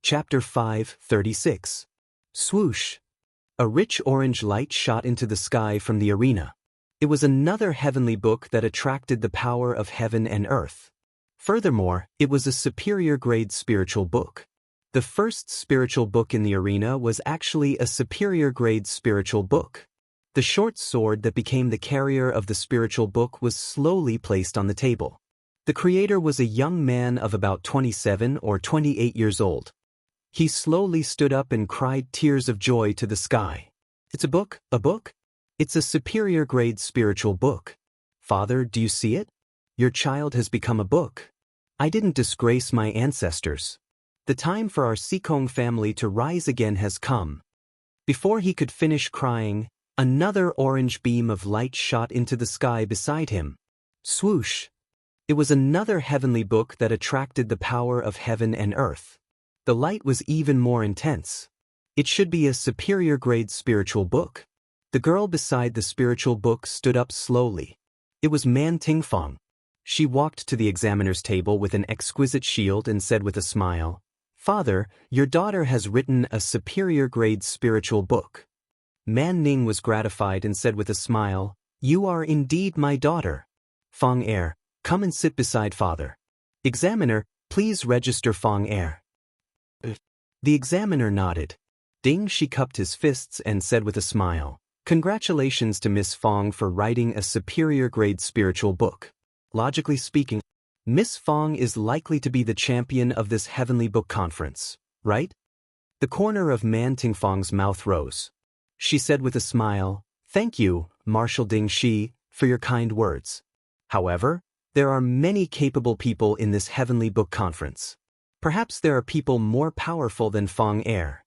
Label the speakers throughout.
Speaker 1: Chapter 5:36. Swoosh. A rich orange light shot into the sky from the arena. It was another heavenly book that attracted the power of heaven and earth. Furthermore, it was a superior grade spiritual book. The first spiritual book in the arena was actually a superior grade spiritual book. The short sword that became the carrier of the spiritual book was slowly placed on the table. The creator was a young man of about 27 or 28 years old. He slowly stood up and cried tears of joy to the sky. "It's a book, a book? It's a superior grade spiritual book. Father, do you see it? Your child has become a book. I didn't disgrace my ancestors. The time for our Sikong family to rise again has come." Before he could finish crying, another orange beam of light shot into the sky beside him. Swoosh. It was another heavenly book that attracted the power of heaven and earth. The light was even more intense. It should be a superior grade spiritual book. The girl beside the spiritual book stood up slowly. It was Man Tingfang. She walked to the examiner's table with an exquisite shield and said with a smile, "Father, your daughter has written a superior grade spiritual book." Man Ning was gratified and said with a smile, "You are indeed my daughter. Fang Er, come and sit beside father. Examiner, please register Fang Er." The examiner nodded. Ding Shi cupped his fists and said with a smile, "Congratulations to Miss Fang for writing a superior grade spiritual book. Logically speaking, Miss Fang is likely to be the champion of this heavenly book conference, right?" The corner of Man Tingfang's mouth rose. She said with a smile, "Thank you, Marshal Ding Shi, for your kind words. However, there are many capable people in this heavenly book conference. Perhaps there are people more powerful than Fang Er."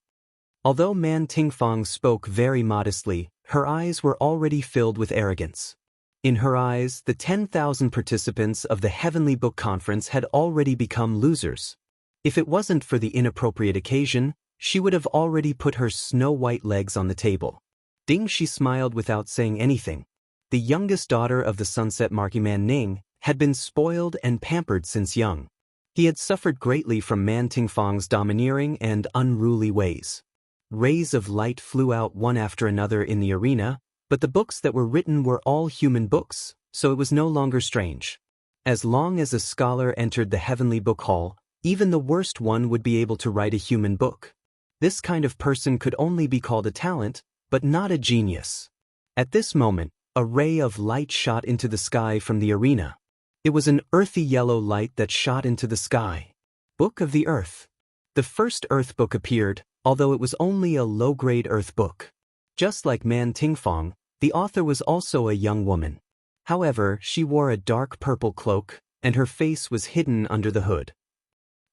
Speaker 1: Although Man Tingfang spoke very modestly, her eyes were already filled with arrogance. In her eyes, the 10,000 participants of the Heavenly Book Conference had already become losers. If it wasn't for the inappropriate occasion, she would have already put her snow-white legs on the table. Ding Shi smiled without saying anything. The youngest daughter of the Sunset Marquee Man Ning had been spoiled and pampered since young. He had suffered greatly from Man Tingfang's domineering and unruly ways. Rays of light flew out one after another in the arena, but the books that were written were all human books, so it was no longer strange. As long as a scholar entered the Heavenly Book Hall, even the worst one would be able to write a human book. This kind of person could only be called a talent, but not a genius. At this moment, a ray of light shot into the sky from the arena. It was an earthy yellow light that shot into the sky. Book of the Earth. The first Earth book appeared, although it was only a low-grade Earth book. Just like Man Tingfang, the author was also a young woman. However, she wore a dark purple cloak, and her face was hidden under the hood.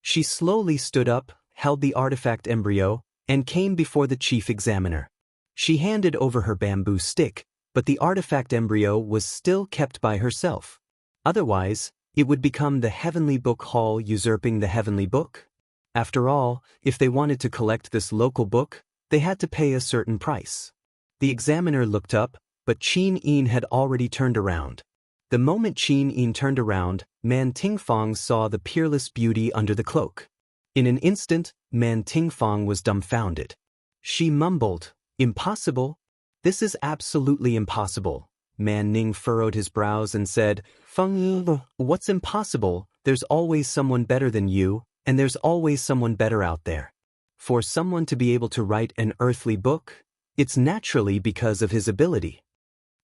Speaker 1: She slowly stood up, held the artifact embryo, and came before the chief examiner. She handed over her bamboo stick, but the artifact embryo was still kept by herself. Otherwise, it would become the Heavenly Book Hall usurping the Heavenly Book. After all, if they wanted to collect this local book, they had to pay a certain price. The examiner looked up, but Qin Yin had already turned around. The moment Qin Yin turned around, Man Tingfang saw the peerless beauty under the cloak. In an instant, Man Tingfang was dumbfounded. She mumbled, "Impossible? This is absolutely impossible." Man Ning furrowed his brows and said, "Feng, what's impossible? There's always someone better than you, and there's always someone better out there. For someone to be able to write an earthly book, it's naturally because of his ability."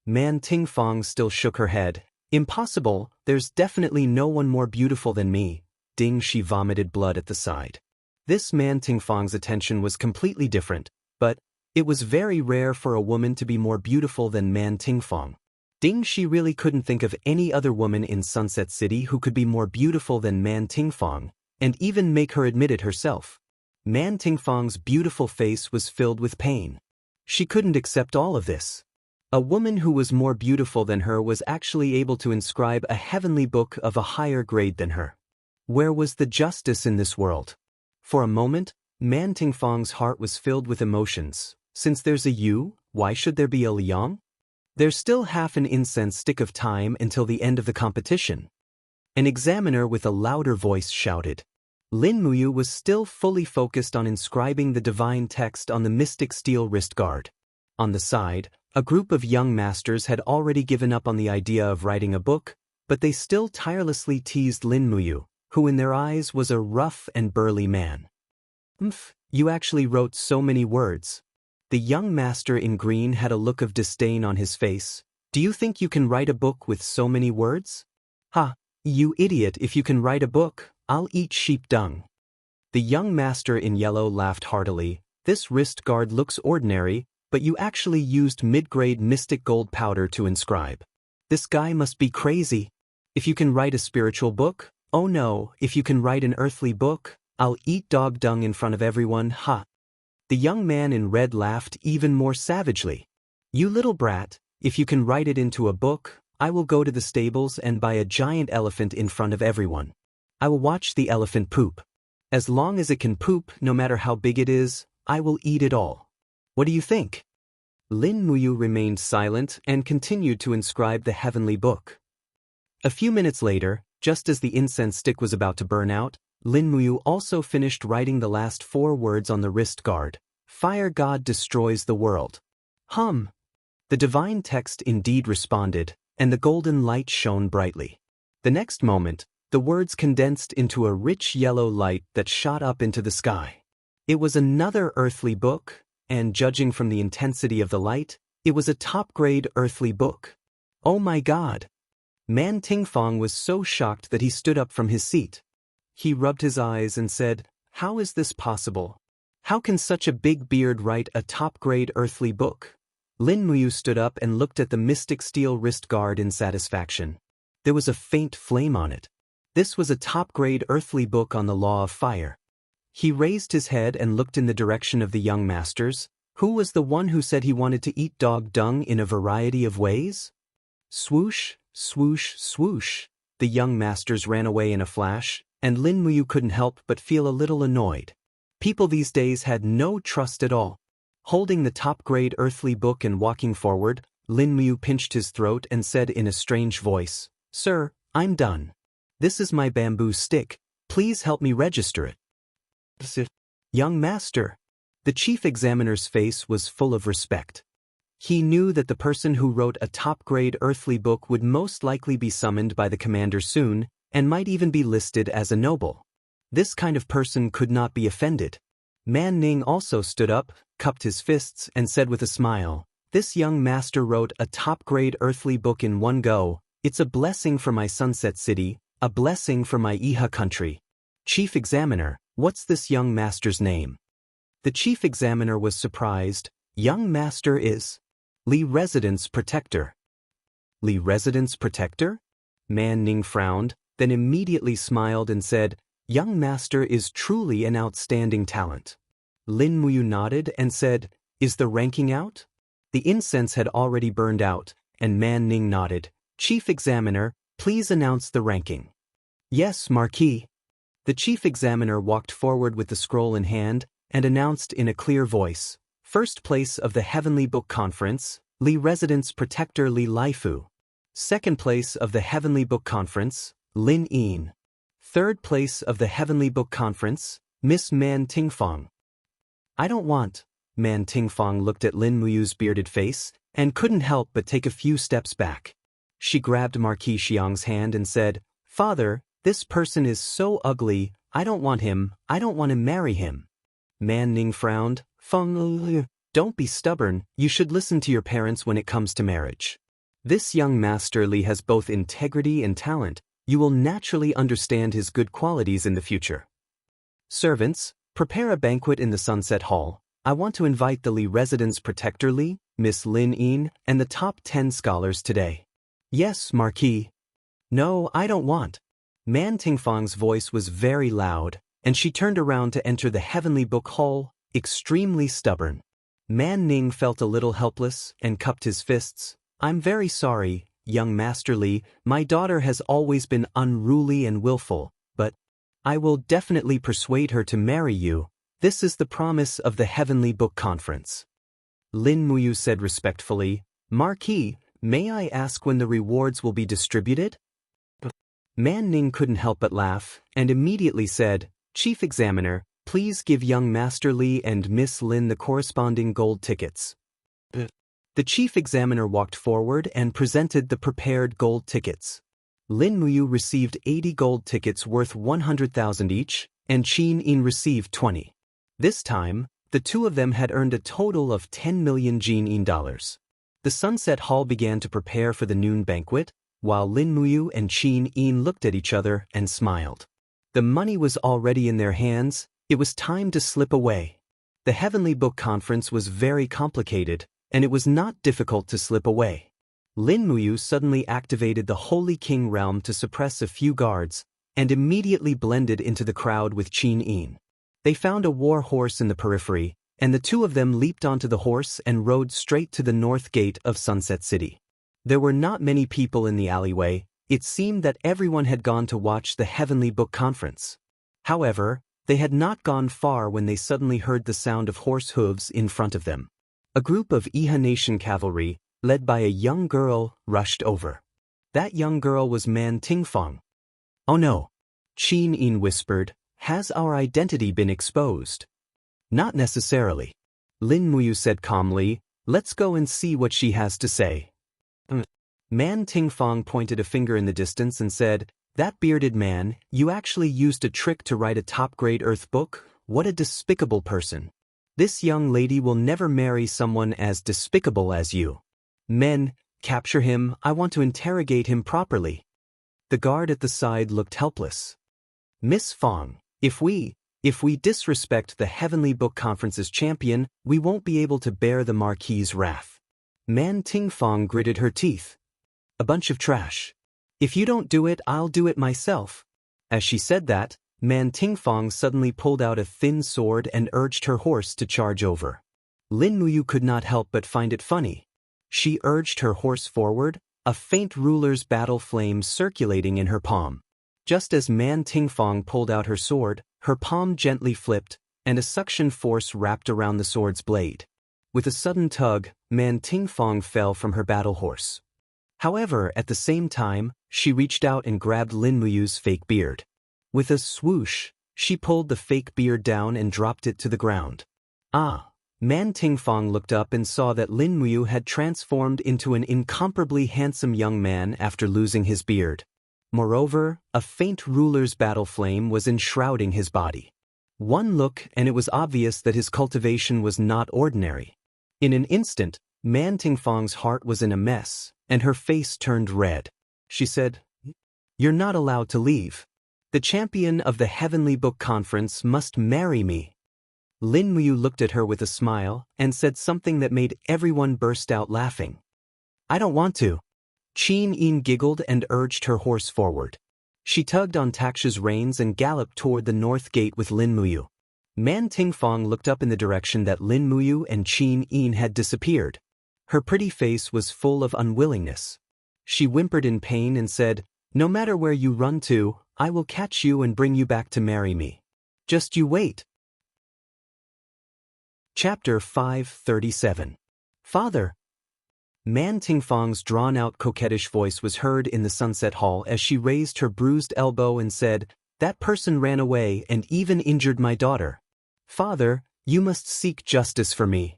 Speaker 1: Man Tingfang still shook her head. "Impossible, there's definitely no one more beautiful than me." Ding Shi vomited blood at the side. This Man Tingfang's attention was completely different, but it was very rare for a woman to be more beautiful than Man Tingfang. Ding Shi really couldn't think of any other woman in Sunset City who could be more beautiful than Man Tingfang, and even make her admit it herself. Man Tingfang's beautiful face was filled with pain. She couldn't accept all of this. A woman who was more beautiful than her was actually able to inscribe a heavenly book of a higher grade than her. Where was the justice in this world? For a moment, Man Tingfang's heart was filled with emotions. Since there's a Yu, why should there be a Liang? There's still half an incense stick of time until the end of the competition. An examiner with a louder voice shouted, Lin Muyu was still fully focused on inscribing the divine text on the mystic steel wrist guard. On the side, a group of young masters had already given up on the idea of writing a book, but they still tirelessly teased Lin Muyu, who in their eyes was a rough and burly man. You actually wrote so many words. The young master in green had a look of disdain on his face. Do you think you can write a book with so many words? Ha, you idiot, if you can write a book, I'll eat sheep dung. The young master in yellow laughed heartily. This wrist guard looks ordinary, but you actually used mid-grade mystic gold powder to inscribe. This guy must be crazy. If you can write a spiritual book, oh no, if you can write an earthly book, I'll eat dog dung in front of everyone, ha. The young man in red laughed even more savagely. You little brat, if you can write it into a book, I will go to the stables and buy a giant elephant in front of everyone. I will watch the elephant poop. As long as it can poop, no matter how big it is, I will eat it all. What do you think? Lin Muyu remained silent and continued to inscribe the heavenly book. A few minutes later, just as the incense stick was about to burn out, Lin Muyu also finished writing the last 4 words on the wrist guard. Fire God destroys the world. The divine text indeed responded, and the golden light shone brightly. The next moment, the words condensed into a rich yellow light that shot up into the sky. It was another earthly book, and judging from the intensity of the light, it was a top-grade earthly book. Oh my God! Man Tingfang was so shocked that he stood up from his seat. He rubbed his eyes and said, "How is this possible? How can such a big beard write a top-grade earthly book?" Lin Muyu stood up and looked at the mystic steel wrist guard in satisfaction. There was a faint flame on it. This was a top-grade earthly book on the law of fire. He raised his head and looked in the direction of the young masters. Who was the one who said he wanted to eat dog dung in a variety of ways? Swoosh, swoosh, swoosh. The young masters ran away in a flash, and Lin Muyu couldn't help but feel a little annoyed. People these days had no trust at all. Holding the top-grade earthly book and walking forward, Lin Muyu pinched his throat and said in a strange voice, "Sir, I'm done. This is my bamboo stick. Please help me register it." Young master. The chief examiner's face was full of respect. He knew that the person who wrote a top-grade earthly book would most likely be summoned by the commander soon, and might even be listed as a noble. This kind of person could not be offended. Man Ning also stood up, cupped his fists, and said with a smile, "This young master wrote a top-grade earthly book in one go. It's a blessing for my Sunset City, a blessing for my Iha country." Chief Examiner, what's this young master's name? The chief examiner was surprised. Young master is Li Residence Protector. Li Residence Protector? Man Ning frowned, then immediately smiled and said, "Young master is truly an outstanding talent." Lin Muyu nodded and said, "Is the ranking out?" The incense had already burned out, and Man Ning nodded. "Chief Examiner, please announce the ranking." "Yes, Marquis." The chief examiner walked forward with the scroll in hand and announced in a clear voice, "First place of the Heavenly Book Conference, Li Residence Protector Li Laifu. Second place of the Heavenly Book Conference, Lin Yin. Third place of the Heavenly Book Conference, Miss Man Tingfang." "I don't want." Man Tingfang looked at Lin Muyu's bearded face and couldn't help but take a few steps back. She grabbed Marquis Xiang's hand and said, "Father, this person is so ugly, I don't want him, I don't want to marry him." Man Ning frowned. "Feng, don't be stubborn, you should listen to your parents when it comes to marriage. This young master Li has both integrity and talent, you will naturally understand his good qualities in the future. Servants, prepare a banquet in the Sunset Hall. I want to invite the Li Residence Protector Li, Miss Lin Yin, and the top 10 scholars today." "Yes, Marquis." "No, I don't want." Man Tingfang's voice was very loud, and she turned around to enter the Heavenly Book Hall, extremely stubborn. Man Ning felt a little helpless and cupped his fists. "I'm very sorry, young Master Li, my daughter has always been unruly and willful, but I will definitely persuade her to marry you. This is the promise of the Heavenly Book Conference." Lin Muyu said respectfully, "Marquis, may I ask when the rewards will be distributed?" Man Ning couldn't help but laugh, and immediately said, Chief Examiner, please give young Master Li and Miss Lin the corresponding gold tickets. The Chief Examiner walked forward and presented the prepared gold tickets. Lin Muyu received 80 gold tickets worth 100,000 each, and Qin Yin received 20. This time, the two of them had earned a total of 10 million Jin Yin dollars. The Sunset Hall began to prepare for the noon banquet, while Lin Muyu and Qin Yin looked at each other and smiled. The money was already in their hands, it was time to slip away. The Heavenly Book Conference was very complicated, and it was not difficult to slip away. Lin Muyu suddenly activated the Holy King realm to suppress a few guards, and immediately blended into the crowd with Qin Yin. They found a war horse in the periphery, and the two of them leaped onto the horse and rode straight to the north gate of Sunset City. There were not many people in the alleyway. It seemed that everyone had gone to watch the Heavenly Book Conference. However, they had not gone far when they suddenly heard the sound of horse hooves in front of them. A group of Iha Nation cavalry, led by a young girl, rushed over. That young girl was Man Tingfang. "Oh no," Qin Yin whispered, "has our identity been exposed?" "Not necessarily," Lin Muyu said calmly. "Let's go and see what she has to say." Man Tingfang pointed a finger in the distance and said, "That bearded man, you actually used a trick to write a top-grade Earth book? What a despicable person. This young lady will never marry someone as despicable as you. Men, capture him, I want to interrogate him properly." The guard at the side looked helpless. "Miss Fang, if we disrespect the Heavenly Book Conference's champion, we won't be able to bear the Marquis's wrath." Man Tingfang gritted her teeth. "A bunch of trash. If you don't do it, I'll do it myself." As she said that, Man Tingfang suddenly pulled out a thin sword and urged her horse to charge over. Lin Muyu could not help but find it funny. She urged her horse forward, a faint ruler's battle flame circulating in her palm. Just as Man Tingfang pulled out her sword, her palm gently flipped, and a suction force wrapped around the sword's blade. With a sudden tug, Man Tingfang fell from her battle horse. However, at the same time, she reached out and grabbed Lin Muyu's fake beard. With a swoosh, she pulled the fake beard down and dropped it to the ground. Man Tingfang looked up and saw that Lin Muyu had transformed into an incomparably handsome young man after losing his beard. Moreover, a faint ruler's battle flame was enshrouding his body. One look and it was obvious that his cultivation was not ordinary. In an instant, Man Tingfang's heart was in a mess, and her face turned red. She said, "You're not allowed to leave. The champion of the Heavenly Book Conference must marry me." Lin Muyu looked at her with a smile and said something that made everyone burst out laughing. "I don't want to." Qin Yin giggled and urged her horse forward. She tugged on Taksha's reins and galloped toward the north gate with Lin Muyu. Man Tingfang looked up in the direction that Lin Muyu and Qin Yin had disappeared. Her pretty face was full of unwillingness. She whimpered in pain and said, "No matter where you run to, I will catch you and bring you back to marry me. Just you wait." Chapter 537. Father. Man Tingfang's drawn-out coquettish voice was heard in the Sunset Hall as she raised her bruised elbow and said, "That person ran away and even injured my daughter. Father, you must seek justice for me."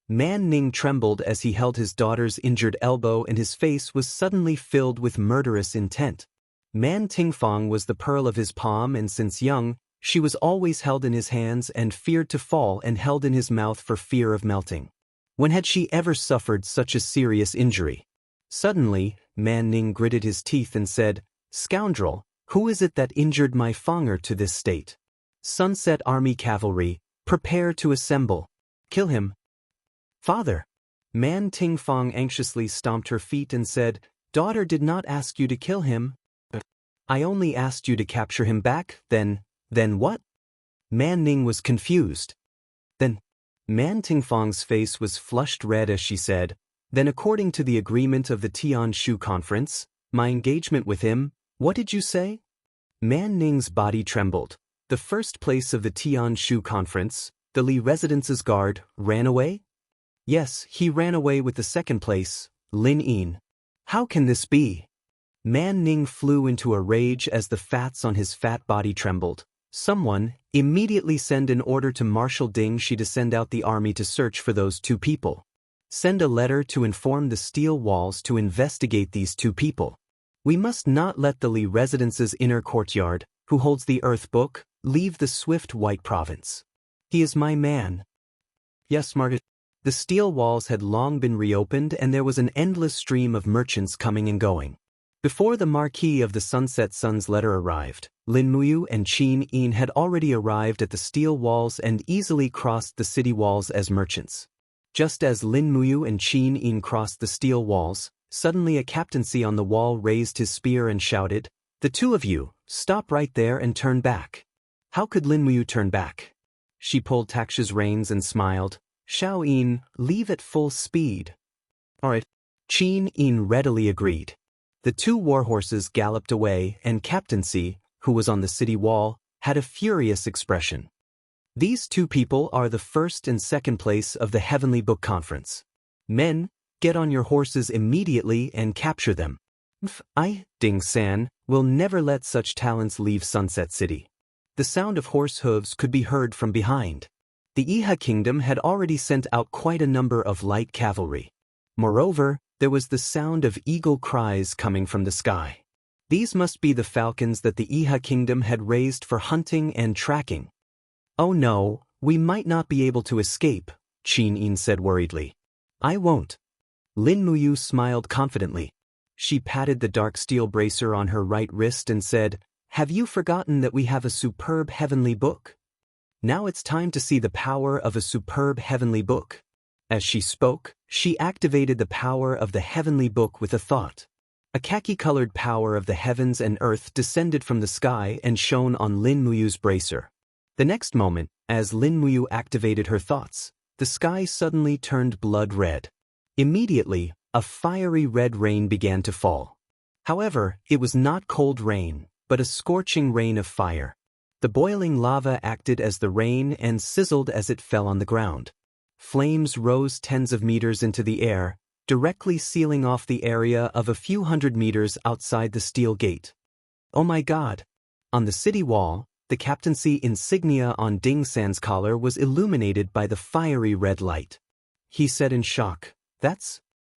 Speaker 1: Man Ning trembled as he held his daughter's injured elbow and his face was suddenly filled with murderous intent. Man Tingfang was the pearl of his palm and since young, she was always held in his hands and feared to fall and held in his mouth for fear of melting. When had she ever suffered such a serious injury? Suddenly, Man Ning gritted his teeth and said, "Scoundrel, who is it that injured my Fanger to this state? Sunset Army Cavalry, prepare to assemble. Kill him." "Father." Man Tingfang anxiously stomped her feet and said, "Daughter did not ask you to kill him. I only asked you to capture him back, then what?" Man Ning was confused. "Then." Man Tingfang's face was flushed red as she said, "Then according to the agreement of the Tianshu conference, my engagement with him, what did you say?" Man Ning's body trembled. The first place of the Tianshu conference, the Li Residence's guard, ran away? Yes, he ran away with the second place, Lin Yin. How can this be? Man Ning flew into a rage as the fats on his fat body trembled. Someone, immediately send an order to Marshal Dingxi to send out the army to search for those two people. Send a letter to inform the steel walls to investigate these two people. We must not let the Li residence's inner courtyard, who holds the Earth Book, leave the Swift White Province. He is my man. Yes, Margaret. The steel walls had long been reopened and there was an endless stream of merchants coming and going. Before the Marquis of the Sunset Sun's letter arrived, Lin Muyu and Qin Yin had already arrived at the steel walls and easily crossed the city walls as merchants. Just as Lin Muyu and Qin Yin crossed the steel walls, suddenly a captaincy on the wall raised his spear and shouted, "The two of you, stop right there and turn back." How could Lin Muyu turn back? She pulled Taksha's reins and smiled. "Xiao Yin, leave at full speed." All right. Qin Yin readily agreed. The two warhorses galloped away and Captaincy, who was on the city wall, had a furious expression. These two people are the first and second place of the Heavenly Book Conference. Men, get on your horses immediately and capture them. Ding San, will never let such talents leave Sunset City. The sound of horse hooves could be heard from behind. The Iha kingdom had already sent out quite a number of light cavalry. Moreover, there was the sound of eagle cries coming from the sky. These must be the falcons that the Iha kingdom had raised for hunting and tracking. "Oh no, we might not be able to escape," Qin Yin said worriedly. "I won't." Lin Muyu smiled confidently. She patted the dark steel bracer on her right wrist and said, "Have you forgotten that we have a superb heavenly book? Now it's time to see the power of a superb heavenly book." As she spoke, she activated the power of the heavenly book with a thought. A khaki-colored power of the heavens and earth descended from the sky and shone on Lin Muyu's bracer. The next moment, as Lin Muyu activated her thoughts, the sky suddenly turned blood red. Immediately, a fiery red rain began to fall. However, it was not cold rain, but a scorching rain of fire. The boiling lava acted as the rain and sizzled as it fell on the ground. Flames rose tens of meters into the air, directly sealing off the area of a few hundred meters outside the steel gate. Oh my God! On the city wall, the captaincy insignia on Ding San's collar was illuminated by the fiery red light. He said in shock,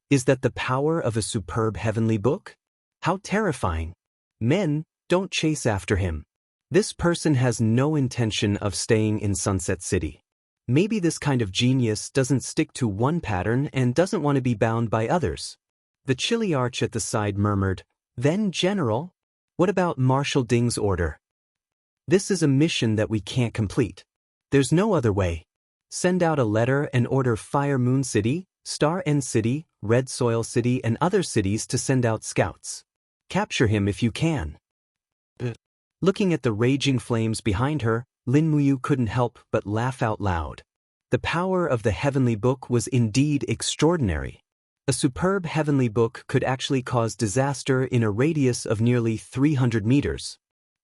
Speaker 1: Is that the power of a superb heavenly book? How terrifying! Men, don't chase after him. This person has no intention of staying in Sunset City. Maybe this kind of genius doesn't stick to one pattern and doesn't want to be bound by others." The chilly arch at the side murmured, "Then, General, what about Marshal Ding's order? This is a mission that we can't complete. There's no other way. Send out a letter and order Fire Moon City, Star End City, Red Soil City and other cities to send out scouts. Capture him if you can." Looking at the raging flames behind her, Lin Muyu couldn't help but laugh out loud. The power of the heavenly book was indeed extraordinary. A superb heavenly book could actually cause disaster in a radius of nearly 300 meters.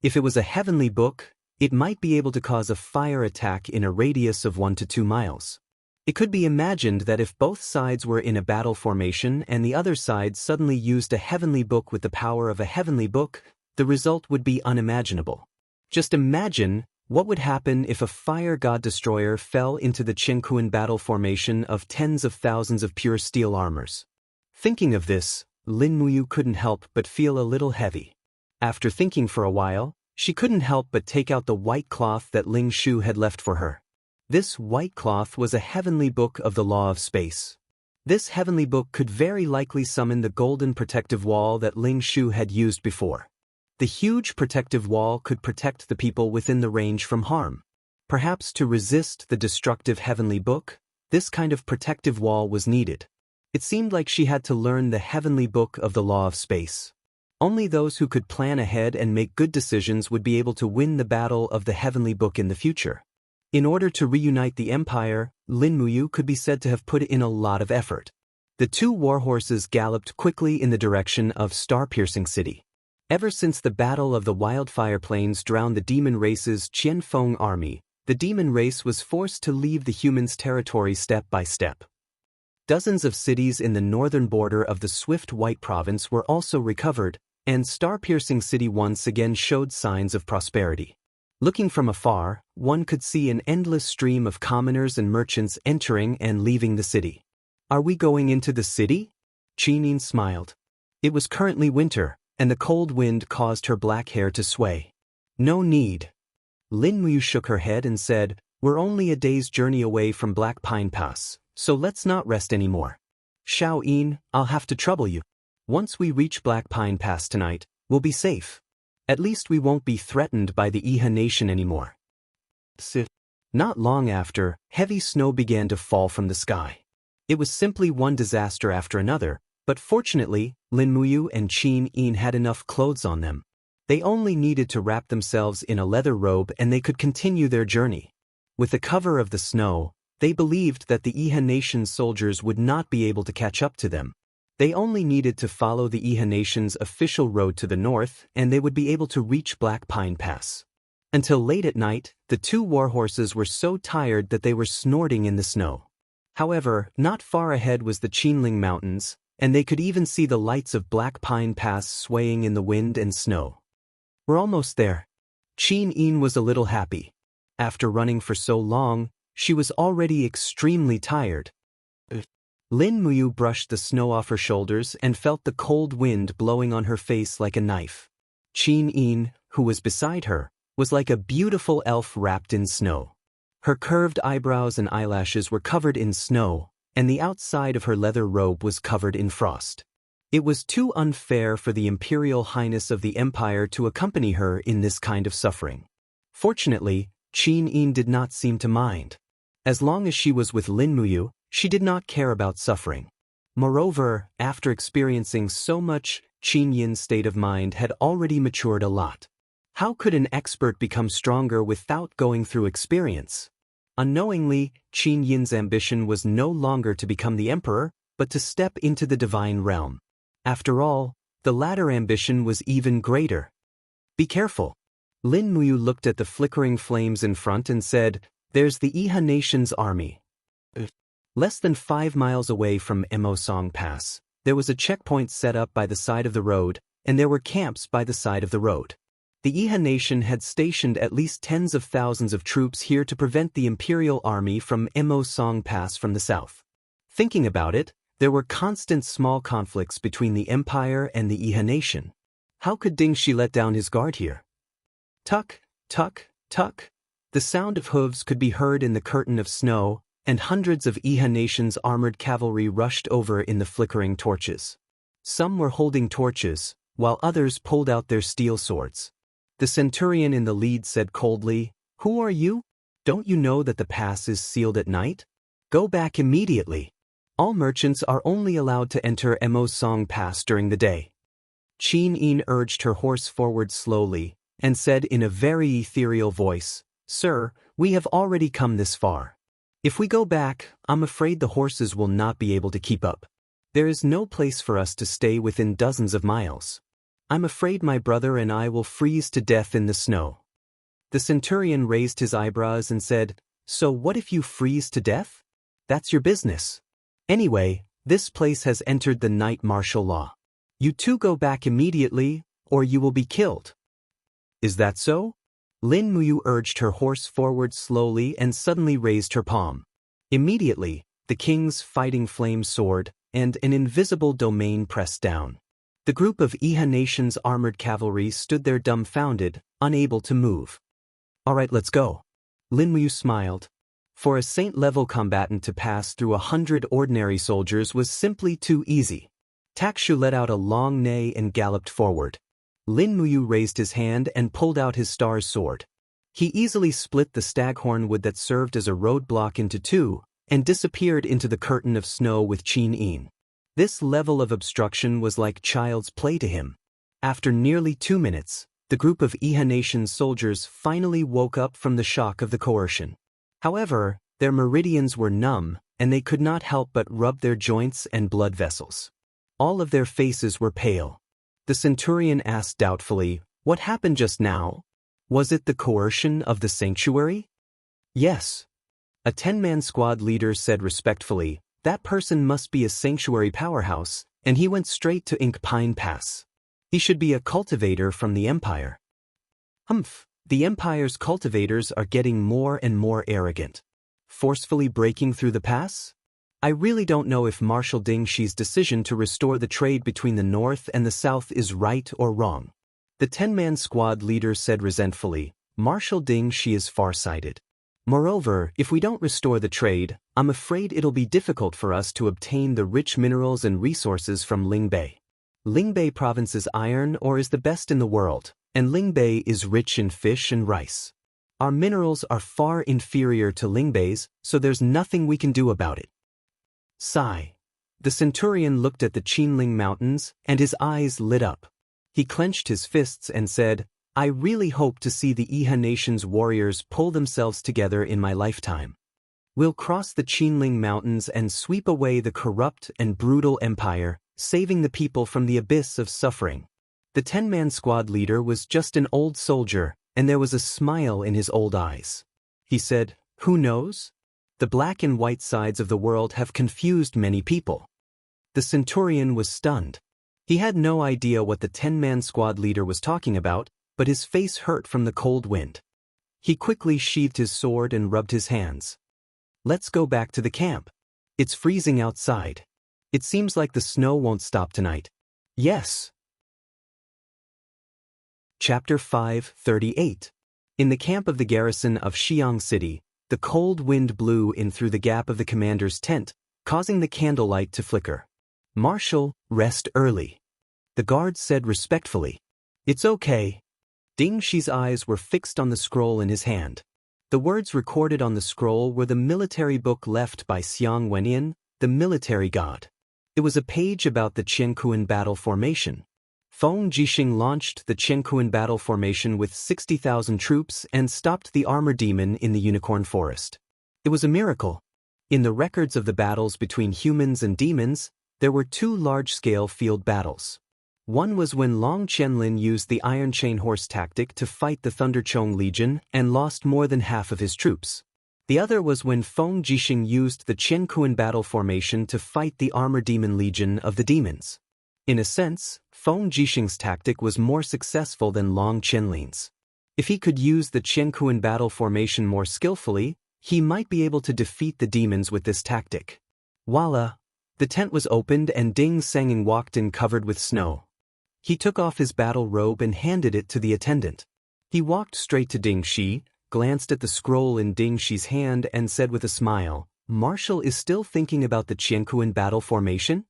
Speaker 1: If it was a heavenly book, it might be able to cause a fire attack in a radius of 1 to 2 miles. It could be imagined that if both sides were in a battle formation and the other side suddenly used a heavenly book with the power of a heavenly book, the result would be unimaginable. Just imagine what would happen if a fire god destroyer fell into the Qingkuan battle formation of tens of thousands of pure steel armors. Thinking of this, Lin Muyu couldn't help but feel a little heavy. After thinking for a while, she couldn't help but take out the white cloth that Ling Shu had left for her. This white cloth was a heavenly book of the law of space. This heavenly book could very likely summon the golden protective wall that Ling Shu had used before. The huge protective wall could protect the people within the range from harm. Perhaps to resist the destructive heavenly book, this kind of protective wall was needed. It seemed like she had to learn the heavenly book of the law of space. Only those who could plan ahead and make good decisions would be able to win the battle of the heavenly book in the future. In order to reunite the empire, Lin Muyu could be said to have put in a lot of effort. The two warhorses galloped quickly in the direction of Star-Piercing City. Ever since the Battle of the Wildfire Plains drowned the demon race's Qianfeng army, the demon race was forced to leave the humans' territory step by step. Dozens of cities in the northern border of the Swift White Province were also recovered, and Star-Piercing City once again showed signs of prosperity. Looking from afar, one could see an endless stream of commoners and merchants entering and leaving the city. Are we going into the city? Qinin smiled. It was currently winter, and the cold wind caused her black hair to sway. No need. Lin Muyu shook her head and said, we're only a day's journey away from Black Pine Pass, so let's not rest anymore. Xiao Yin, I'll have to trouble you. Once we reach Black Pine Pass tonight, we'll be safe. At least we won't be threatened by the Iha nation anymore. Not long after, heavy snow began to fall from the sky. It was simply one disaster after another, but fortunately, Lin Muyu and Qin Yin had enough clothes on them. They only needed to wrap themselves in a leather robe and they could continue their journey. With the cover of the snow, they believed that the Iha nation's soldiers would not be able to catch up to them. They only needed to follow the Iha nation's official road to the north and they would be able to reach Black Pine Pass. Until late at night, the two warhorses were so tired that they were snorting in the snow. However, not far ahead was the Qinling Mountains, and they could even see the lights of Black Pine Pass swaying in the wind and snow. We're almost there. Qin Yin was a little happy. After running for so long, she was already extremely tired. Lin Muyu brushed the snow off her shoulders and felt the cold wind blowing on her face like a knife. Qin Yin, who was beside her, was like a beautiful elf wrapped in snow. Her curved eyebrows and eyelashes were covered in snow, and the outside of her leather robe was covered in frost. It was too unfair for the Imperial Highness of the Empire to accompany her in this kind of suffering. Fortunately, Qin Yin did not seem to mind. As long as she was with Lin Muyu, she did not care about suffering. Moreover, after experiencing so much, Qin Yin's state of mind had already matured a lot. How could an expert become stronger without going through experience? Unknowingly, Qin Yin's ambition was no longer to become the emperor, but to step into the divine realm. After all, the latter ambition was even greater. Be careful. Lin Muyu looked at the flickering flames in front and said, there's the Iha nation's army. Less than 5 miles away from Emosong Pass, there was a checkpoint set up by the side of the road, and there were camps by the side of the road. The Iha nation had stationed at least tens of thousands of troops here to prevent the imperial army from Emosong Pass from the south. Thinking about it, there were constant small conflicts between the empire and the Iha nation. How could Ding Shi let down his guard here? Tuck, tuck, tuck. The sound of hooves could be heard in the curtain of snow, and hundreds of Iha nation's armored cavalry rushed over in the flickering torches. Some were holding torches, while others pulled out their steel swords. The centurion in the lead said coldly, "Who are you? Don't you know that the pass is sealed at night? Go back immediately. All merchants are only allowed to enter Emosong Pass during the day." Qin Yin urged her horse forward slowly, and said in a very ethereal voice, "Sir, we have already come this far. If we go back, I'm afraid the horses will not be able to keep up. There is no place for us to stay within dozens of miles. I'm afraid my brother and I will freeze to death in the snow." The centurion raised his eyebrows and said, "So what if you freeze to death? That's your business. Anyway, this place has entered the night martial law. You two go back immediately, or you will be killed." "Is that so?" Lin Muyu urged her horse forward slowly and suddenly raised her palm. Immediately, the king's fighting flame soared, and an invisible domain pressed down. The group of Iha nation's armored cavalry stood there dumbfounded, unable to move. "All right, let's go." Lin Muyu smiled. For a saint-level combatant to pass through 100 ordinary soldiers was simply too easy. Takshu let out a long neigh and galloped forward. Lin Muyu raised his hand and pulled out his star's sword. He easily split the staghorn wood that served as a roadblock into two, and disappeared into the curtain of snow with Qin Yin. This level of obstruction was like child's play to him. After nearly 2 minutes, the group of Iha nation's soldiers finally woke up from the shock of the coercion. However, their meridians were numb, and they could not help but rub their joints and blood vessels. All of their faces were pale. The centurion asked doubtfully, "What happened just now? Was it the coercion of the sanctuary?" "Yes." A 10-man squad leader said respectfully, "That person must be a sanctuary powerhouse, and he went straight to Ink Pine Pass. He should be a cultivator from the Empire." "Humph," The Empire's cultivators are getting more and more arrogant. Forcefully breaking through the pass? I really don't know if Marshal Ding Shi's decision to restore the trade between the North and the South is right or wrong. The 10-man squad leader said resentfully, Marshal Ding Shi is farsighted. Moreover, if we don't restore the trade, I'm afraid it'll be difficult for us to obtain the rich minerals and resources from Lingbei. Lingbei province's iron ore is the best in the world, and Lingbei is rich in fish and rice. Our minerals are far inferior to Lingbei's, so there's nothing we can do about it. Sigh. The centurion looked at the Qinling Mountains, and his eyes lit up. He clenched his fists and said, I really hope to see the Iha nation's warriors pull themselves together in my lifetime. We'll cross the Qinling Mountains and sweep away the corrupt and brutal empire, saving the people from the abyss of suffering. The 10-man squad leader was just an old soldier, and there was a smile in his old eyes. He said, Who knows? The black and white sides of the world have confused many people. The centurion was stunned. He had no idea what the 10-man squad leader was talking about, but his face hurt from the cold wind. He quickly sheathed his sword and rubbed his hands. Let's go back to the camp. It's freezing outside. It seems like the snow won't stop tonight. Yes. Chapter 5:38. In the camp of the garrison of Xiang City, the cold wind blew in through the gap of the commander's tent, causing the candlelight to flicker. Marshal, rest early. The guard said respectfully. It's okay. Ding Shi's eyes were fixed on the scroll in his hand. The words recorded on the scroll were the military book left by Xiang Wenyin, the military god. It was a page about the Qianquan battle formation. Feng Jixing launched the Qianquan battle formation with 60,000 troops and stopped the armor demon in the Unicorn Forest. It was a miracle. In the records of the battles between humans and demons, there were 2 large-scale field battles. One was when Long Qianlin used the Iron Chain Horse tactic to fight the Thunderchong Legion and lost more than half of his troops. The other was when Feng Jixing used the Qianquan battle formation to fight the Armor Demon Legion of the demons. In a sense, Feng Jixing's tactic was more successful than Long Qianlin's. If he could use the Qianquan battle formation more skillfully, he might be able to defeat the demons with this tactic. Voila! The tent was opened and Ding Sanging walked in covered with snow. He took off his battle robe and handed it to the attendant. He walked straight to Ding Shi, glanced at the scroll in Ding Shi's hand and said with a smile, Marshal is still thinking about the Qianquan battle formation?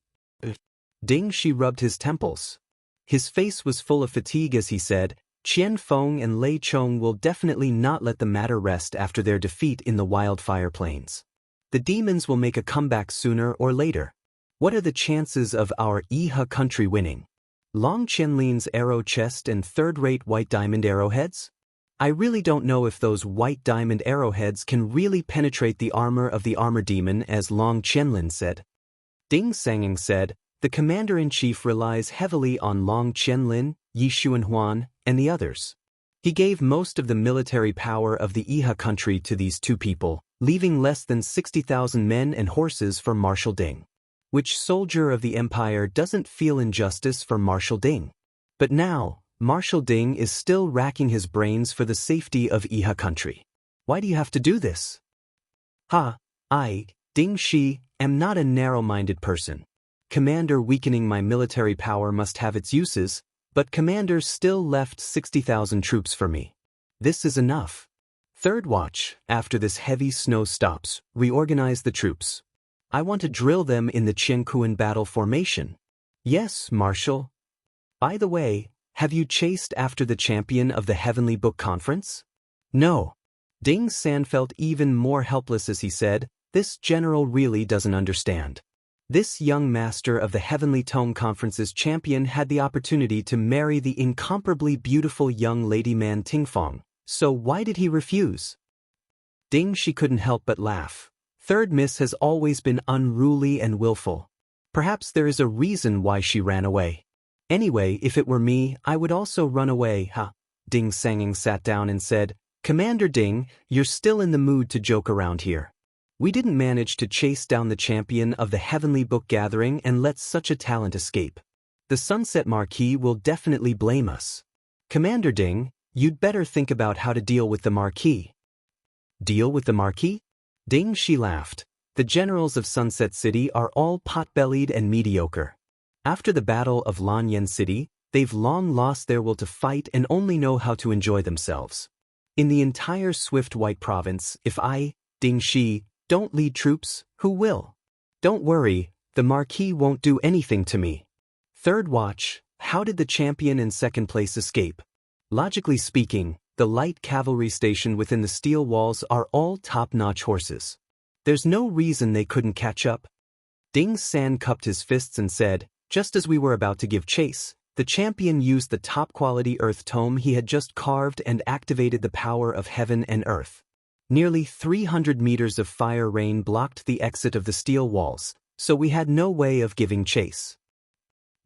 Speaker 1: Ding Shi rubbed his temples. His face was full of fatigue as he said, Qian Feng and Lei Chong will definitely not let the matter rest after their defeat in the Wildfire Plains. The demons will make a comeback sooner or later. What are the chances of our Iha country winning? Long Qianlin's arrow chest and third-rate white diamond arrowheads? I really don't know if those white diamond arrowheads can really penetrate the armor of the armor demon, as Long Qianlin said. Ding Sanging said, the commander-in-chief relies heavily on Long Qianlin, Yi Xuanhuan, and the others. He gave most of the military power of the Iha country to these 2 people, leaving less than 60,000 men and horses for Marshal Ding. Which soldier of the empire doesn't feel injustice for Marshal Ding? But now, Marshal Ding is still racking his brains for the safety of Iha country. Why do you have to do this? I, Ding Shi, am not a narrow-minded person. Commander weakening my military power must have its uses, but Commander still left 60,000 troops for me. This is enough. Third watch, after this heavy snow stops, reorganize the troops. I want to drill them in the Qianquan battle formation. Yes, Marshal. By the way, have you chased after the champion of the Heavenly Book Conference? No. Ding San felt even more helpless as he said, this general really doesn't understand. This young master of the Heavenly Tome Conference's champion had the opportunity to marry the incomparably beautiful young lady Man Tingfong, so why did he refuse? Ding Shi couldn't help but laugh. Third Miss has always been unruly and willful. Perhaps there is a reason why she ran away. Anyway, if it were me, I would also run away, Ding Sanging sat down and said, Commander Ding, you're still in the mood to joke around here. We didn't manage to chase down the champion of the Heavenly Book Gathering and let such a talent escape. The Sunset Marquis will definitely blame us. Commander Ding, You'd better think about how to deal with the Marquis. Deal with the Marquis? Ding Shi laughed. The generals of Sunset City are all pot-bellied and mediocre. After the Battle of Lanyan City, they've long lost their will to fight and only know how to enjoy themselves. In the entire Swift White Province, if I, Ding Shi, don't lead troops, who will? Don't worry, the Marquis won't do anything to me. Third watch, how did the champion in second place escape? Logically speaking, the light cavalry stationed within the steel walls are all top-notch horses. There's no reason they couldn't catch up. Ding San cupped his fists and said, just as we were about to give chase, the champion used the top-quality earth tome he had just carved and activated the power of heaven and earth. Nearly 300 meters of fire rain blocked the exit of the steel walls, so we had no way of giving chase.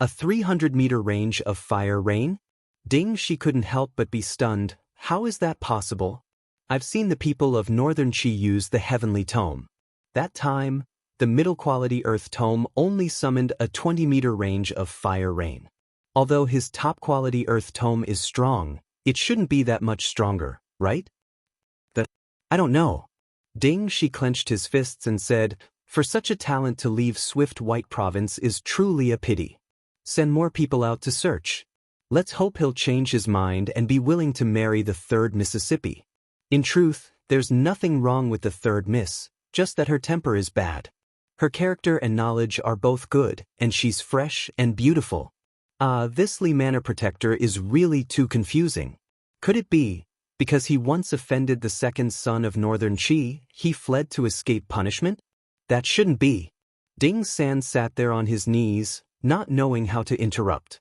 Speaker 1: A 300-meter range of fire rain? Ding Shi couldn't help but be stunned. How is that possible? I've seen the people of Northern Qi use the heavenly tome. That time, the middle-quality earth tome only summoned a 20-meter range of fire rain. Although his top-quality earth tome is strong, it shouldn't be that much stronger, right? I don't know. Ding Shi clenched his fists and said, for such a talent to leave Swift White Province is truly a pity. Send more people out to search. Let's hope he'll change his mind and be willing to marry the third Mississippi. In truth, there's nothing wrong with the third Miss, just that her temper is bad. Her character and knowledge are both good, and she's fresh and beautiful. This Li Manor Protector is really too confusing. Could it be, because he once offended the second son of Northern Qi, he fled to escape punishment? That shouldn't be. Ding San sat there on his knees, not knowing how to interrupt.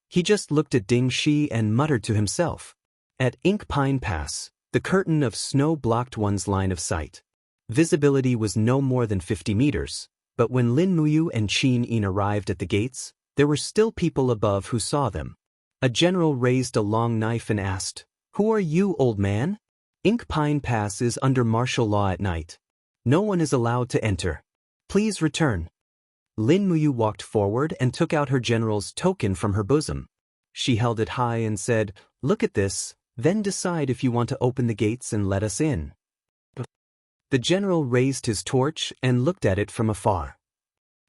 Speaker 1: He just looked at Ding Shi and muttered to himself. At Ink Pine Pass, the curtain of snow blocked one's line of sight. Visibility was no more than 50 meters, but when Lin Muyu and Qin Yin arrived at the gates, there were still people above who saw them. A general raised a long knife and asked, "Who are you, old man?" Ink Pine Pass is under martial law at night. No one is allowed to enter. Please return. Lin Muyu walked forward and took out her general's token from her bosom. She held it high and said, "Look at this, then decide if you want to open the gates and let us in." The general raised his torch and looked at it from afar.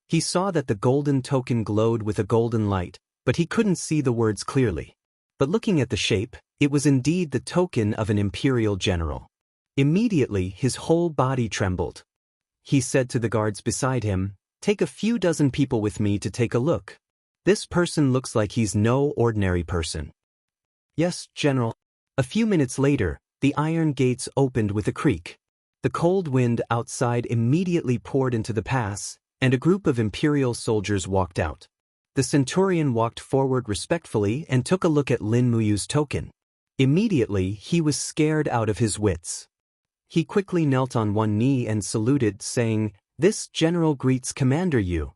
Speaker 1: He saw that the golden token glowed with a golden light, but he couldn't see the words clearly. But looking at the shape, it was indeed the token of an imperial general. Immediately his whole body trembled. He said to the guards beside him, "Take a few dozen people with me to take a look. This person looks like he's no ordinary person." "Yes, General." A few minutes later, the iron gates opened with a creak. The cold wind outside immediately poured into the pass, and a group of imperial soldiers walked out. The centurion walked forward respectfully and took a look at Lin Muyu's token. Immediately, he was scared out of his wits. He quickly knelt on one knee and saluted, saying, "This general greets Commander Yu."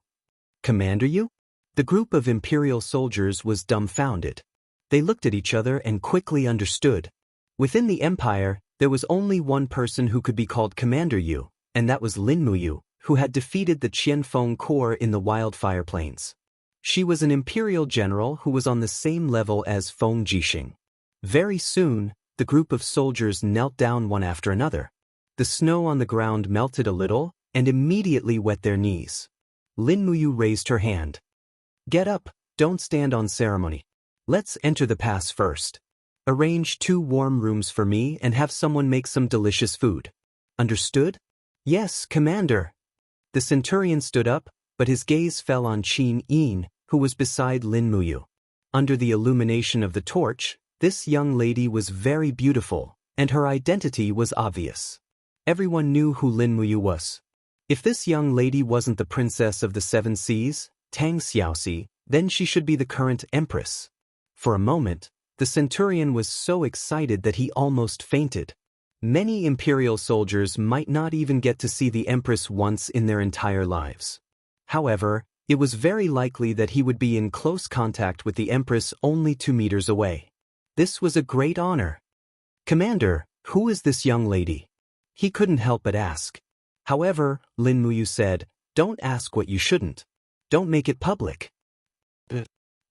Speaker 1: "Commander Yu?" The group of imperial soldiers was dumbfounded. They looked at each other and quickly understood. Within the empire, there was only one person who could be called Commander Yu, and that was Lin Muyu, who had defeated the Qianfeng Corps in the Wildfire Plains. She was an imperial general who was on the same level as Feng Jixing. Very soon, the group of soldiers knelt down one after another. The snow on the ground melted a little and immediately wet their knees. Lin Muyu raised her hand. "Get up, don't stand on ceremony. Let's enter the pass first. Arrange 2 warm rooms for me and have someone make some delicious food. Understood?" "Yes, Commander." The centurion stood up, but his gaze fell on Qin Yin, who was beside Lin Muyu. Under the illumination of the torch, this young lady was very beautiful, and her identity was obvious. Everyone knew who Lin Muyu was. If this young lady wasn't the princess of the 7 seas, Tang Xiaoxi, then she should be the current empress. For a moment, the centurion was so excited that he almost fainted. Many imperial soldiers might not even get to see the empress once in their entire lives. However, it was very likely that he would be in close contact with the empress only 2 meters away. This was a great honor. "Commander, who is this young lady?" He couldn't help but ask. However, Lin Muyu said, "Don't ask what you shouldn't. Don't make it public."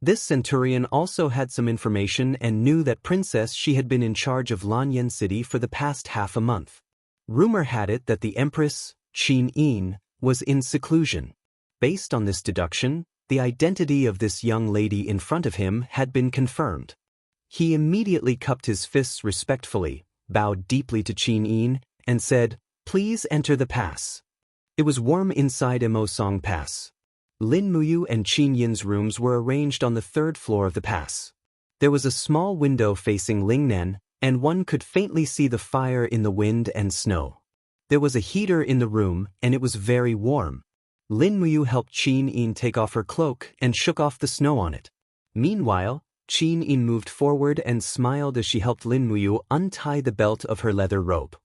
Speaker 1: This centurion also had some information and knew that Princess She had been in charge of Lanyan City for the past half a month. Rumor had it that the Empress, Qin Yin, was in seclusion. Based on this deduction, the identity of this young lady in front of him had been confirmed. He immediately cupped his fists respectfully, bowed deeply to Qin Yin, and said, "Please enter the pass." It was warm inside Emosong Pass. Lin Muyu and Qin Yin's rooms were arranged on the third floor of the pass. There was a small window facing Lingnan, and one could faintly see the fire in the wind and snow. There was a heater in the room, and it was very warm. Lin Muyu helped Qin Yin take off her cloak and shook off the snow on it. Meanwhile, Qin Yin moved forward and smiled as she helped Lin Muyu untie the belt of her leather robe.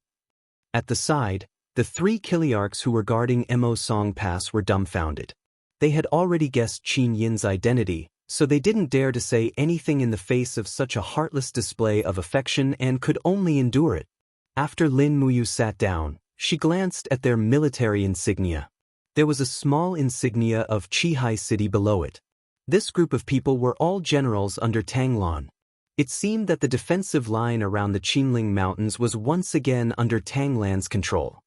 Speaker 1: At the side, the 3 Kiliarchs who were guarding Emosong Pass were dumbfounded. They had already guessed Qin Yin's identity, so they didn't dare to say anything in the face of such a heartless display of affection and could only endure it. After Lin Muyu sat down, she glanced at their military insignia. There was a small insignia of Qihai City below it. This group of people were all generals under Tanglan. It seemed that the defensive line around the Qinling Mountains was once again under Tanglan's control.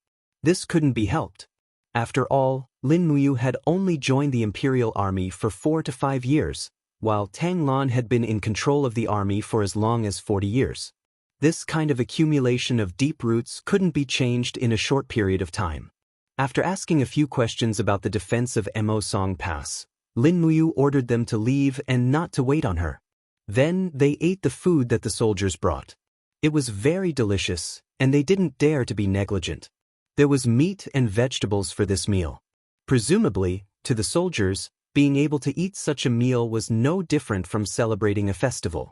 Speaker 1: This couldn't be helped. After all, Lin Muyu had only joined the imperial army for 4 to 5 years, while Tanglan had been in control of the army for as long as 40 years. This kind of accumulation of deep roots couldn't be changed in a short period of time. After asking a few questions about the defense of Emosong Pass, Lin Muyu ordered them to leave and not to wait on her. Then they ate the food that the soldiers brought. It was very delicious, and they didn't dare to be negligent. There was meat and vegetables for this meal. Presumably, to the soldiers, being able to eat such a meal was no different from celebrating a festival.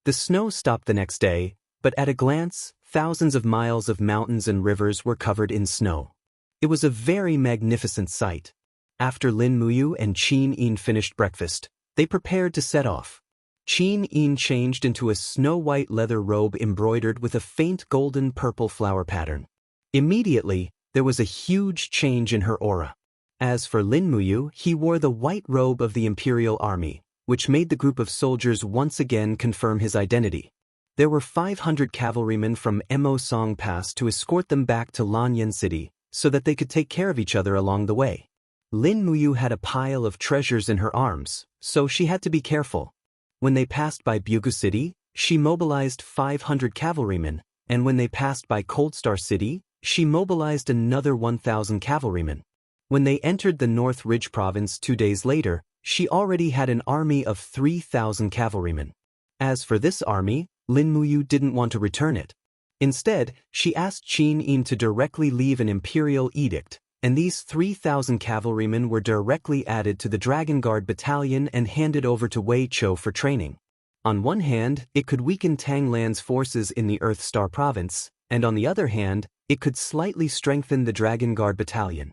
Speaker 1: The snow stopped the next day, but at a glance, thousands of miles of mountains and rivers were covered in snow. It was a very magnificent sight. After Lin Muyu and Qin Yin finished breakfast, they prepared to set off. Qin Yin changed into a snow-white leather robe embroidered with a faint golden-purple flower pattern. Immediately, there was a huge change in her aura. As for Lin Muyu, he wore the white robe of the Imperial Army, which made the group of soldiers once again confirm his identity. There were 500 cavalrymen from Emosong Pass to escort them back to Lanyan City, so that they could take care of each other along the way. Lin Muyu had a pile of treasures in her arms, so she had to be careful. When they passed by Bugu City, she mobilized 500 cavalrymen, and when they passed by Coldstar City, she mobilized another 1,000 cavalrymen. When they entered the North Ridge province 2 days later, she already had an army of 3,000 cavalrymen. As for this army, Lin Muyu didn't want to return it. Instead, she asked Qin Yin to directly leave an imperial edict, and these 3,000 cavalrymen were directly added to the Dragon Guard battalion and handed over to Wei Chou for training. On one hand, it could weaken Tanglan's forces in the Earth Star province, and on the other hand, it could slightly strengthen the Dragon Guard battalion.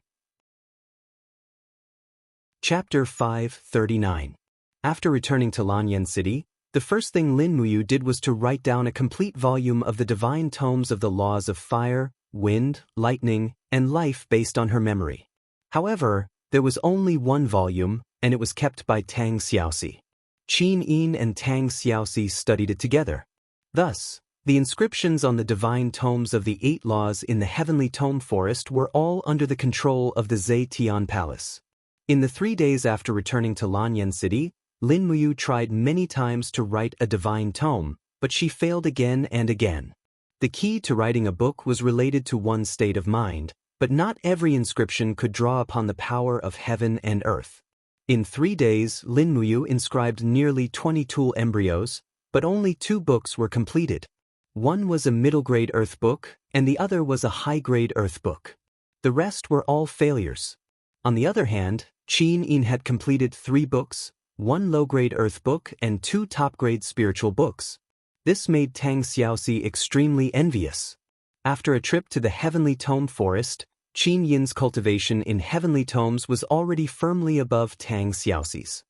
Speaker 1: Chapter 539. After returning to Lanyan City, the first thing Lin Muyu did was to write down a complete volume of the divine tomes of the laws of fire, wind, lightning, and life based on her memory. However, there was only one volume, and it was kept by Tang Xiaoxi. Qin Yin and Tang Xiaoxi studied it together. Thus, the inscriptions on the divine tomes of the 8 laws in the Heavenly Tome Forest were all under the control of the Zetian Palace. In the 3 days after returning to Lanyan City, Lin Muyu tried many times to write a divine tome, but she failed again and again. The key to writing a book was related to one's state of mind, but not every inscription could draw upon the power of heaven and earth. In 3 days, Lin Muyu inscribed nearly 20 tool embryos, but only 2 books were completed. One was a middle-grade earth book, and the other was a high-grade earth book. The rest were all failures. On the other hand, Qin Yin had completed 3 books, 1 low-grade earth book and 2 top-grade spiritual books. This made Tang Xiaoxi extremely envious. After a trip to the Heavenly Tome Forest, Qin Yin's cultivation in Heavenly Tomes was already firmly above Tang Xiaoxi's.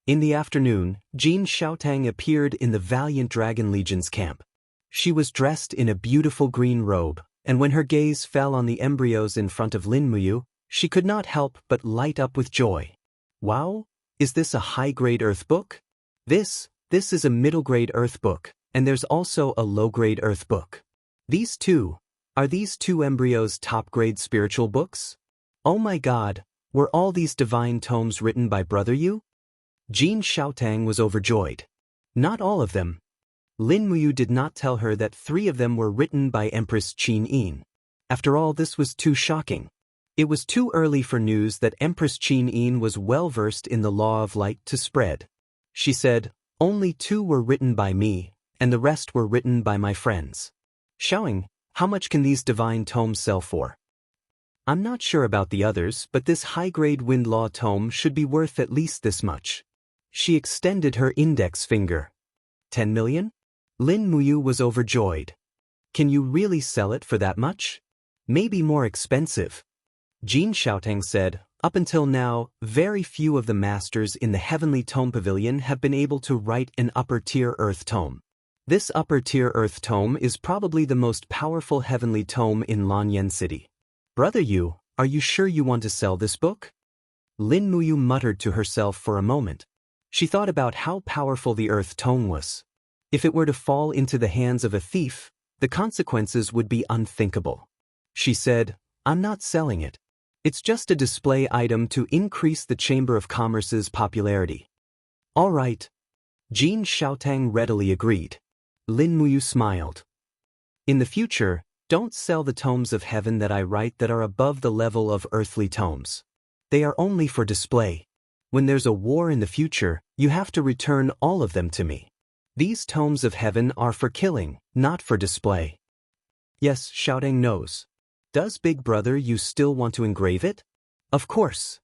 Speaker 1: In the afternoon, Jin Xiaotang appeared in the Valiant Dragon Legion's camp. She was dressed in a beautiful green robe, and when her gaze fell on the embryos in front of Lin Muyu, she could not help but light up with joy. Wow! Is this a high-grade earth book? This is a middle-grade Earth book, and there's also a low-grade Earth book. Are these two embryos top-grade spiritual books? Oh my God, were all these divine tomes written by Brother Yu? Jin Xiaotang was overjoyed. Not all of them. Lin Muyu did not tell her that 3 of them were written by Empress Qin Yin. After all, this was too shocking. It was too early for news that Empress Qin Yin was well-versed in the law of light to spread. She said, only 2 were written by me, and the rest were written by my friends. Xiaoying, how much can these divine tomes sell for? I'm not sure about the others, but this high-grade wind law tome should be worth at least this much. She extended her index finger. 10 million? Lin Muyu was overjoyed. Can you really sell it for that much? Maybe more expensive. Jin Xiaotang said, up until now, very few of the masters in the Heavenly Tome Pavilion have been able to write an upper-tier Earth Tome. This upper-tier Earth Tome is probably the most powerful Heavenly Tome in Lanyan City. Brother Yu, are you sure you want to sell this book? Lin Muyu muttered to herself for a moment. She thought about how powerful the Earth Tome was. If it were to fall into the hands of a thief, the consequences would be unthinkable. She said, I'm not selling it. It's just a display item to increase the Chamber of Commerce's popularity. All right. Jin Xiaotang readily agreed. Lin Muyu smiled. In the future, don't sell the tomes of heaven that I write that are above the level of earthly tomes. They are only for display. When there's a war in the future, you have to return all of them to me. These tomes of heaven are for killing, not for display. Yes, Xiaotang knows. Does Big Brother you still want to engrave it? Of course.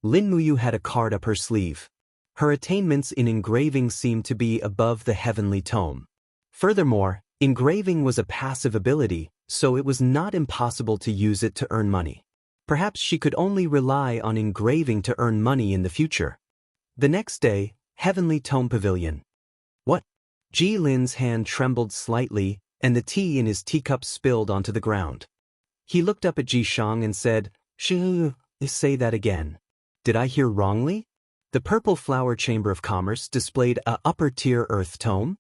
Speaker 1: Lin Muyu had a card up her sleeve. Her attainments in engraving seemed to be above the heavenly tome. Furthermore, engraving was a passive ability, so it was not impossible to use it to earn money. Perhaps she could only rely on engraving to earn money in the future. The next day, Heavenly Tome Pavilion. What? Ji Lin's hand trembled slightly, and the tea in his teacup spilled onto the ground. He looked up at Ji Shang and said, say that again. Did I hear wrongly? The Purple Flower Chamber of Commerce displayed a upper-tier Earth Tome?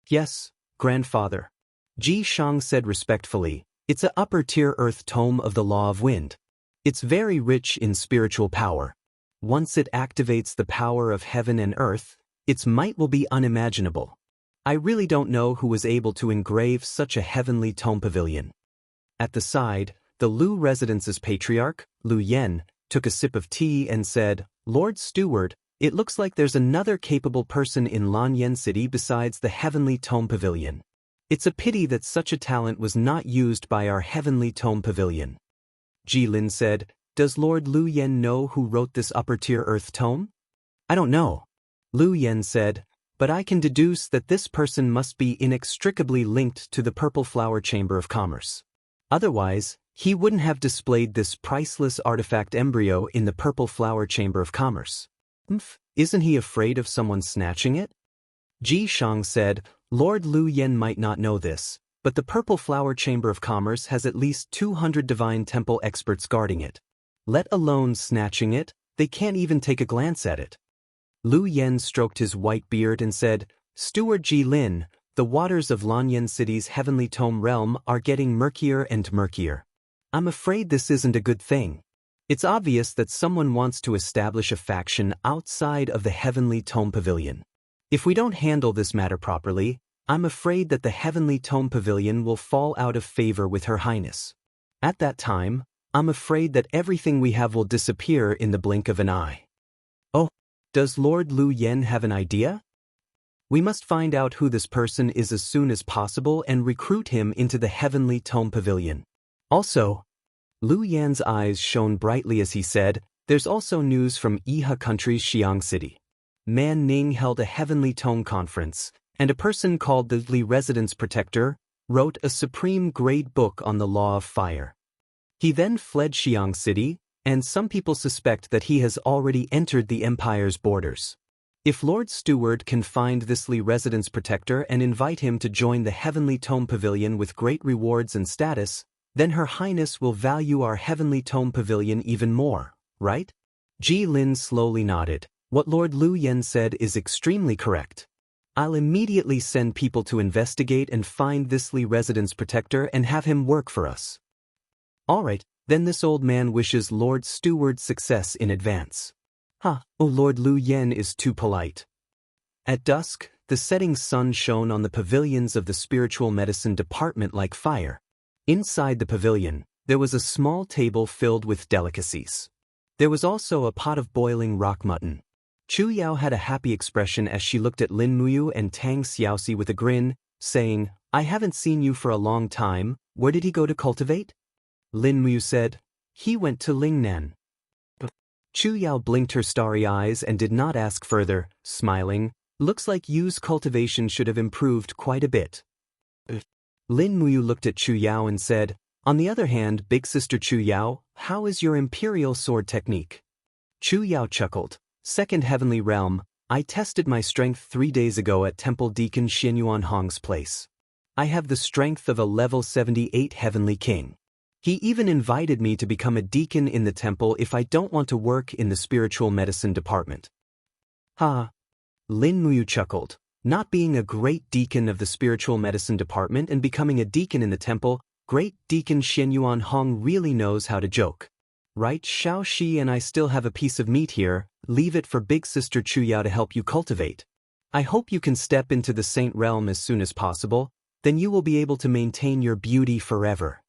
Speaker 1: Yes, grandfather. Ji Shang said respectfully, it's a upper-tier Earth Tome of the Law of Wind. It's very rich in spiritual power. Once it activates the power of heaven and earth, its might will be unimaginable. I really don't know who was able to engrave such a heavenly tome pavilion. At the side, the Lu residence's patriarch, Lu Yen, took a sip of tea and said, Lord Steward, it looks like there's another capable person in Lanyan City besides the Heavenly Tome Pavilion. It's a pity that such a talent was not used by our Heavenly Tome Pavilion. Ji Lin said, does Lord Lu Yen know who wrote this upper-tier Earth Tome? I don't know. Lu Yen said, but I can deduce that this person must be inextricably linked to the Purple Flower Chamber of Commerce. Otherwise, he wouldn't have displayed this priceless artifact embryo in the Purple Flower Chamber of Commerce. Isn't he afraid of someone snatching it? Ji Shang said, Lord Lu Yen might not know this, but the Purple Flower Chamber of Commerce has at least 200 divine temple experts guarding it. Let alone snatching it, they can't even take a glance at it. Lu Yen stroked his white beard and said, Steward Ji Lin, the waters of Lanyan City's Heavenly Tome realm are getting murkier and murkier. I'm afraid this isn't a good thing. It's obvious that someone wants to establish a faction outside of the Heavenly Tome Pavilion. If we don't handle this matter properly, I'm afraid that the Heavenly Tome Pavilion will fall out of favor with Her Highness. At that time, I'm afraid that everything we have will disappear in the blink of an eye. Oh, does Lord Lu Yen have an idea? We must find out who this person is as soon as possible and recruit him into the Heavenly Tome Pavilion. Also, Lu Yan's eyes shone brightly as he said, there's also news from Iha country's Xiang City. Man Ning held a Heavenly Tome conference, and a person called the Li Residence Protector wrote a supreme grade book on the law of fire. He then fled Xiang City, and some people suspect that he has already entered the Empire's borders. If Lord Steward can find this Li Residence Protector and invite him to join the Heavenly Tome Pavilion with great rewards and status, then Her Highness will value our Heavenly Tome Pavilion even more, right? Ji Lin slowly nodded. What Lord Lu Yen said is extremely correct. I'll immediately send people to investigate and find this Li residence protector and have him work for us. Alright, then this old man wishes Lord Steward success in advance. Oh, Lord Lu Yen is too polite. At dusk, the setting sun shone on the pavilions of the spiritual medicine department like fire. Inside the pavilion, there was a small table filled with delicacies. There was also a pot of boiling rock mutton. Chu Yao had a happy expression as she looked at Lin Muyu and Tang Xiaoxi with a grin, saying, I haven't seen you for a long time. Where did he go to cultivate? Lin Muyu said, he went to Lingnan. Chu Yao blinked her starry eyes and did not ask further, smiling, looks like Yu's cultivation should have improved quite a bit. Lin Muyu looked at Chu Yao and said, on the other hand, big sister Chu Yao, how is your imperial sword technique? Chu Yao chuckled, second heavenly realm, I tested my strength 3 days ago at Temple Deacon Xianyuan Hong's place. I have the strength of a level 78 heavenly king. He even invited me to become a deacon in the temple if I don't want to work in the spiritual medicine department. Lin Muyu chuckled, not being a great deacon of the spiritual medicine department and becoming a deacon in the temple, great deacon Xianyuan Hong really knows how to joke. Right, Xiao Shi and I still have a piece of meat here, leave it for big sister Chu Yao to help you cultivate. I hope you can step into the saint realm as soon as possible, then you will be able to maintain your beauty forever.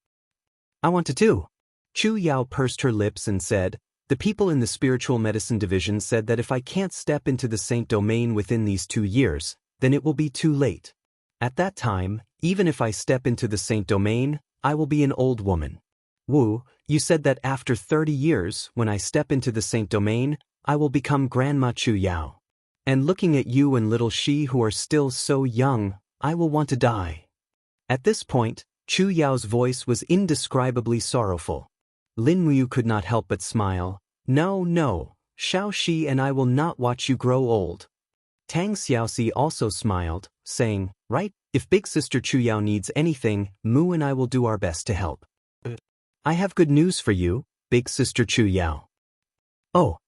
Speaker 1: I want to too. Chu Yao pursed her lips and said, the people in the spiritual medicine division said that if I can't step into the saint domain within these 2 years, then it will be too late. At that time, even if I step into the saint domain, I will be an old woman. Wu, you said that after 30 years, when I step into the saint domain, I will become Grandma Chu Yao. And looking at you and little Shi who are still so young, I will want to die. At this point, Chu Yao's voice was indescribably sorrowful. Lin Muyu could not help but smile. No, Xiao Shi and I will not watch you grow old. Tang Xiaoxi also smiled, saying, right, if big sister Chu Yao needs anything, Mu and I will do our best to help. I have good news for you, big sister Chu Yao. Oh,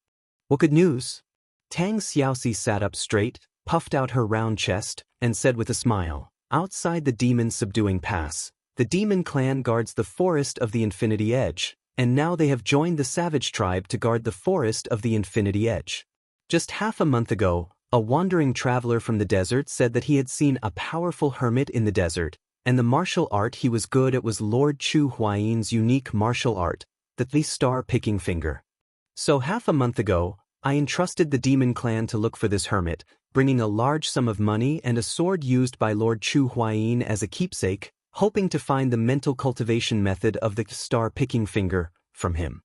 Speaker 1: what good news? Tang Xiaoxi sat up straight, puffed out her round chest, and said with a smile, outside the demon subduing pass, the demon clan guards the forest of the Infinity Edge, and now they have joined the savage tribe to guard the forest of the Infinity Edge. Just half a month ago, a wandering traveler from the desert said that he had seen a powerful hermit in the desert, and the martial art he was good at was Lord Chu Huayin's unique martial art, the star-picking finger. So half a month ago, I entrusted the demon clan to look for this hermit, bringing a large sum of money and a sword used by Lord Chu Huayin as a keepsake, hoping to find the mental cultivation method of the star-picking finger from him.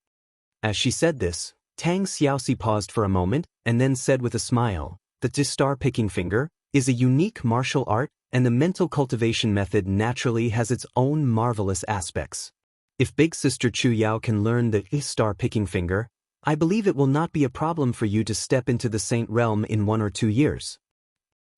Speaker 1: As she said this, Tang Xiaoxi paused for a moment and then said with a smile, the star-picking finger is a unique martial art, and the mental cultivation method naturally has its own marvelous aspects. If big sister Chu Yao can learn the star-picking finger, I believe it will not be a problem for you to step into the saint realm in 1 or 2 years.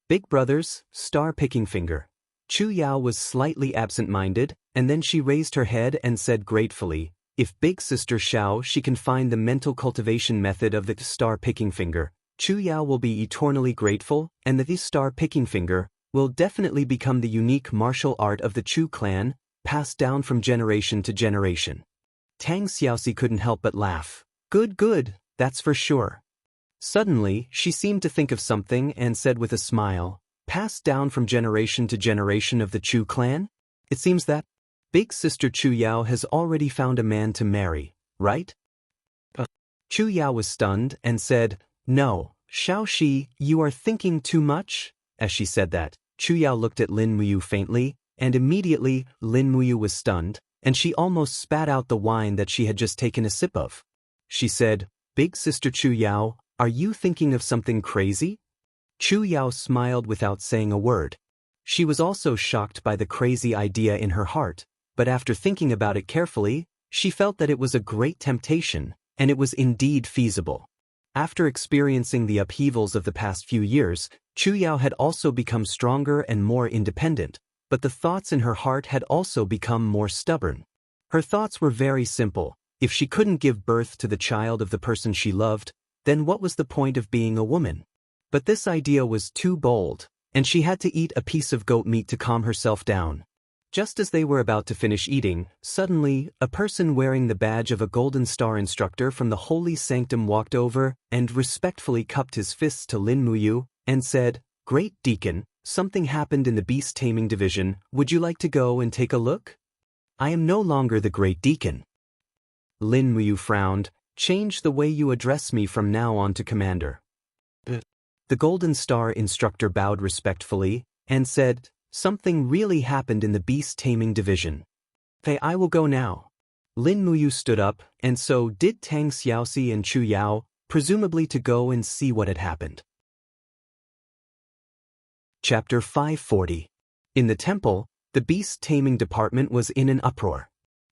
Speaker 1: Big brother's star-picking finger. Chu Yao was slightly absent-minded, and then she raised her head and said gratefully, if big sister Xiao she can find the mental cultivation method of the star-picking finger, Chu Yao will be eternally grateful, and the star-picking finger will definitely become the unique martial art of the Chu clan, passed down from generation to generation. Tang Xiaoxi couldn't help but laugh. Good, that's for sure. Suddenly, she seemed to think of something and said with a smile, passed down from generation to generation of the Chu clan? It seems that big sister Chu Yao has already found a man to marry, right? Chu Yao was stunned and said, no, Xiao Shi, you are thinking too much? As she said that, Chu Yao looked at Lin Muyu faintly, and immediately, Lin Muyu was stunned, and she almost spat out the wine that she had just taken a sip of. She said, big sister Chu Yao, are you thinking of something crazy? Chu Yao smiled without saying a word. She was also shocked by the crazy idea in her heart, but after thinking about it carefully, she felt that it was a great temptation, and it was indeed feasible. After experiencing the upheavals of the past few years, Chu Yao had also become stronger and more independent, but the thoughts in her heart had also become more stubborn. Her thoughts were very simple. If she couldn't give birth to the child of the person she loved, Then what was the point of being a woman? But this idea was too bold, and she had to eat a piece of goat meat to calm herself down. Just as they were about to finish eating, suddenly, a person wearing the badge of a Golden Star instructor from the Holy Sanctum walked over and respectfully cupped his fists to Lin Muyu and said, "Great Deacon, something happened in the beast taming division. Would you like to go and take a look?" "I am no longer the Great Deacon." Lin Muyu frowned. "Change the way you address me from now on to Commander." The Golden Star instructor bowed respectfully and said, "Something really happened in the beast taming division. I will go now." Lin Muyu stood up, and so did Tang Xiaoxi and Chu Yao, presumably to go and see what had happened. Chapter 540. In the temple, the beast taming department was in an uproar.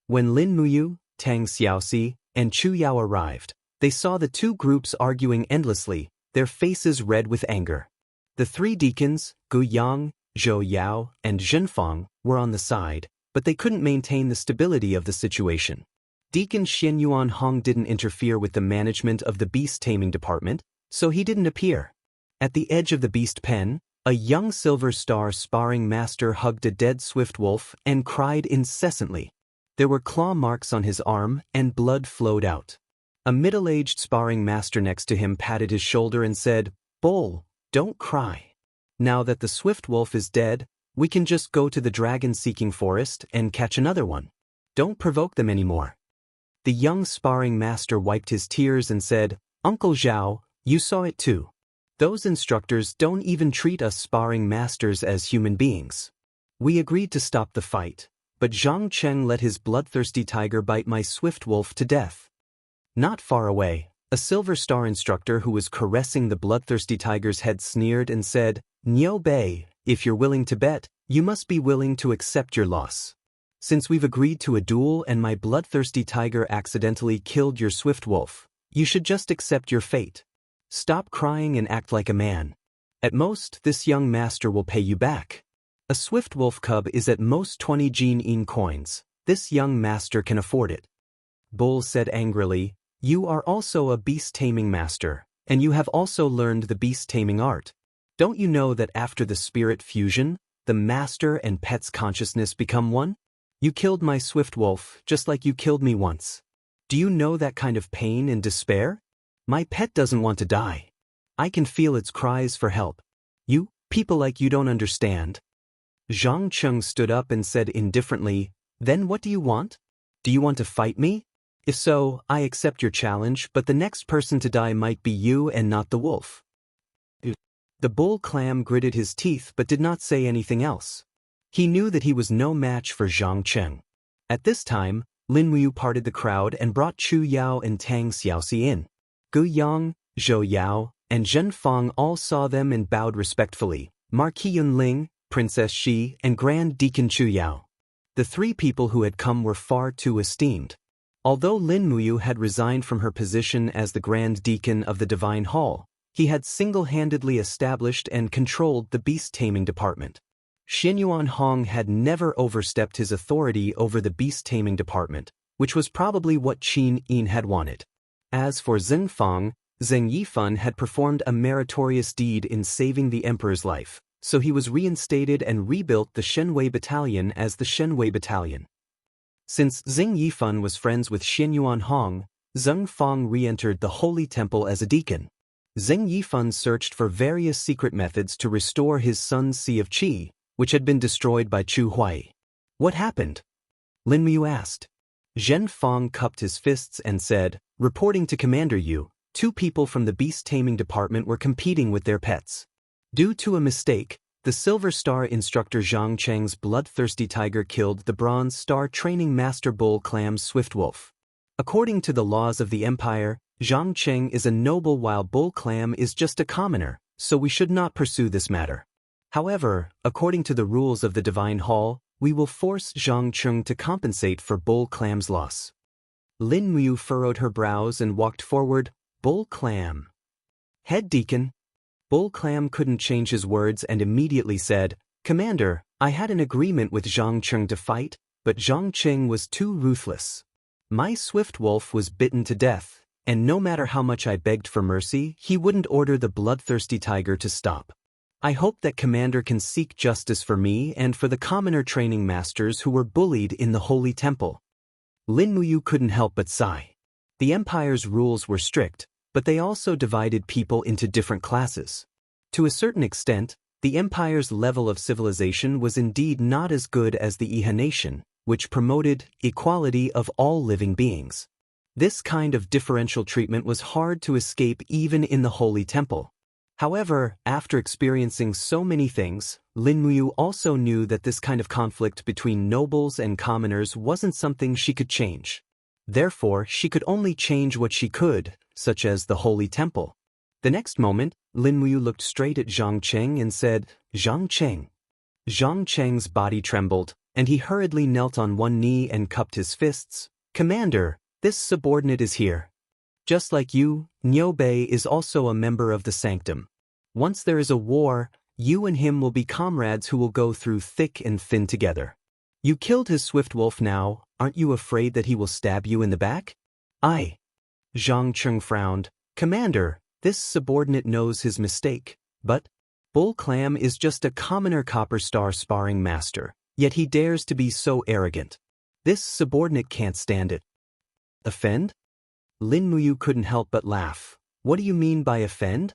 Speaker 1: When Lin Muyu, Tang Xiaoxi, and Chu Yao arrived, they saw the two groups arguing endlessly, their faces red with anger. The three deacons, Gu Yang, Zhou Yao, and Zhenfang, were on the side, but they couldn't maintain the stability of the situation. Deacon Xianyuan Hong didn't interfere with the management of the beast taming department, so he didn't appear. At the edge of the beast pen, a young Silver Star sparring master hugged a dead swift wolf and cried incessantly. There were claw marks on his arm and blood flowed out. A middle-aged sparring master next to him patted his shoulder and said, "Bull, don't cry. Now that the swift wolf is dead, we can just go to the dragon-seeking forest and catch another one. Don't provoke them anymore." The young sparring master wiped his tears and said, "Uncle Zhao, you saw it too. Those instructors don't even treat us sparring masters as human beings. We agreed to stop the fight, but Zhang Cheng let his bloodthirsty tiger bite my swift wolf to death." Not far away, a Silver Star instructor who was caressing the bloodthirsty tiger's head sneered and said, "Niu Bei, if you're willing to bet, you must be willing to accept your loss. Since we've agreed to a duel and my bloodthirsty tiger accidentally killed your swift wolf, you should just accept your fate. Stop crying and act like a man. At most, this young master will pay you back. A swift wolf cub is at most 20 Jin coins. This young master can afford it." Bull said angrily, "You are also a beast-taming master, and you have also learned the beast-taming art. Don't you know that after the spirit fusion, the master and pet's consciousness become one? You killed my swift wolf, just like you killed me once. Do you know that kind of pain and despair? My pet doesn't want to die. I can feel its cries for help. You, people like you don't understand." Zhang Cheng stood up and said indifferently, "Then what do you want? Do you want to fight me? If so, I accept your challenge, but the next person to die might be you and not the wolf." The bull clam gritted his teeth but did not say anything else. He knew that he was no match for Zhang Cheng. At this time, Lin Muyu parted the crowd and brought Chu Yao and Tang Xiaoxi in. Gu Yang, Zhou Yao, and Zhenfang all saw them and bowed respectfully. Marquis Yunling, Princess Shi, and Grand Deacon Chu Yao. The three people who had come were far too esteemed. Although Lin Muyu had resigned from her position as the Grand Deacon of the Divine Hall, he had single-handedly established and controlled the beast-taming department. Xianyuan Hong had never overstepped his authority over the beast-taming department, which was probably what Qin Yin had wanted. As for Zhenfang, Zheng Yifan had performed a meritorious deed in saving the emperor's life, so he was reinstated and rebuilt the Shenwei Battalion as the Shenwei Battalion. Since Zheng Yifan was friends with Xianyuan Hong, Zheng Fang re-entered the Holy Temple as a deacon. Zheng Yifan searched for various secret methods to restore his son's Sea of Qi, which had been destroyed by Chu Huai. "What happened?" Lin Muyu asked. Zhen Fang cupped his fists and said, "Reporting to Commander Yu, two people from the beast-taming department were competing with their pets. Due to a mistake, the Silver Star instructor Zhang Cheng's bloodthirsty tiger killed the Bronze Star training master bull clam's swift wolf. According to the laws of the Empire, Zhang Cheng is a noble while bull clam is just a commoner, so we should not pursue this matter. However, according to the rules of the Divine Hall, we will force Zhang Cheng to compensate for bull clam's loss." Lin Muyu furrowed her brows and walked forward. "Bull clam." "Head deacon." Bull clam couldn't change his words and immediately said, "Commander, I had an agreement with Zhang Cheng to fight, but Zhang Cheng was too ruthless. My swift wolf was bitten to death, and no matter how much I begged for mercy, he wouldn't order the bloodthirsty tiger to stop. I hope that Commander can seek justice for me and for the commoner training masters who were bullied in the Holy Temple. Lin Muyu couldn't help but sigh. The Empire's rules were strict, but they also divided people into different classes. To a certain extent, the Empire's level of civilization was indeed not as good as the Iha nation, which promoted equality of all living beings. This kind of differential treatment was hard to escape even in the Holy Temple. However, after experiencing so many things, Lin Muyu also knew that this kind of conflict between nobles and commoners wasn't something she could change. Therefore, she could only change what she could, such as the Holy Temple. The next moment, Lin Muyu looked straight at Zhang Cheng and said, "Zhang Cheng." Zhang Cheng's body trembled, and he hurriedly knelt on one knee and cupped his fists. "Commander, this subordinate is here. Just like you, Niu Bei is also a member of the Sanctum. Once there is a war, you and him will be comrades who will go through thick and thin together. You killed his swift wolf now, aren't you afraid that he will stab you in the back?" "Aye." Zhang Cheng frowned. "Commander, this subordinate knows his mistake, but Bull Clam is just a commoner copper star sparring master, yet he dares to be so arrogant. This subordinate can't stand it." "Offend?" Lin Muyu couldn't help but laugh. "What do you mean by offend?"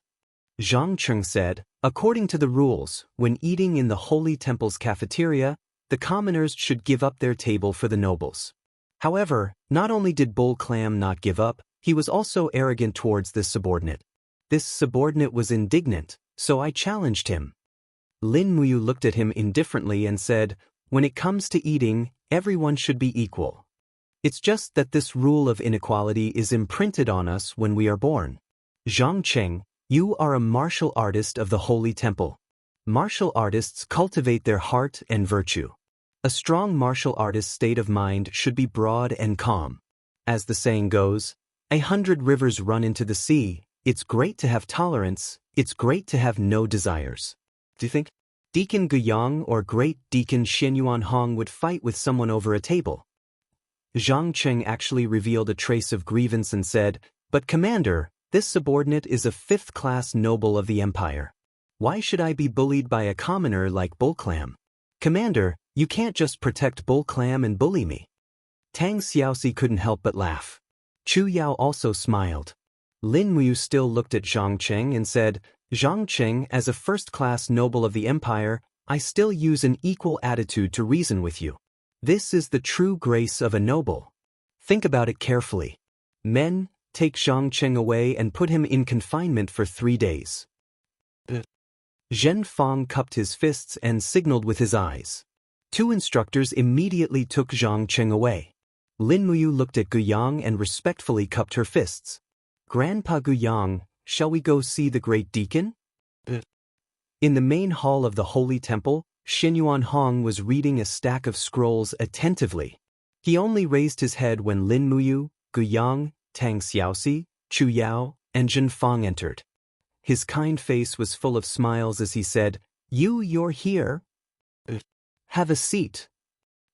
Speaker 1: Zhang Cheng said, "According to the rules, when eating in the Holy Temple's cafeteria, the commoners should give up their table for the nobles. However, not only did Bull Clam not give up, he was also arrogant towards this subordinate. This subordinate was indignant, so I challenged him." Lin Muyu looked at him indifferently and said, "When it comes to eating, everyone should be equal. It's just that this rule of inequality is imprinted on us when we are born. Zhang Cheng, you are a martial artist of the Holy Temple. Martial artists cultivate their heart and virtue. A strong martial artist's state of mind should be broad and calm. As the saying goes, 100 rivers run into the sea. It's great to have tolerance, it's great to have no desires. Do you think Deacon Guyang or Great Deacon Xianyuan Hong would fight with someone over a table?" Zhang Cheng actually revealed a trace of grievance and said, "But Commander, this subordinate is a 5th-class noble of the Empire. Why should I be bullied by a commoner like Bull Clam? Commander, you can't just protect Bull Clam and bully me." Tang Xiaoxi couldn't help but laugh. Chu Yao also smiled. Lin Muyu still looked at Zhang Cheng and said, "Zhang Cheng, as a 1st-class noble of the Empire, I still use an equal attitude to reason with you. This is the true grace of a noble. Think about it carefully. Men, take Zhang Cheng away and put him in confinement for 3 days." Zhen Fang cupped his fists and signaled with his eyes. 2 instructors immediately took Zhang Cheng away. Lin Muyu looked at Guyang and respectfully cupped her fists. "Grandpa Guyang, shall we go see the Great Deacon?" In the main hall of the Holy Temple, Xianyuan Hong was reading a stack of scrolls attentively. He only raised his head when Lin Muyu, Guyang, Tang Xiaoxi, Chu Yao, and Zhen Fang entered. His kind face was full of smiles as he said, You're here? Have a seat."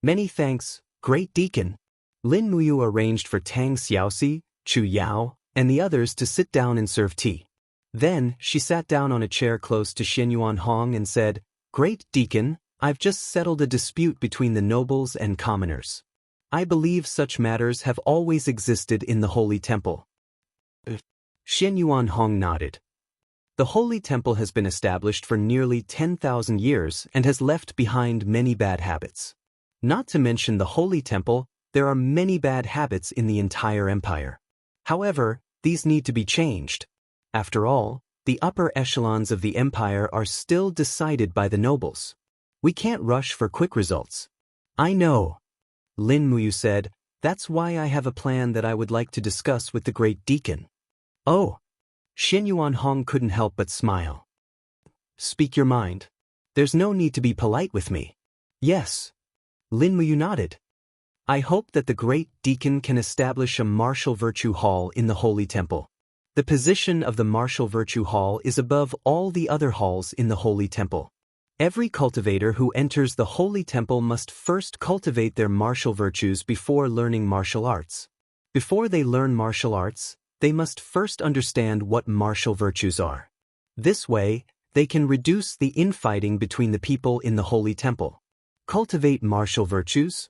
Speaker 1: "Many thanks, Great Deacon." Lin Muyu arranged for Tang Xiaoxi, Chu Yao, and the others to sit down and serve tea. Then, she sat down on a chair close to Xianyuan Hong and said, "Great Deacon, I've just settled a dispute between the nobles and commoners. I believe such matters have always existed in the Holy Temple." Xianyuan Hong nodded. The Holy Temple has been established for nearly 10,000 years and has left behind many bad habits. Not to mention the Holy Temple, there are many bad habits in the entire empire. However, these need to be changed. After all, the upper echelons of the empire are still decided by the nobles. We can't rush for quick results. "I know," Lin Muyu said. "That's why I have a plan that I would like to discuss with the Great Deacon." "Oh." Xianyuan Hong couldn't help but smile. "Speak your mind. There's no need to be polite with me." "Yes." Lin Muyu nodded. "I hope that the Great Deacon can establish a martial virtue hall in the Holy Temple. The position of the martial virtue hall is above all the other halls in the Holy Temple. Every cultivator who enters the Holy Temple must first cultivate their martial virtues before learning martial arts. Before they learn martial arts, they must first understand what martial virtues are. This way, they can reduce the infighting between the people in the Holy Temple. Cultivate martial virtues?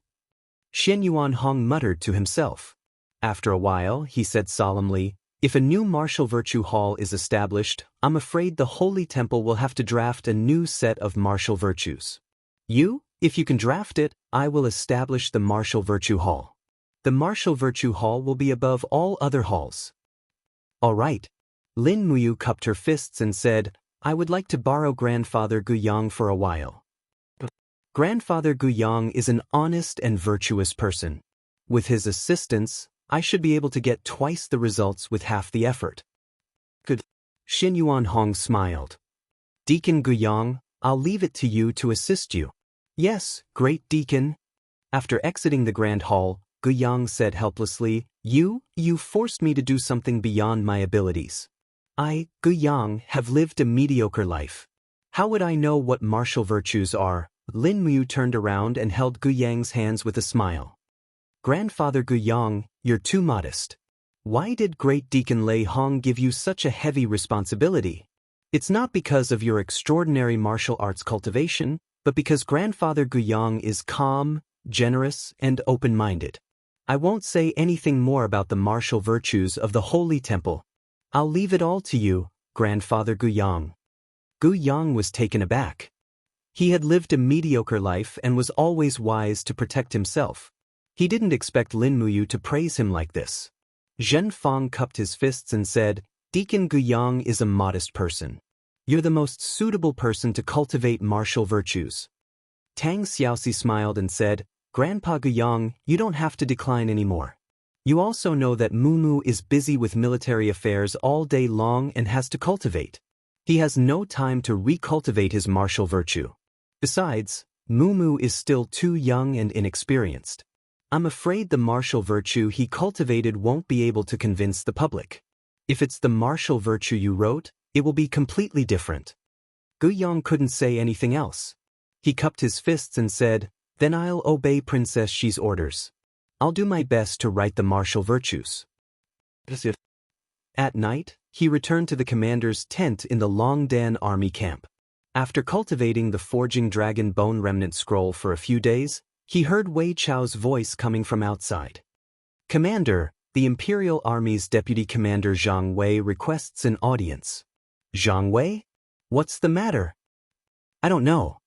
Speaker 1: Xianyuan Hong muttered to himself. After a while, he said solemnly, if a new martial virtue hall is established, I'm afraid the Holy Temple will have to draft a new set of martial virtues. If you can draft it, I will establish the martial virtue hall. The martial virtue hall will be above all other halls. All right. Lin Muyu cupped her fists and said, I would like to borrow Grandfather Guyang for a while. Grandfather Guyang is an honest and virtuous person. With his assistance, I should be able to get twice the results with half the effort. Good. Xianyuan Hong smiled. Deacon Guyang, I'll leave it to you to assist you. Yes, great deacon. After exiting the Grand Hall, Guyang said helplessly, You forced me to do something beyond my abilities. I, Guyang, have lived a mediocre life. How would I know what martial virtues are? Lin Muyu turned around and held Guyang's hands with a smile. Grandfather Guyang, you're too modest. Why did Great Deacon Lei Hong give you such a heavy responsibility? It's not because of your extraordinary martial arts cultivation, but because Grandfather Guyang is calm, generous, and open-minded. I won't say anything more about the martial virtues of the Holy Temple. I'll leave it all to you, Grandfather Guyang. Guyang was taken aback. He had lived a mediocre life and was always wise to protect himself. He didn't expect Lin Muyu to praise him like this. Zhen Fang cupped his fists and said, Deacon Guyang is a modest person. You're the most suitable person to cultivate martial virtues. Tang Xiaoxi smiled and said, Grandpa Guyang, you don't have to decline anymore. You also know that Mumu is busy with military affairs all day long and has to cultivate. He has no time to recultivate his martial virtue. Besides, Mumu is still too young and inexperienced. I'm afraid the martial virtue he cultivated won't be able to convince the public. If it's the martial virtue you wrote, it will be completely different. Guyang couldn't say anything else. He cupped his fists and said, Then I'll obey Princess Xi's orders. I'll do my best to write the martial virtues. At night, he returned to the commander's tent in the Longdan army camp. After cultivating the Forging Dragon Bone Remnant Scroll for a few days, he heard Wei Chao's voice coming from outside. Commander, the Imperial Army's Deputy Commander Zhang Wei requests an audience. Zhang Wei? What's the matter? I don't know.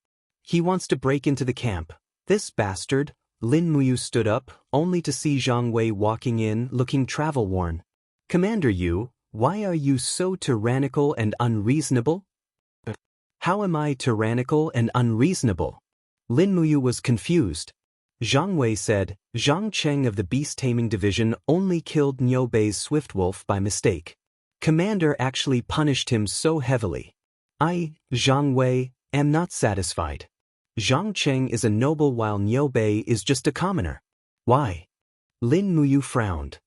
Speaker 1: He wants to break into the camp. This bastard. Lin Muyu stood up, only to see Zhang Wei walking in looking travel-worn. Commander Yu, why are you so tyrannical and unreasonable? How am I tyrannical and unreasonable? Lin Muyu was confused. Zhang Wei said, Zhang Cheng of the Beast-Taming Division only killed Niu Bei's Swiftwolf by mistake. Commander actually punished him so heavily. I, Zhang Wei, am not satisfied. Zhang Cheng is a noble while Niu Bei is just a commoner. Why? Lin Muyu frowned.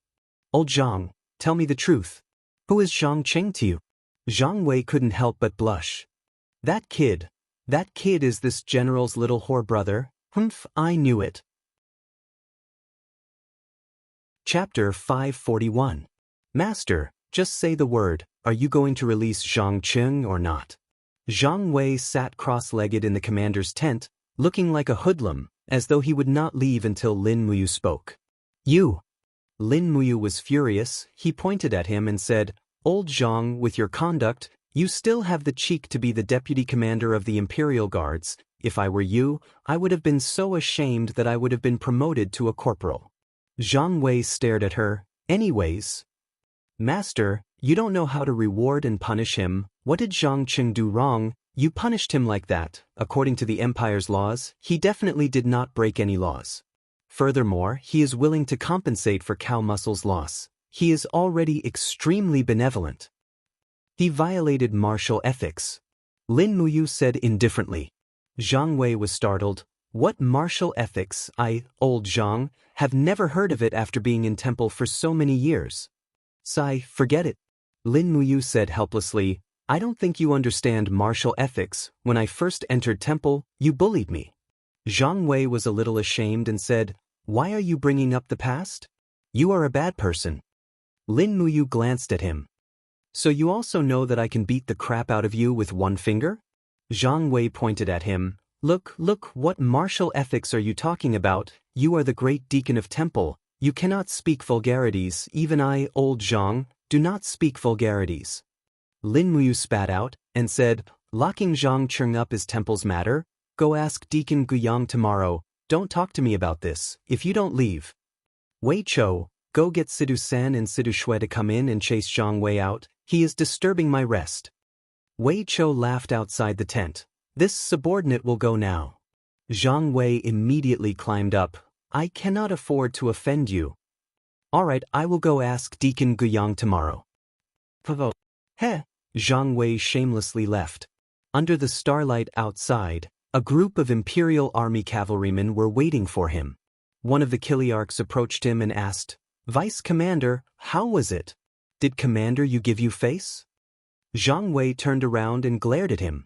Speaker 1: Old Zhang, tell me the truth. Who is Zhang Cheng to you? Zhang Wei couldn't help but blush. That kid is this general's little whore brother. Humph, I knew it. Chapter 541. Master, just say the word, are you going to release Zhang Cheng or not? Zhang Wei sat cross-legged in the commander's tent, looking like a hoodlum, as though he would not leave until Lin Muyu spoke. You! Lin Muyu was furious. He pointed at him and said, Old Zhang, with your conduct, you still have the cheek to be the deputy commander of the Imperial Guards. If I were you, I would have been so ashamed that I would have been promoted to a corporal. Zhang Wei stared at her. Anyways. Master, you don't know how to reward and punish him. What did Zhang Cheng do wrong? You punished him like that. According to the Empire's laws, he definitely did not break any laws. Furthermore, he is willing to compensate for Cow Muscle's loss. He is already extremely benevolent. He violated martial ethics. Lin Muyu said indifferently. Zhang Wei was startled. What martial ethics? I, old Zhang, have never heard of it after being in temple for so many years. Sai, forget it. Lin Muyu said helplessly, I don't think you understand martial ethics. When I first entered temple, you bullied me. Zhang Wei was a little ashamed and said, Why are you bringing up the past? You are a bad person. Lin Muyu glanced at him. So you also know that I can beat the crap out of you with one finger? Zhang Wei pointed at him. Look, what martial ethics are you talking about? You are the great deacon of temple. You cannot speak vulgarities. Even I, old Zhang, do not speak vulgarities. Lin Muyu spat out and said, locking Zhang Cheng up is temple's matter. Go ask Deacon Guyang tomorrow. Don't talk to me about this, if you don't leave. Wei Chou, go get Sidu Sen and Sidu Shui to come in and chase Zhang Wei out. He is disturbing my rest. Wei Chou laughed outside the tent. This subordinate will go now. Zhang Wei immediately climbed up. I cannot afford to offend you. All right, I will go ask Deacon Guyang tomorrow. Pavo. Heh. Zhang Wei shamelessly left. Under the starlight outside, a group of Imperial Army cavalrymen were waiting for him. One of the Kiliarchs approached him and asked, Vice Commander, how was it? Did Commander you give you face? Zhang Wei turned around and glared at him.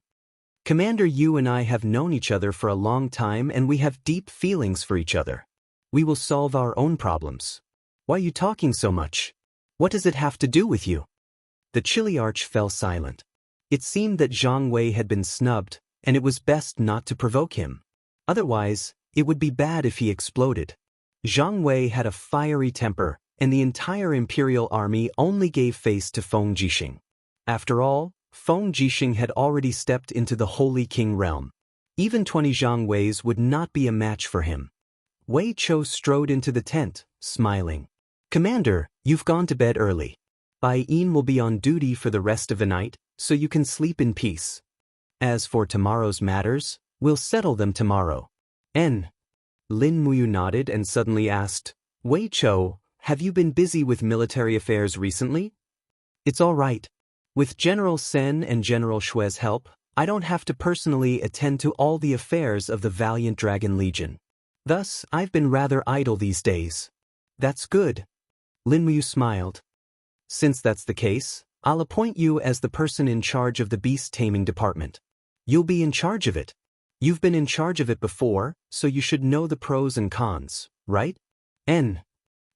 Speaker 1: Commander, you and I have known each other for a long time and we have deep feelings for each other. We will solve our own problems. Why are you talking so much? What does it have to do with you? The Chiliarch fell silent. It seemed that Zhang Wei had been snubbed, and it was best not to provoke him. Otherwise, it would be bad if he exploded. Zhang Wei had a fiery temper, and the entire Imperial Army only gave face to Feng Jixing. After all, Feng Jixing had already stepped into the Holy King realm. Even 20 Zhang Weis would not be a match for him. Wei Chou strode into the tent, smiling. Commander, you've gone to bed early. Bai Yin will be on duty for the rest of the night, so you can sleep in peace. As for tomorrow's matters, we'll settle them tomorrow. Lin Muyu nodded and suddenly asked, Wei Chou, have you been busy with military affairs recently? It's all right. With General Sen and General Shui's help, I don't have to personally attend to all the affairs of the valiant Dragon Legion. Thus, I've been rather idle these days. That's good. Lin Muyu smiled. Since that's the case, I'll appoint you as the person in charge of the beast taming department. You'll be in charge of it. You've been in charge of it before, so you should know the pros and cons, right?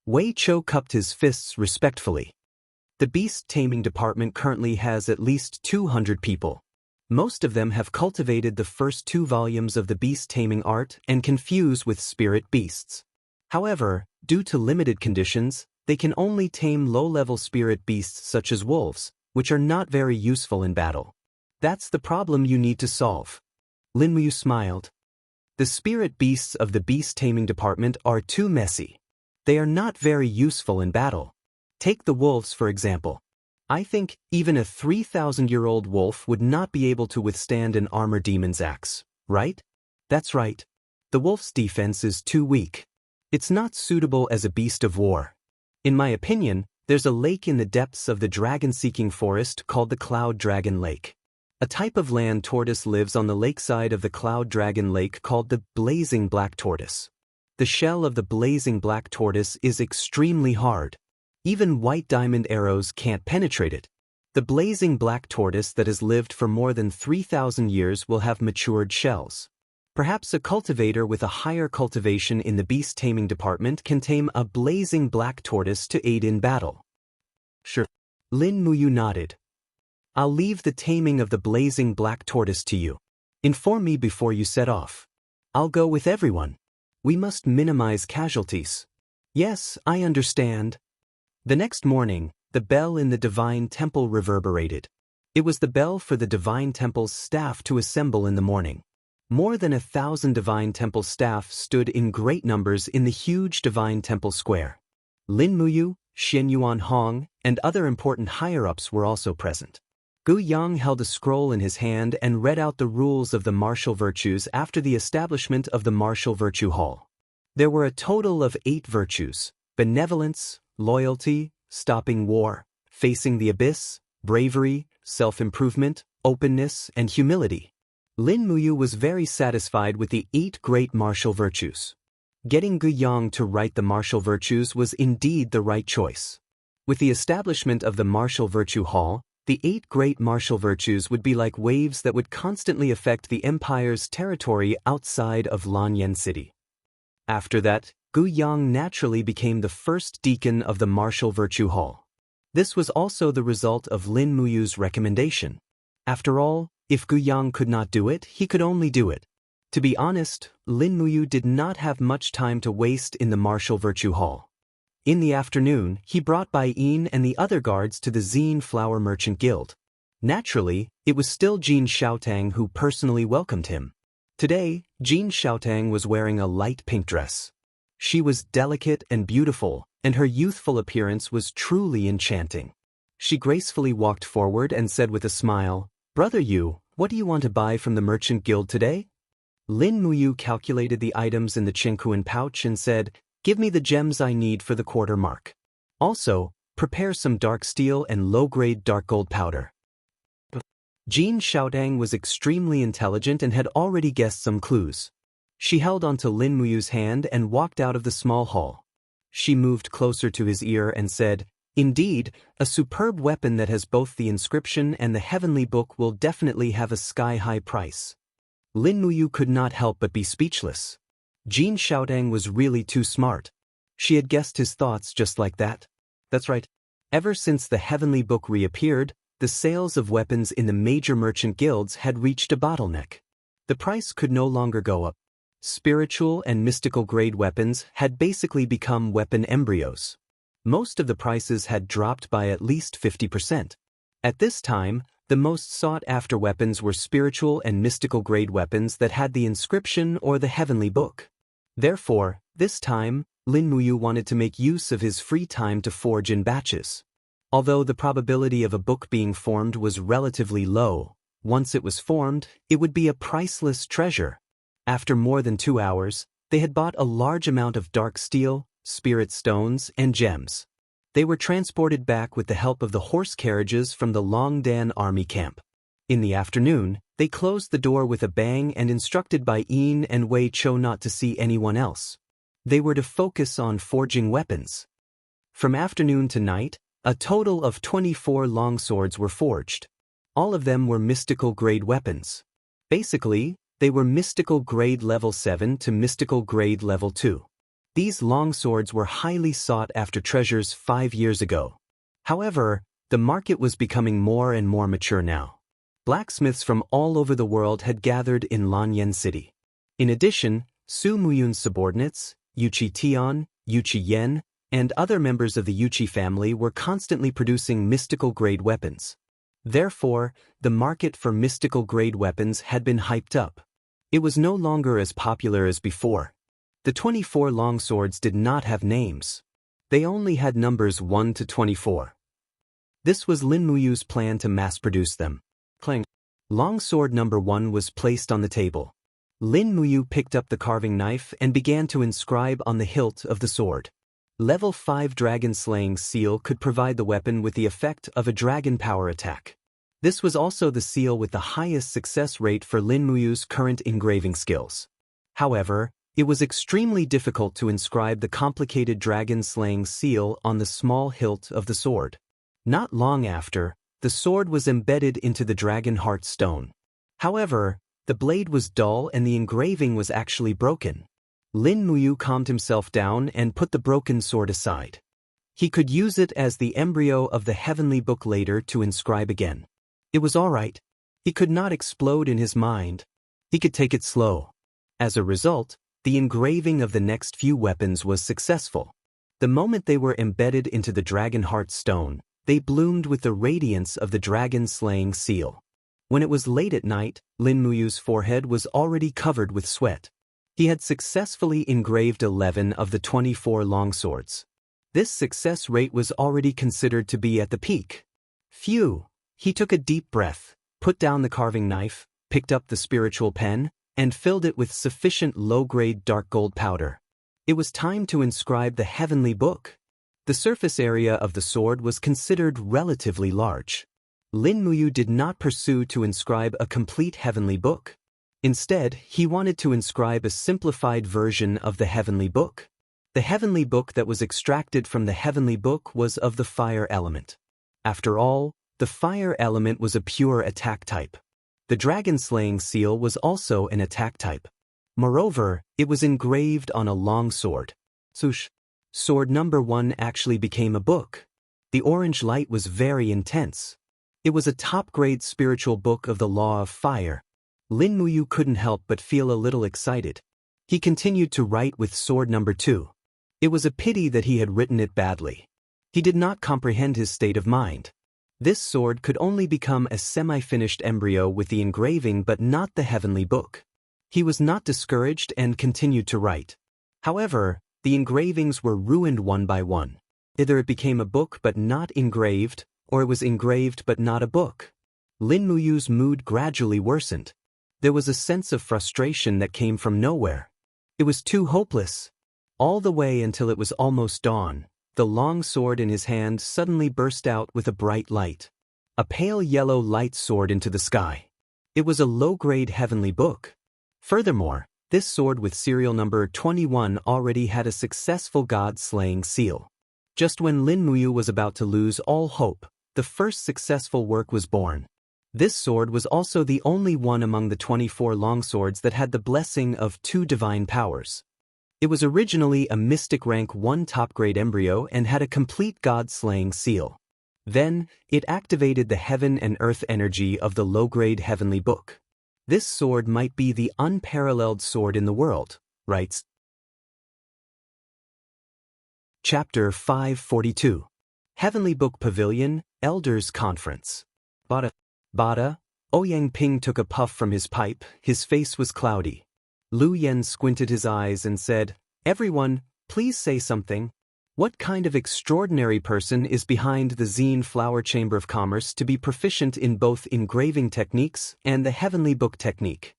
Speaker 1: Wei Chou cupped his fists respectfully. The beast taming department currently has at least 200 people. Most of them have cultivated the first 2 volumes of the beast taming art and can fuse with spirit beasts. However, due to limited conditions, they can only tame low-level spirit beasts such as wolves, which are not very useful in battle. That's the problem you need to solve. Lin Muyu smiled. The spirit beasts of the beast taming department are too messy. They are not very useful in battle. Take the wolves for example. I think even a 3,000-year-old wolf would not be able to withstand an armor demon's axe, right? That's right. The wolf's defense is too weak. It's not suitable as a beast of war. In my opinion, there's a lake in the depths of the dragon-seeking forest called the Cloud Dragon Lake. A type of land tortoise lives on the lakeside of the Cloud Dragon Lake called the Blazing Black Tortoise. The shell of the Blazing Black Tortoise is extremely hard. Even white diamond arrows can't penetrate it. The Blazing Black Tortoise that has lived for more than 3,000 years will have matured shells. Perhaps a cultivator with a higher cultivation in the beast taming department can tame a blazing black tortoise to aid in battle. Sure. Lin Muyu nodded. I'll leave the taming of the blazing black tortoise to you. Inform me before you set off. I'll go with everyone. We must minimize casualties. Yes, I understand. The next morning, the bell in the Divine Temple reverberated. It was the bell for the Divine Temple's staff to assemble in the morning. More than 1,000 Divine Temple staff stood in great numbers in the huge Divine Temple Square. Lin Muyu, Xin Yuan Hong, and other important higher-ups were also present. Gu Yang held a scroll in his hand and read out the rules of the martial virtues after the establishment of the Martial Virtue Hall. There were a total of 8 virtues: benevolence, loyalty, stopping war, facing the abyss, bravery, self-improvement, openness, and humility. Lin Muyu was very satisfied with the 8 great martial virtues. Getting Gu Yang to write the martial virtues was indeed the right choice. With the establishment of the Martial Virtue Hall, the 8 great martial virtues would be like waves that would constantly affect the Empire's territory outside of Lanyan City. After that, Gu Yang naturally became the first deacon of the Martial Virtue Hall. This was also the result of Lin Muyu's recommendation. After all, if Gu Yang could not do it, he could only do it. To be honest, Lin Muyu did not have much time to waste in the Martial Virtue Hall. In the afternoon, he brought Bai Yin and the other guards to the Zine Flower Merchant Guild. Naturally, it was still Jin Xiaotang who personally welcomed him. Today, Jin Xiaotang was wearing a light pink dress. She was delicate and beautiful, and her youthful appearance was truly enchanting. She gracefully walked forward and said with a smile, "Brother Yu, what do you want to buy from the Merchant Guild today?" Lin Muyu calculated the items in the Qingkuan pouch and said, "Give me the gems I need for the quarter mark. Also, prepare some dark steel and low-grade dark gold powder." Jin Xiaotang was extremely intelligent and had already guessed some clues. She held onto Lin Muyu's hand and walked out of the small hall. She moved closer to his ear and said, "Indeed, a superb weapon that has both the inscription and the heavenly book will definitely have a sky-high price." Lin Muyu could not help but be speechless. Jin Xiaotang was really too smart. She had guessed his thoughts just like that. That's right. Ever since the heavenly book reappeared, the sales of weapons in the major merchant guilds had reached a bottleneck. The price could no longer go up. Spiritual and mystical grade weapons had basically become weapon embryos. Most of the prices had dropped by at least 50%. At this time, the most sought-after weapons were spiritual and mystical grade weapons that had the inscription or the heavenly book. Therefore, this time, Lin Muyu wanted to make use of his free time to forge in batches. Although the probability of a book being formed was relatively low, once it was formed, it would be a priceless treasure. After more than 2 hours, they had bought a large amount of dark steel, spirit stones, and gems. They were transported back with the help of the horse carriages from the Longdan army camp. In the afternoon, they closed the door with a bang and instructed Bai Yin and Wei Chou not to see anyone else. They were to focus on forging weapons. From afternoon to night, a total of 24 longswords were forged. All of them were mystical grade weapons. Basically, they were mystical grade level 7 to mystical grade level 2. These longswords were highly sought after treasures 5 years ago. However, the market was becoming more and more mature now. Blacksmiths from all over the world had gathered in Lanyan City. In addition, Su Muyun's subordinates, Yuchi Tian, Yuchi Yen, and other members of the Yuchi family were constantly producing mystical grade weapons. Therefore, the market for mystical grade weapons had been hyped up. It was no longer as popular as before. The 24 longswords did not have names. They only had numbers 1 to 24. This was Lin Muyu's plan to mass-produce them. Clang. Longsword number 1 was placed on the table. Lin Muyu picked up the carving knife and began to inscribe on the hilt of the sword. Level 5 Dragon Slaying Seal could provide the weapon with the effect of a dragon power attack. This was also the seal with the highest success rate for Lin Muyu's current engraving skills. However, it was extremely difficult to inscribe the complicated dragon slaying seal on the small hilt of the sword. Not long after, the sword was embedded into the dragon heart stone. However, the blade was dull and the engraving was actually broken. Lin Muyu calmed himself down and put the broken sword aside. He could use it as the embryo of the heavenly book later to inscribe again. It was all right. He could not explode in his mind. He could take it slow. As a result, the engraving of the next few weapons was successful. The moment they were embedded into the dragon heart stone, they bloomed with the radiance of the dragon-slaying seal. When it was late at night, Lin Muyu's forehead was already covered with sweat. He had successfully engraved 11 of the 24 longswords. This success rate was already considered to be at the peak. Phew! He took a deep breath, put down the carving knife, picked up the spiritual pen, and filled it with sufficient low-grade dark gold powder. It was time to inscribe the heavenly book. The surface area of the sword was considered relatively large. Lin Muyu did not pursue to inscribe a complete heavenly book. Instead, he wanted to inscribe a simplified version of the heavenly book. The heavenly book that was extracted from the heavenly book was of the fire element. After all, the fire element was a pure attack type. The dragon-slaying seal was also an attack type. Moreover, it was engraved on a long sword. Swoosh. Sword number 1 actually became a book. The orange light was very intense. It was a top-grade spiritual book of the law of fire. Lin Muyu couldn't help but feel a little excited. He continued to write with sword number 2. It was a pity that he had written it badly. He did not comprehend his state of mind. This sword could only become a semi-finished embryo with the engraving but not the heavenly book. He was not discouraged and continued to write. However, the engravings were ruined one by one. Either it became a book but not engraved, or it was engraved but not a book. Lin Muyu's mood gradually worsened. There was a sense of frustration that came from nowhere. It was too hopeless. All the way until it was almost dawn, the long sword in his hand suddenly burst out with a bright light. A pale yellow light soared into the sky. It was a low-grade heavenly book. Furthermore, this sword with serial number 21 already had a successful god-slaying seal. Just when Lin Muyu was about to lose all hope, the first successful work was born. This sword was also the only one among the 24 longswords that had the blessing of 2 divine powers. It was originally a mystic rank 1 top-grade embryo and had a complete god-slaying seal. Then, it activated the heaven and earth energy of the low-grade heavenly book. This sword might be the unparalleled sword in the world, writes Chapter 542. Heavenly Book Pavilion, Elders Conference. Bada, Ouyang Ping took a puff from his pipe, his face was cloudy. Lu Yen squinted his eyes and said, "Everyone, please say something. What kind of extraordinary person is behind the Zine Flower Chamber of Commerce to be proficient in both engraving techniques and the heavenly book technique?"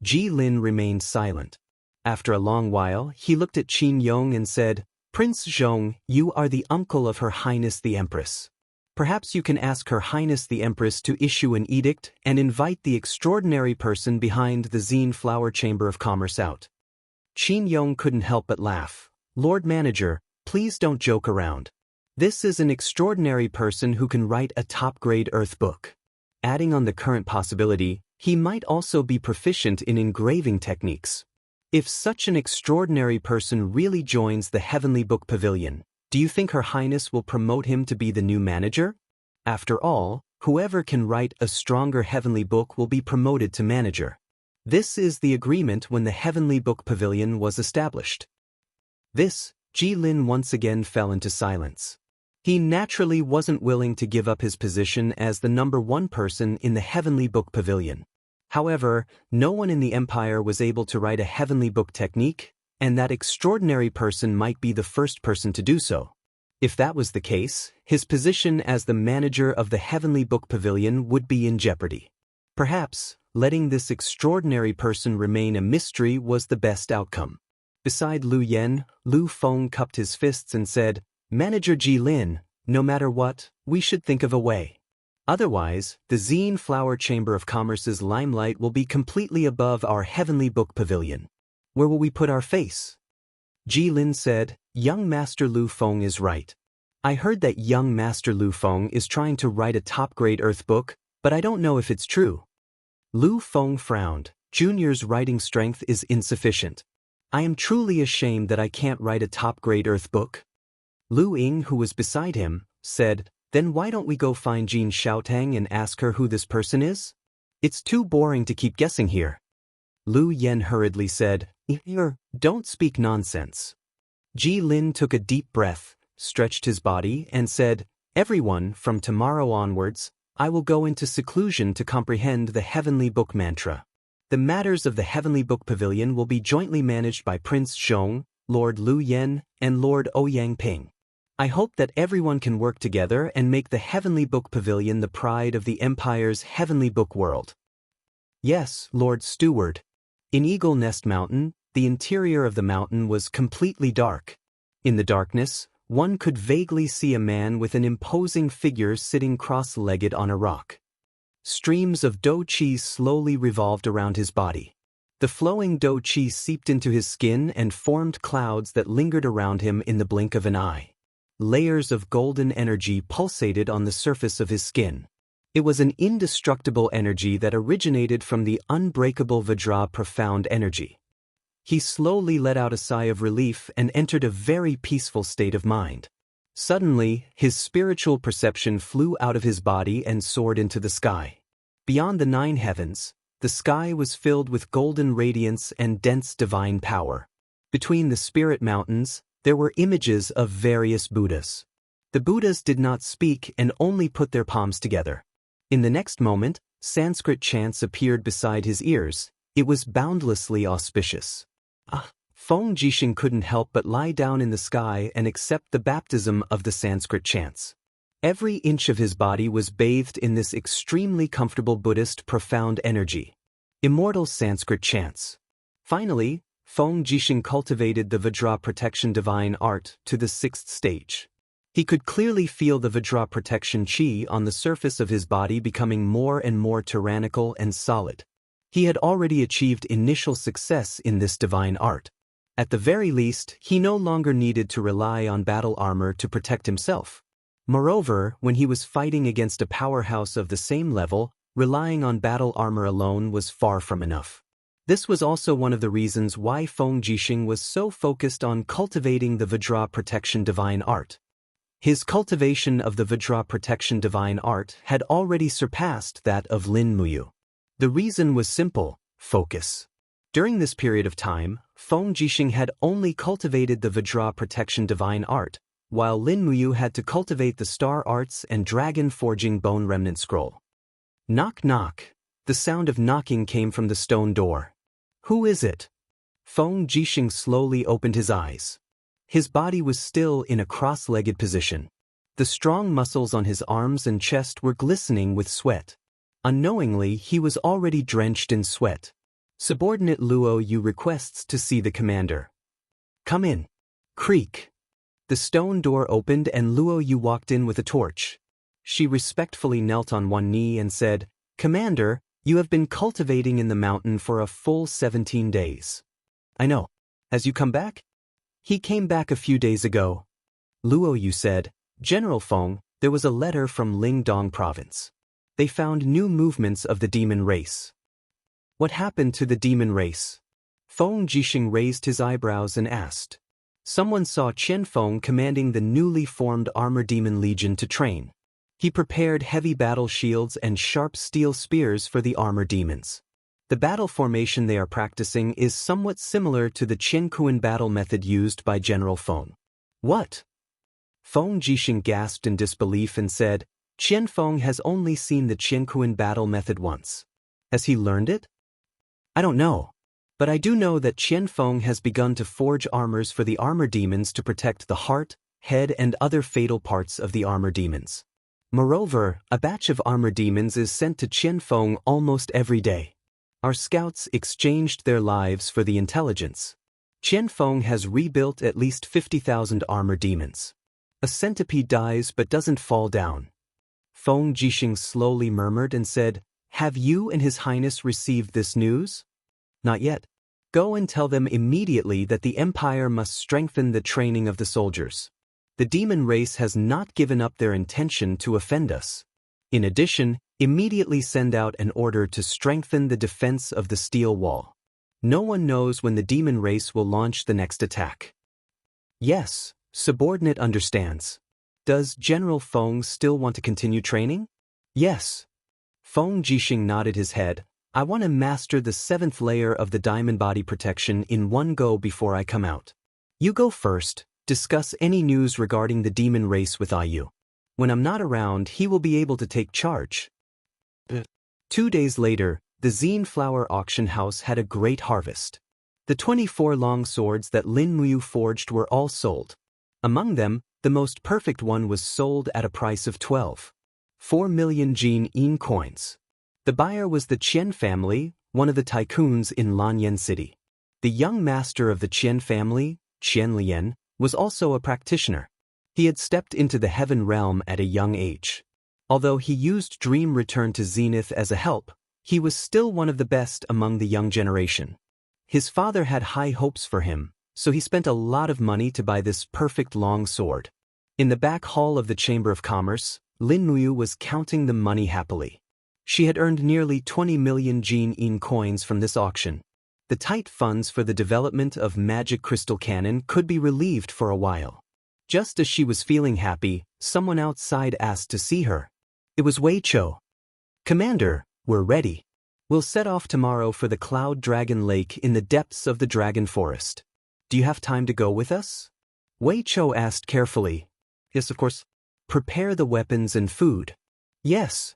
Speaker 1: Ji Lin remained silent. After a long while, he looked at Qin Yong and said, "Prince Zhong, you are the uncle of Her Highness the Empress. Perhaps you can ask Her Highness the Empress to issue an edict and invite the extraordinary person behind the Zine Flower Chamber of Commerce out." Qin Yong couldn't help but laugh. "Lord Manager, please don't joke around. This is an extraordinary person who can write a top-grade earth book." Adding on the current possibility, he might also be proficient in engraving techniques. If such an extraordinary person really joins the Heavenly Book Pavilion, do you think Her Highness will promote him to be the new manager? After all, whoever can write a stronger heavenly book will be promoted to manager. This is the agreement when the Heavenly Book Pavilion was established. Ji Lin once again fell into silence. He naturally wasn't willing to give up his position as the number 1 person in the Heavenly Book Pavilion. However, no one in the Empire was able to write a heavenly book technique, and that extraordinary person might be the first person to do so. If that was the case, his position as the manager of the Heavenly Book Pavilion would be in jeopardy. Perhaps, letting this extraordinary person remain a mystery was the best outcome. Beside Lu Yen, Lu Feng cupped his fists and said, "Manager Ji Lin, no matter what, we should think of a way. Otherwise, the Zine Flower Chamber of Commerce's limelight will be completely above our Heavenly Book Pavilion. Where will we put our face?" Ji Lin said, "Young Master Lu Feng is right. I heard that young Master Lu Feng is trying to write a top-grade earth book, but I don't know if it's true." Lu Feng frowned. "Junior's writing strength is insufficient. I am truly ashamed that I can't write a top-grade earth book." Lu Ying, who was beside him, said, "Then why don't we go find Jin Xiaotang and ask her who this person is? It's too boring to keep guessing here." Lu Yen hurriedly said, "Don't speak nonsense." Ji Lin took a deep breath, stretched his body, and said, "Everyone, from tomorrow onwards, I will go into seclusion to comprehend the Heavenly Book mantra. The matters of the Heavenly Book Pavilion will be jointly managed by Prince Zhong, Lord Lu Yen, and Lord Ouyang Ping. I hope that everyone can work together and make the Heavenly Book Pavilion the pride of the Empire's Heavenly Book world." "Yes, Lord Steward." In Eagle Nest Mountain, the interior of the mountain was completely dark. In the darkness, one could vaguely see a man with an imposing figure sitting cross-legged on a rock. Streams of dou qi slowly revolved around his body. The flowing dou qi seeped into his skin and formed clouds that lingered around him in the blink of an eye. Layers of golden energy pulsated on the surface of his skin. It was an indestructible energy that originated from the unbreakable Vajra profound energy. He slowly let out a sigh of relief and entered a very peaceful state of mind. Suddenly, his spiritual perception flew out of his body and soared into the sky. Beyond the 9 heavens, the sky was filled with golden radiance and dense divine power. Between the spirit mountains, there were images of various Buddhas. The Buddhas did not speak and only put their palms together. In the next moment, Sanskrit chants appeared beside his ears. It was boundlessly auspicious. Feng Jixing couldn't help but lie down in the sky and accept the baptism of the Sanskrit chants. Every inch of his body was bathed in this extremely comfortable Buddhist profound energy. Immortal Sanskrit chants. Finally, Feng Jixing cultivated the Vajra protection divine art to the 6th stage. He could clearly feel the Vajra protection chi on the surface of his body becoming more and more tyrannical and solid. He had already achieved initial success in this divine art. At the very least, he no longer needed to rely on battle armor to protect himself. Moreover, when he was fighting against a powerhouse of the same level, relying on battle armor alone was far from enough. This was also one of the reasons why Feng Jixing was so focused on cultivating the Vajra protection divine art. His cultivation of the Vajra protection divine art had already surpassed that of Lin Muyu. The reason was simple: focus. During this period of time, Feng Jixing had only cultivated the Vajra protection divine art, while Lin Muyu had to cultivate the star arts and dragon forging bone remnant scroll. Knock knock. The sound of knocking came from the stone door. Who is it? Feng Jixing slowly opened his eyes. His body was still in a cross-legged position. The strong muscles on his arms and chest were glistening with sweat. Unknowingly, he was already drenched in sweat. Subordinate Luo Yu requests to see the commander. Come in. Creak. The stone door opened and Luo Yu walked in with a torch. She respectfully knelt on one knee and said, Commander, you have been cultivating in the mountain for a full 17 days. I know. Has you come back? He came back a few days ago. Luo Yu said, General Feng, there was a letter from Lingdong province. They found new movements of the demon race. What happened to the demon race? Feng Jixing raised his eyebrows and asked. Someone saw Qian Feng commanding the newly formed Armor Demon Legion to train. He prepared heavy battle shields and sharp steel spears for the armor demons. The battle formation they are practicing is somewhat similar to the Qiankuan battle method used by General Feng. What? Feng Jixing gasped in disbelief and said, Qian Feng has only seen the Qiankuan battle method once. Has he learned it? I don't know. But I do know that Qian Feng has begun to forge armors for the armor demons to protect the heart, head and other fatal parts of the armor demons. Moreover, a batch of armor demons is sent to Qian Feng almost every day. Our scouts exchanged their lives for the intelligence. Qian Feng has rebuilt at least 50,000 armor demons. A centipede dies but doesn't fall down. Feng Jixing slowly murmured and said, Have you and His Highness received this news? Not yet. Go and tell them immediately that the Empire must strengthen the training of the soldiers. The demon race has not given up their intention to offend us. In addition, immediately send out an order to strengthen the defense of the steel wall. No one knows when the demon race will launch the next attack. Yes, subordinate understands. Does General Feng still want to continue training? Yes. Feng Jixing nodded his head. I want to master the 7th layer of the diamond body protection in one go before I come out. You go first, discuss any news regarding the demon race with IU. When I'm not around, he will be able to take charge. 2 days later, the Zine Flower Auction House had a great harvest. The 24 long swords that Lin Muyu forged were all sold. Among them, the most perfect one was sold at a price of 12.4 million Jin coins. The buyer was the Qian family, one of the tycoons in Lanyan City. The young master of the Qian family, Qian Lian, was also a practitioner. He had stepped into the heaven realm at a young age. Although he used Dream Return to Zenith as a help, he was still one of the best among the young generation. His father had high hopes for him, so he spent a lot of money to buy this perfect long sword. In the back hall of the Chamber of Commerce, Lin Muyu was counting the money happily. She had earned nearly 20 million Jin coins from this auction. The tight funds for the development of magic crystal cannon could be relieved for a while. Just as she was feeling happy, someone outside asked to see her. It was Wei Chou. "Commander, we're ready. We'll set off tomorrow for the Cloud Dragon Lake in the depths of the Dragon Forest. Do you have time to go with us?" Wei Chou asked carefully. "Yes, of course." "Prepare the weapons and food." "Yes."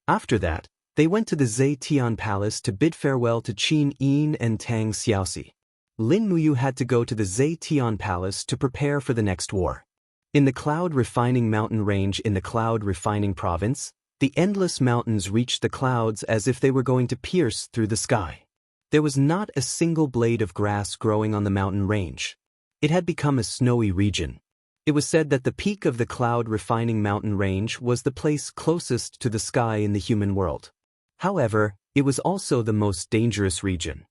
Speaker 1: After that, they went to the Zetian Palace to bid farewell to Qin Yin and Tang Xiaoxi. Lin Muyu had to go to the Zetian Palace to prepare for the next war. In the Cloud Refining Mountain Range in the Cloud Refining Province, the endless mountains reached the clouds as if they were going to pierce through the sky. There was not a single blade of grass growing on the mountain range. It had become a snowy region. It was said that the peak of the Cloud Refining Mountain Range was the place closest to the sky in the human world. However, it was also the most dangerous region.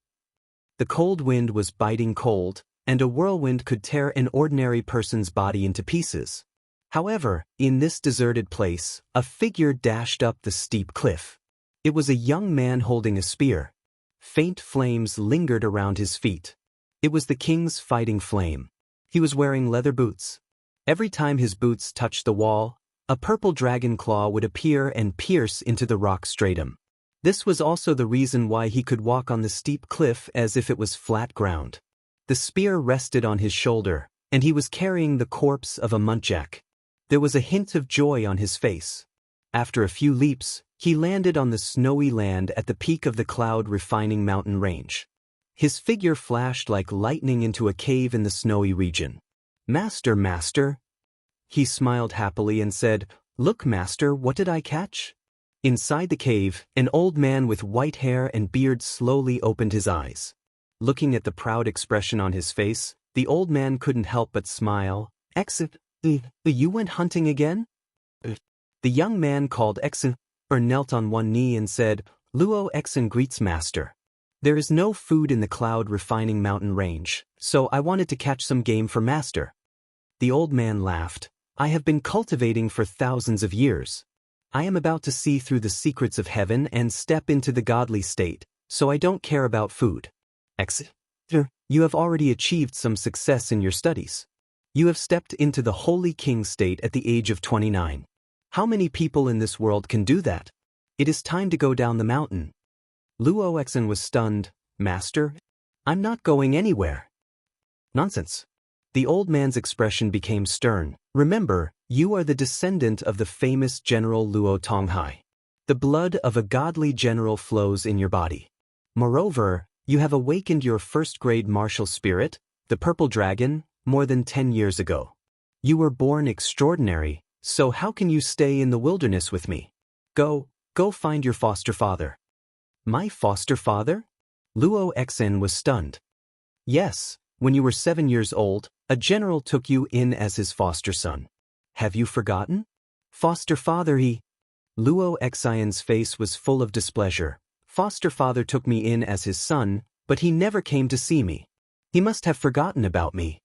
Speaker 1: The cold wind was biting cold, and a whirlwind could tear an ordinary person's body into pieces. However, in this deserted place, a figure dashed up the steep cliff. It was a young man holding a spear. Faint flames lingered around his feet. It was the king's fighting flame. He was wearing leather boots. Every time his boots touched the wall, a purple dragon claw would appear and pierce into the rock stratum. This was also the reason why he could walk on the steep cliff as if it was flat ground. The spear rested on his shoulder, and he was carrying the corpse of a muntjac. There was a hint of joy on his face. After a few leaps, he landed on the snowy land at the peak of the Cloud Refining Mountain Range. His figure flashed like lightning into a cave in the snowy region. "Master, master." He smiled happily and said, "Look, master, what did I catch?" Inside the cave, an old man with white hair and beard slowly opened his eyes. Looking at the proud expression on his face, the old man couldn't help but smile. You went hunting again?" The young man called Exen, or knelt on one knee and said, "Luo Exen greets master. There is no food in the Cloud Refining Mountain Range, so I wanted to catch some game for master." The old man laughed. "I have been cultivating for thousands of years. I am about to see through the secrets of heaven and step into the godly state, so I don't care about food. Exen, you have already achieved some success in your studies. You have stepped into the Holy King state at the age of 29. How many people in this world can do that? It is time to go down the mountain." Luo Exen was stunned. "Master, I'm not going anywhere." "Nonsense." The old man's expression became stern. "Remember, you are the descendant of the famous General Luo Tonghai. The blood of a godly general flows in your body. Moreover, you have awakened your first-grade martial spirit, the purple dragon, more than 10 years ago. You were born extraordinary, so how can you stay in the wilderness with me? Go find your foster father." "My foster father?" Luo Exen was stunned. "Yes, when you were 7 years old, a general took you in as his foster son. Have you forgotten? Foster father Luo Exen's face was full of displeasure. "Foster father took me in as his son, but he never came to see me. He must have forgotten about me."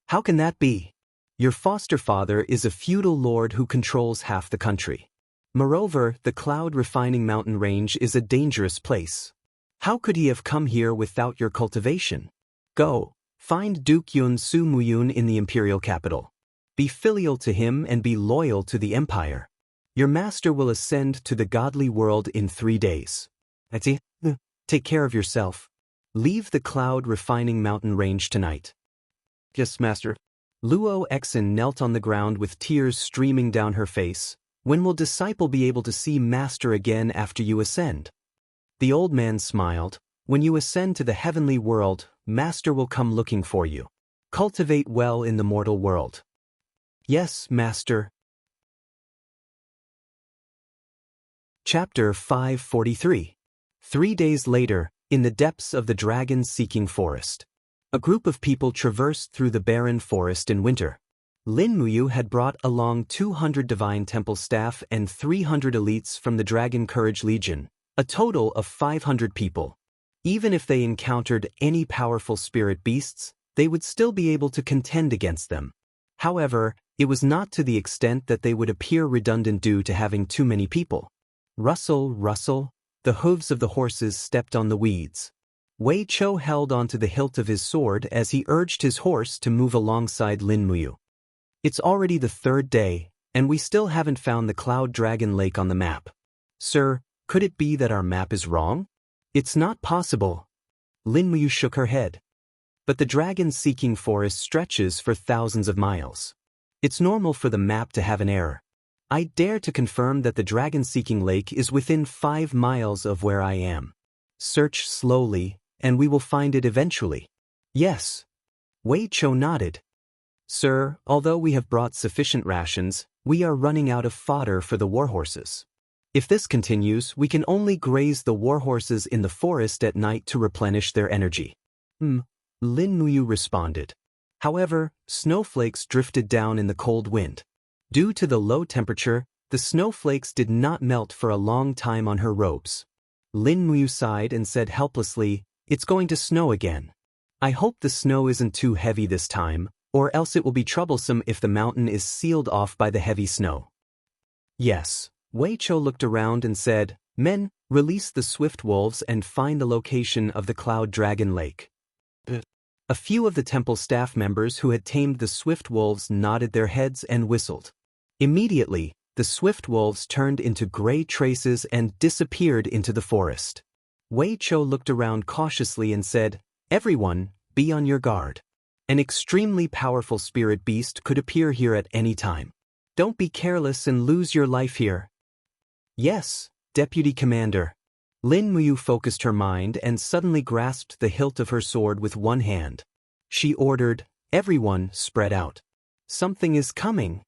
Speaker 1: "How can that be? Your foster father is a feudal lord who controls half the country. Moreover, the Cloud Refining Mountain Range is a dangerous place. How could he have come here without your cultivation? Go, find Duke Yun Su Muyun in the imperial capital. Be filial to him and be loyal to the empire. Your master will ascend to the godly world in 3 days. That's it. Take care of yourself. Leave the Cloud Refining Mountain Range tonight." "Yes, master." Luo Exen knelt on the ground with tears streaming down her face. "When will disciple be able to see master again after you ascend?" The old man smiled. "When you ascend to the heavenly world, master will come looking for you. Cultivate well in the mortal world." "Yes, master." Chapter 543. 3 days later, in the depths of the dragon-seeking forest. A group of people traversed through the barren forest in winter. Lin Muyu had brought along 200 divine temple staff and 300 elites from the Dragon Courage Legion, a total of 500 people. Even if they encountered any powerful spirit beasts, they would still be able to contend against them. However, it was not to the extent that they would appear redundant due to having too many people. Rustle, rustle, the hooves of the horses stepped on the weeds. Wei Chou held onto the hilt of his sword as he urged his horse to move alongside Lin Muyu. It's already the third day, and we still haven't found the Cloud Dragon Lake on the map. Sir, could it be that our map is wrong? It's not possible. Lin Muyu shook her head. But the dragon-seeking forest stretches for thousands of miles. It's normal for the map to have an error. I dare to confirm that the dragon-seeking lake is within 5 miles of where I am. Search slowly, and we will find it eventually. Yes. Wei Chou nodded. Sir, although we have brought sufficient rations, we are running out of fodder for the warhorses. If this continues, we can only graze the warhorses in the forest at night to replenish their energy. Lin Muyu responded. However, snowflakes drifted down in the cold wind. Due to the low temperature, the snowflakes did not melt for a long time on her robes. Lin Muyu sighed and said helplessly, "It's going to snow again. I hope the snow isn't too heavy this time, or else it will be troublesome if the mountain is sealed off by the heavy snow." Yes. Wei Chou looked around and said, "Men, release the swift wolves and find the location of the Cloud Dragon Lake." A few of the temple staff members who had tamed the swift wolves nodded their heads and whistled. Immediately, the swift wolves turned into gray traces and disappeared into the forest. Wei Chou looked around cautiously and said, "Everyone, be on your guard. An extremely powerful spirit beast could appear here at any time. Don't be careless and lose your life here." "Yes, Deputy Commander." Lin Muyu focused her mind and suddenly grasped the hilt of her sword with one hand. She ordered, "Everyone, spread out. Something is coming."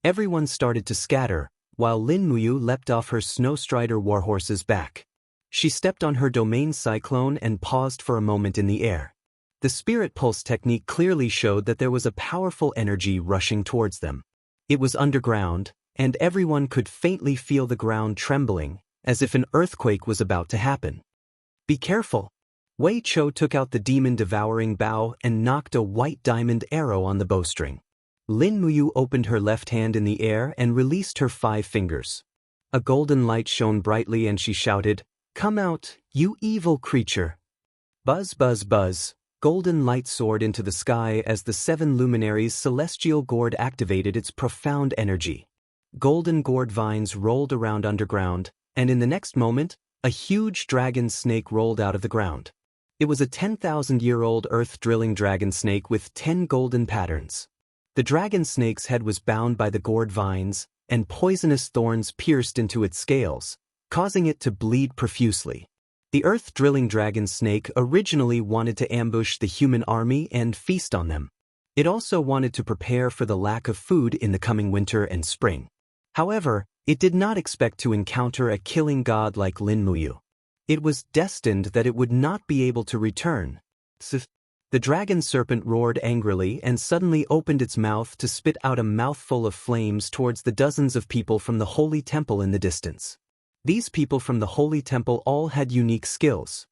Speaker 1: Everyone started to scatter, while Lin Muyu leapt off her Snowstrider warhorse's back. She stepped on her domain cyclone and paused for a moment in the air. The spirit pulse technique clearly showed that there was a powerful energy rushing towards them. It was underground, and everyone could faintly feel the ground trembling, as if an earthquake was about to happen. "Be careful." Wei Chou took out the demon-devouring bow and knocked a white diamond arrow on the bowstring. Lin Muyu opened her left hand in the air and released her 5 fingers. A golden light shone brightly and she shouted, "Come out, you evil creature." Buzz, buzz, buzz. Golden light soared into the sky as the 7 luminaries' celestial gourd activated its profound energy. Golden gourd vines rolled around underground, and in the next moment, a huge dragon snake rolled out of the ground. It was a 10,000-year-old earth-drilling dragon snake with 10 golden patterns. The dragon snake's head was bound by the gourd vines, and poisonous thorns pierced into its scales, causing it to bleed profusely. The earth-drilling dragon snake originally wanted to ambush the human army and feast on them. It also wanted to prepare for the lack of food in the coming winter and spring. However, it did not expect to encounter a killing god like Lin Muyu. It was destined that it would not be able to return. The dragon serpent roared angrily and suddenly opened its mouth to spit out a mouthful of flames towards the dozens of people from the holy temple in the distance. These people from the holy temple all had unique skills.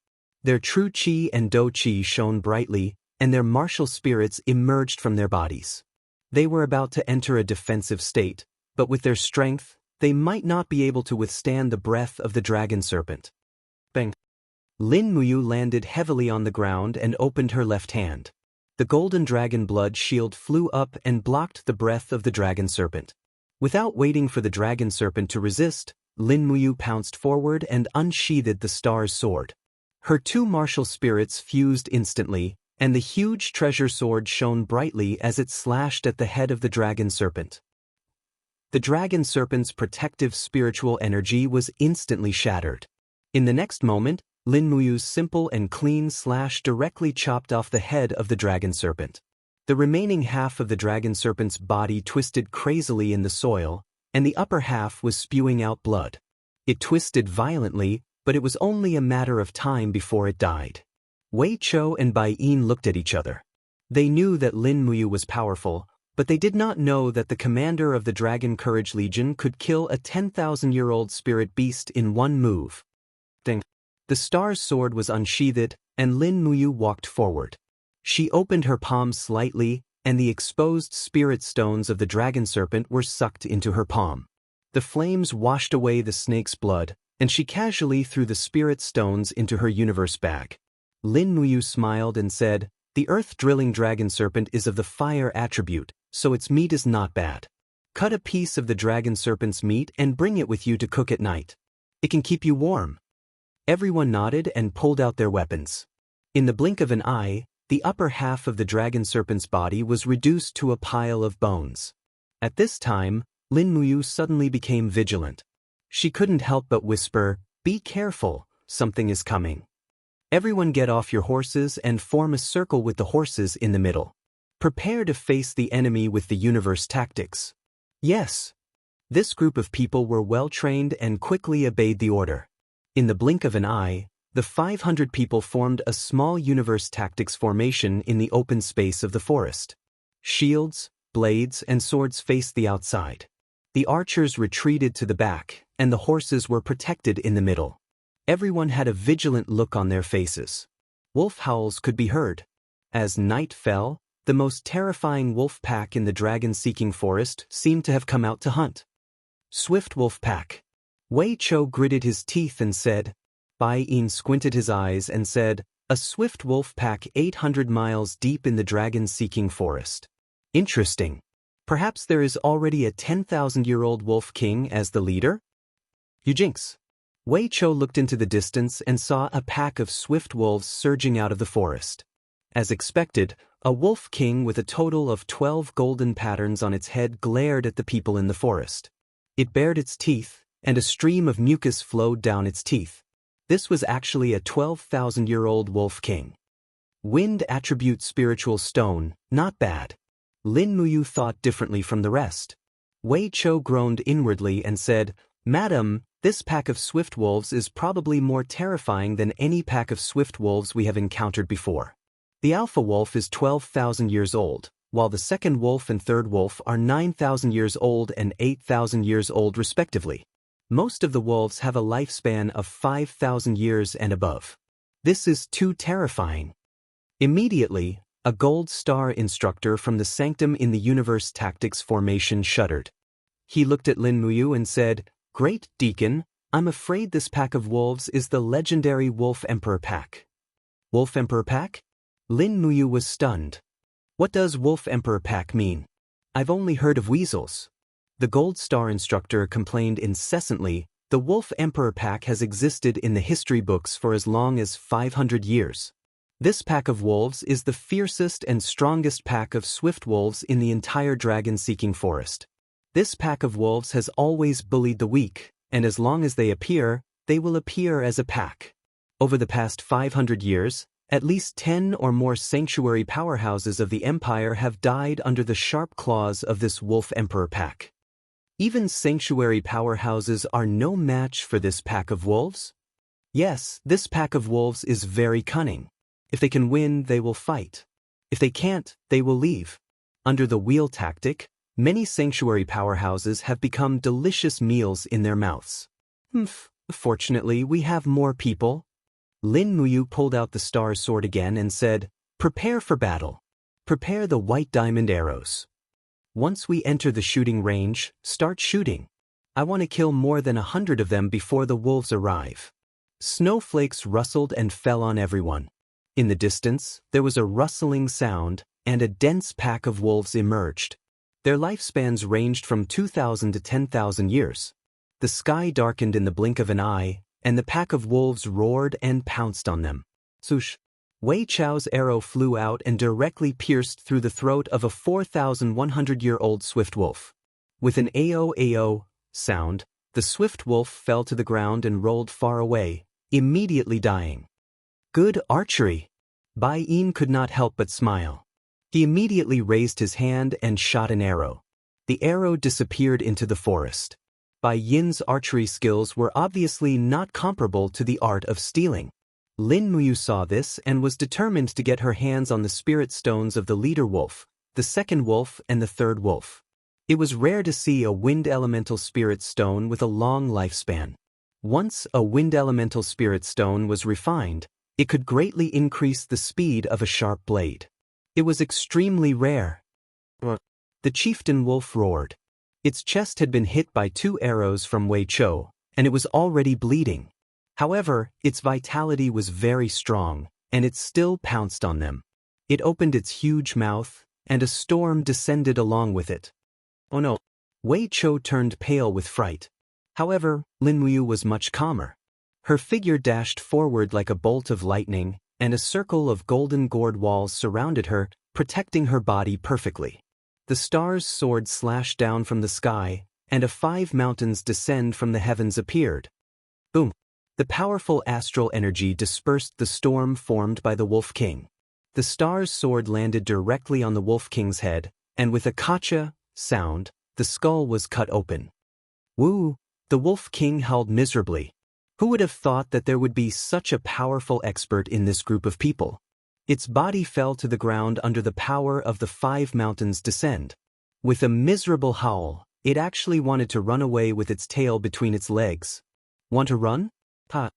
Speaker 1: Their true qi and do qi shone brightly, and their martial spirits emerged from their bodies. They were about to enter a defensive state, but with their strength, they might not be able to withstand the breath of the dragon serpent. Bang! Lin Muyu landed heavily on the ground and opened her left hand. The golden dragon blood shield flew up and blocked the breath of the dragon serpent. Without waiting for the dragon serpent to resist, Lin Muyu pounced forward and unsheathed the star's sword. Her 2 martial spirits fused instantly, and the huge treasure sword shone brightly as it slashed at the head of the dragon serpent. The dragon serpent's protective spiritual energy was instantly shattered. In the next moment, Lin Muyu's simple and clean slash directly chopped off the head of the dragon serpent. The remaining half of the dragon serpent's body twisted crazily in the soil, and the upper half was spewing out blood. It twisted violently, but it was only a matter of time before it died. Wei Chou and Bai Yin looked at each other. They knew that Lin Muyu was powerful, but they did not know that the commander of the Dragon Courage Legion could kill a 10,000-year-old spirit beast in one move. Ding. The star's sword was unsheathed, and Lin Muyu walked forward. She opened her palm slightly, and the exposed spirit stones of the dragon serpent were sucked into her palm. The flames washed away the snake's blood, and she casually threw the spirit stones into her universe bag. Lin Muyu smiled and said, The earth-drilling dragon serpent is of the fire attribute, so its meat is not bad. Cut a piece of the dragon serpent's meat and bring it with you to cook at night. It can keep you warm. Everyone nodded and pulled out their weapons. In the blink of an eye, the upper half of the dragon serpent's body was reduced to a pile of bones. At this time, Lin Muyu suddenly became vigilant. She couldn't help but whisper, "Be careful, something is coming." Everyone get off your horses and form a circle with the horses in the middle. Prepare to face the enemy with the universe tactics. Yes. This group of people were well trained and quickly obeyed the order. In the blink of an eye, the 500 people formed a small universe tactics formation in the open space of the forest. Shields, blades, and swords faced the outside. The archers retreated to the back, and the horses were protected in the middle. Everyone had a vigilant look on their faces. Wolf howls could be heard. As night fell, the most terrifying wolf pack in the dragon-seeking forest seemed to have come out to hunt. Swift wolf pack. Wei Chou gritted his teeth and said. Bai Yin squinted his eyes and said, "A swift wolf pack 800 miles deep in the dragon-seeking forest. Interesting. Perhaps there is already a 10,000-year-old wolf king as the leader?" You jinx. Wei Chou looked into the distance and saw a pack of swift wolves surging out of the forest. As expected, a wolf king with a total of 12 golden patterns on its head glared at the people in the forest. It bared its teeth, and a stream of mucus flowed down its teeth. This was actually a 12,000-year-old wolf king. Wind attribute spiritual stone, not bad. Lin Muyu thought differently from the rest. Wei Chou groaned inwardly and said, "Madam, this pack of swift wolves is probably more terrifying than any pack of swift wolves we have encountered before. The alpha wolf is 12,000 years old, while the second wolf and third wolf are 9,000 years old and 8,000 years old respectively. Most of the wolves have a lifespan of 5,000 years and above. This is too terrifying." Immediately, a gold star instructor from the Sanctum in the Universe Tactics formation shuddered. He looked at Lin Muyu and said, "Great Deacon, I'm afraid this pack of wolves is the legendary Wolf Emperor pack." Wolf Emperor pack? Lin Muyu was stunned. What does Wolf Emperor pack mean? I've only heard of weasels. The Gold Star instructor complained incessantly, the Wolf Emperor pack has existed in the history books for as long as 500 years. This pack of wolves is the fiercest and strongest pack of swift wolves in the entire dragon-seeking forest. This pack of wolves has always bullied the weak, and as long as they will appear as a pack. Over the past 500 years, at least 10 or more sanctuary powerhouses of the Empire have died under the sharp claws of this Wolf Emperor pack. Even sanctuary powerhouses are no match for this pack of wolves? Yes, this pack of wolves is very cunning. If they can win, they will fight. If they can't, they will leave. Under the wheel tactic, many sanctuary powerhouses have become delicious meals in their mouths. Fortunately, we have more people. Lin Muyu pulled out the star sword again and said, "Prepare for battle. Prepare the white diamond arrows. Once we enter the shooting range, start shooting. I want to kill more than 100 of them before the wolves arrive." Snowflakes rustled and fell on everyone. In the distance, there was a rustling sound, and a dense pack of wolves emerged. Their lifespans ranged from 2,000 to 10,000 years. The sky darkened in the blink of an eye, and the pack of wolves roared and pounced on them. Swoosh! Wei Chou's arrow flew out and directly pierced through the throat of a 4,100-year-old swift wolf. With an "Ao-Ao" sound, the swift wolf fell to the ground and rolled far away, immediately dying. Good archery! Bai Yin could not help but smile. He immediately raised his hand and shot an arrow. The arrow disappeared into the forest. Bai Yin's archery skills were obviously not comparable to the art of stealing. Lin Muyu saw this and was determined to get her hands on the spirit stones of the leader wolf, the second wolf, and the third wolf. It was rare to see a wind elemental spirit stone with a long lifespan. Once a wind elemental spirit stone was refined, it could greatly increase the speed of a sharp blade. It was extremely rare. The chieftain wolf roared. Its chest had been hit by 2 arrows from Wei Chou, and it was already bleeding. However, its vitality was very strong, and it still pounced on them. It opened its huge mouth, and a storm descended along with it. Oh no! Wei Chou turned pale with fright. However, Lin Muyu was much calmer. Her figure dashed forward like a bolt of lightning, and a circle of golden gourd walls surrounded her, protecting her body perfectly. The stars' sword slashed down from the sky, and 5 mountains descend from the heavens appeared. Boom! The powerful astral energy dispersed the storm formed by the Wolf King. The star's sword landed directly on the Wolf King's head, and with a kacha sound, the skull was cut open. Woo! The Wolf King howled miserably. Who would have thought that there would be such a powerful expert in this group of people? Its body fell to the ground under the power of the 5 mountains descend. With a miserable howl, it actually wanted to run away with its tail between its legs. Want to run? Ha!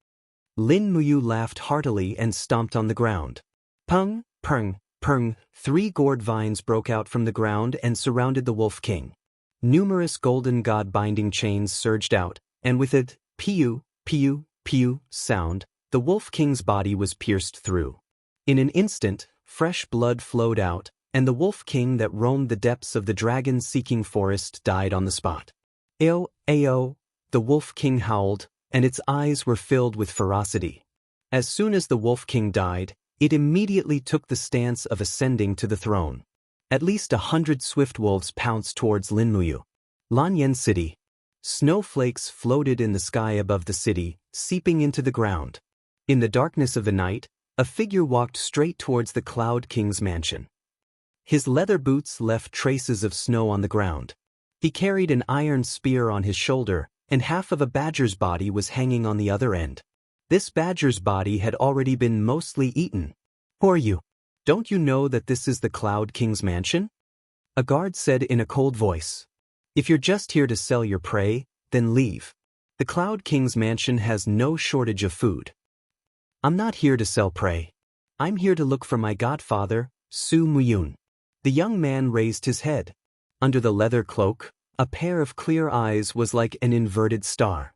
Speaker 1: Lin Muyu laughed heartily and stomped on the ground. Pung, pung, pung, 3 gourd vines broke out from the ground and surrounded the Wolf King. Numerous golden god-binding chains surged out, and with a piu, piu, piu sound, the Wolf King's body was pierced through. In an instant, fresh blood flowed out, and the Wolf King that roamed the depths of the dragon-seeking forest died on the spot. Ayo, ayo, the Wolf King howled, and its eyes were filled with ferocity. As soon as the Wolf King died, it immediately took the stance of ascending to the throne. At least 100 swift wolves pounced towards Lin Muyu. Lanyan City. Snowflakes floated in the sky above the city, seeping into the ground. In the darkness of the night, a figure walked straight towards the Cloud King's mansion. His leather boots left traces of snow on the ground. He carried an iron spear on his shoulder, and half of a badger's body was hanging on the other end. This badger's body had already been mostly eaten. Who are you? Don't you know that this is the Cloud King's mansion? A guard said in a cold voice. If you're just here to sell your prey, then leave. The Cloud King's mansion has no shortage of food. I'm not here to sell prey. I'm here to look for my godfather, Su Muyun. The young man raised his head. Under the leather cloak, a pair of clear eyes was like an inverted star.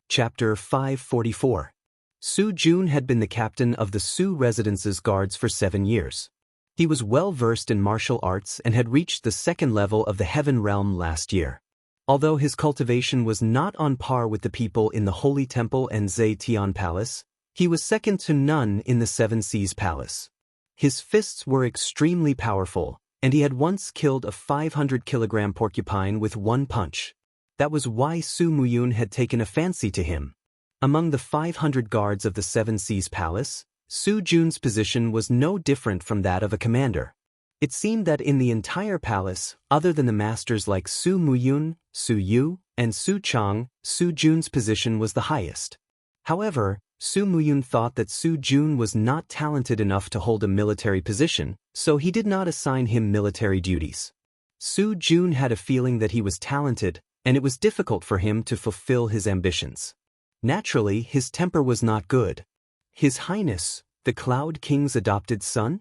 Speaker 1: Chapter 544. Su Jun had been the captain of the Su Residence's guards for 7 years. He was well versed in martial arts and had reached the 2nd level of the Heaven Realm last year. Although his cultivation was not on par with the people in the Holy Temple and Zetian Palace, he was second to none in the Seven Seas Palace. His fists were extremely powerful, and he had once killed a 500-kilogram porcupine with one punch. That was why Su Muyun had taken a fancy to him. Among the 500 guards of the Seven Seas Palace, Su Jun's position was no different from that of a commander. It seemed that in the entire palace, other than the masters like Su Muyun, Su Yu, and Su Chang, Su Jun's position was the highest. However, Su Muyun thought that Su Jun was not talented enough to hold a military position, so he did not assign him military duties. Su Jun had a feeling that he was talented, and it was difficult for him to fulfill his ambitions. Naturally, his temper was not good. His Highness, the Cloud King's adopted son?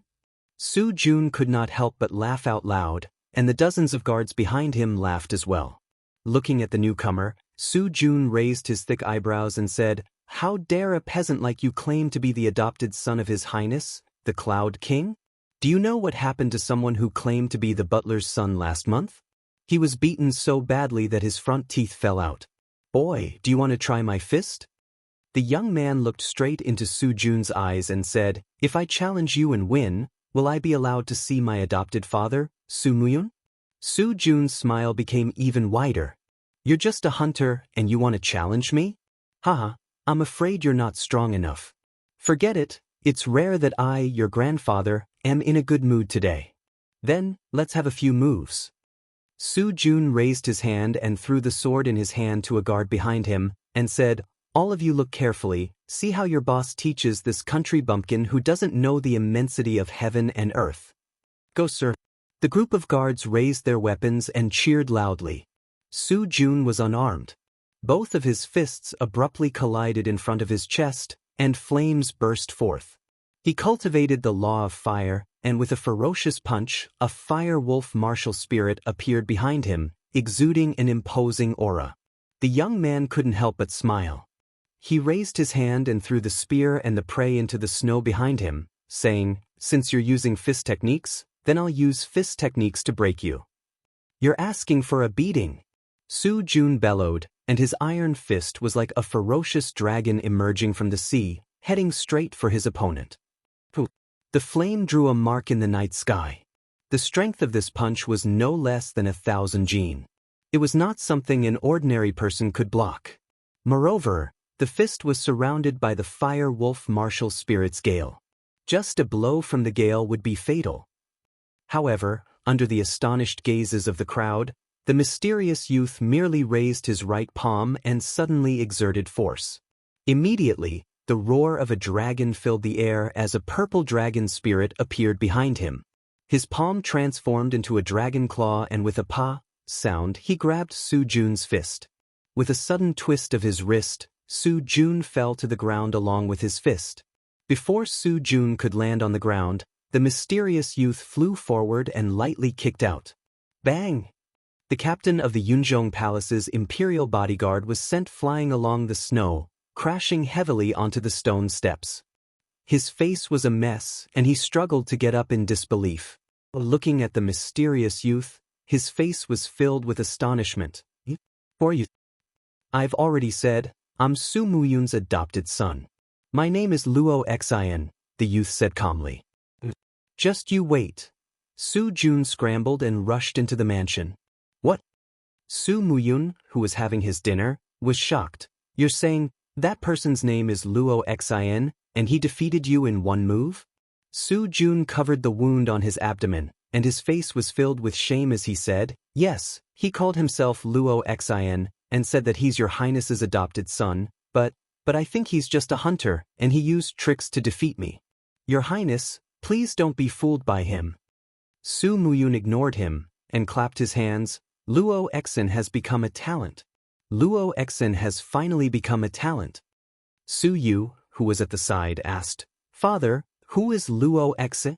Speaker 1: Su Jun could not help but laugh out loud, and the dozens of guards behind him laughed as well. Looking at the newcomer, Su Jun raised his thick eyebrows and said, "How dare a peasant like you claim to be the adopted son of His Highness, the Cloud King? Do you know what happened to someone who claimed to be the butler's son last month? He was beaten so badly that his front teeth fell out. Boy, do you want to try my fist?" The young man looked straight into Su Jun's eyes and said, "If I challenge you and win, will I be allowed to see my adopted father, Su Muyun?" Su Jun's smile became even wider. "You're just a hunter, and you want to challenge me? Haha, I'm afraid you're not strong enough. Forget it, it's rare that I, your grandfather, am in a good mood today. Then, let's have a few moves." Su Jun raised his hand and threw the sword in his hand to a guard behind him, and said, "All of you look carefully, see how your boss teaches this country bumpkin who doesn't know the immensity of heaven and earth. Go, sir." The group of guards raised their weapons and cheered loudly. Su Jun was unarmed. Both of his fists abruptly collided in front of his chest, and flames burst forth. He cultivated the law of fire, and with a ferocious punch, a fire wolf martial spirit appeared behind him, exuding an imposing aura. The young man couldn't help but smile. He raised his hand and threw the spear and the prey into the snow behind him, saying, "Since you're using fist techniques, then I'll use fist techniques to break you." "You're asking for a beating," Su Jun bellowed, and his iron fist was like a ferocious dragon emerging from the sea, heading straight for his opponent. The flame drew a mark in the night sky. The strength of this punch was no less than 1,000 jin. It was not something an ordinary person could block. Moreover, the fist was surrounded by the fire wolf martial spirit's gale. Just a blow from the gale would be fatal. However, under the astonished gazes of the crowd, the mysterious youth merely raised his right palm and suddenly exerted force. Immediately, the roar of a dragon filled the air as a purple dragon spirit appeared behind him. His palm transformed into a dragon claw, and with a pa sound, he grabbed Su Jun's fist. With a sudden twist of his wrist, Su Jun fell to the ground along with his fist. Before Su Jun could land on the ground, the mysterious youth flew forward and lightly kicked out. Bang! The captain of the Yunzhong Palace's imperial bodyguard was sent flying along the snow, crashing heavily onto the stone steps. His face was a mess, and he struggled to get up in disbelief. Looking at the mysterious youth, his face was filled with astonishment. "For you? I've already said, I'm Su Muyun's adopted son. My name is Luo Xian," the youth said calmly. "Just you wait." Su Jun scrambled and rushed into the mansion. "What?" Su Muyun, who was having his dinner, was shocked. "You're saying that person's name is Luo Xian, and he defeated you in one move?" Su Jun covered the wound on his abdomen, and his face was filled with shame as he said, "Yes, he called himself Luo Xian, and said that he's your highness's adopted son, but I think he's just a hunter, and he used tricks to defeat me. Your highness, please don't be fooled by him." Su Muyun ignored him, and clapped his hands. "Luo Xen has become a talent. Luo Xen has finally become a talent." Su Yu, who was at the side, asked, "Father, who is Luo Xen?"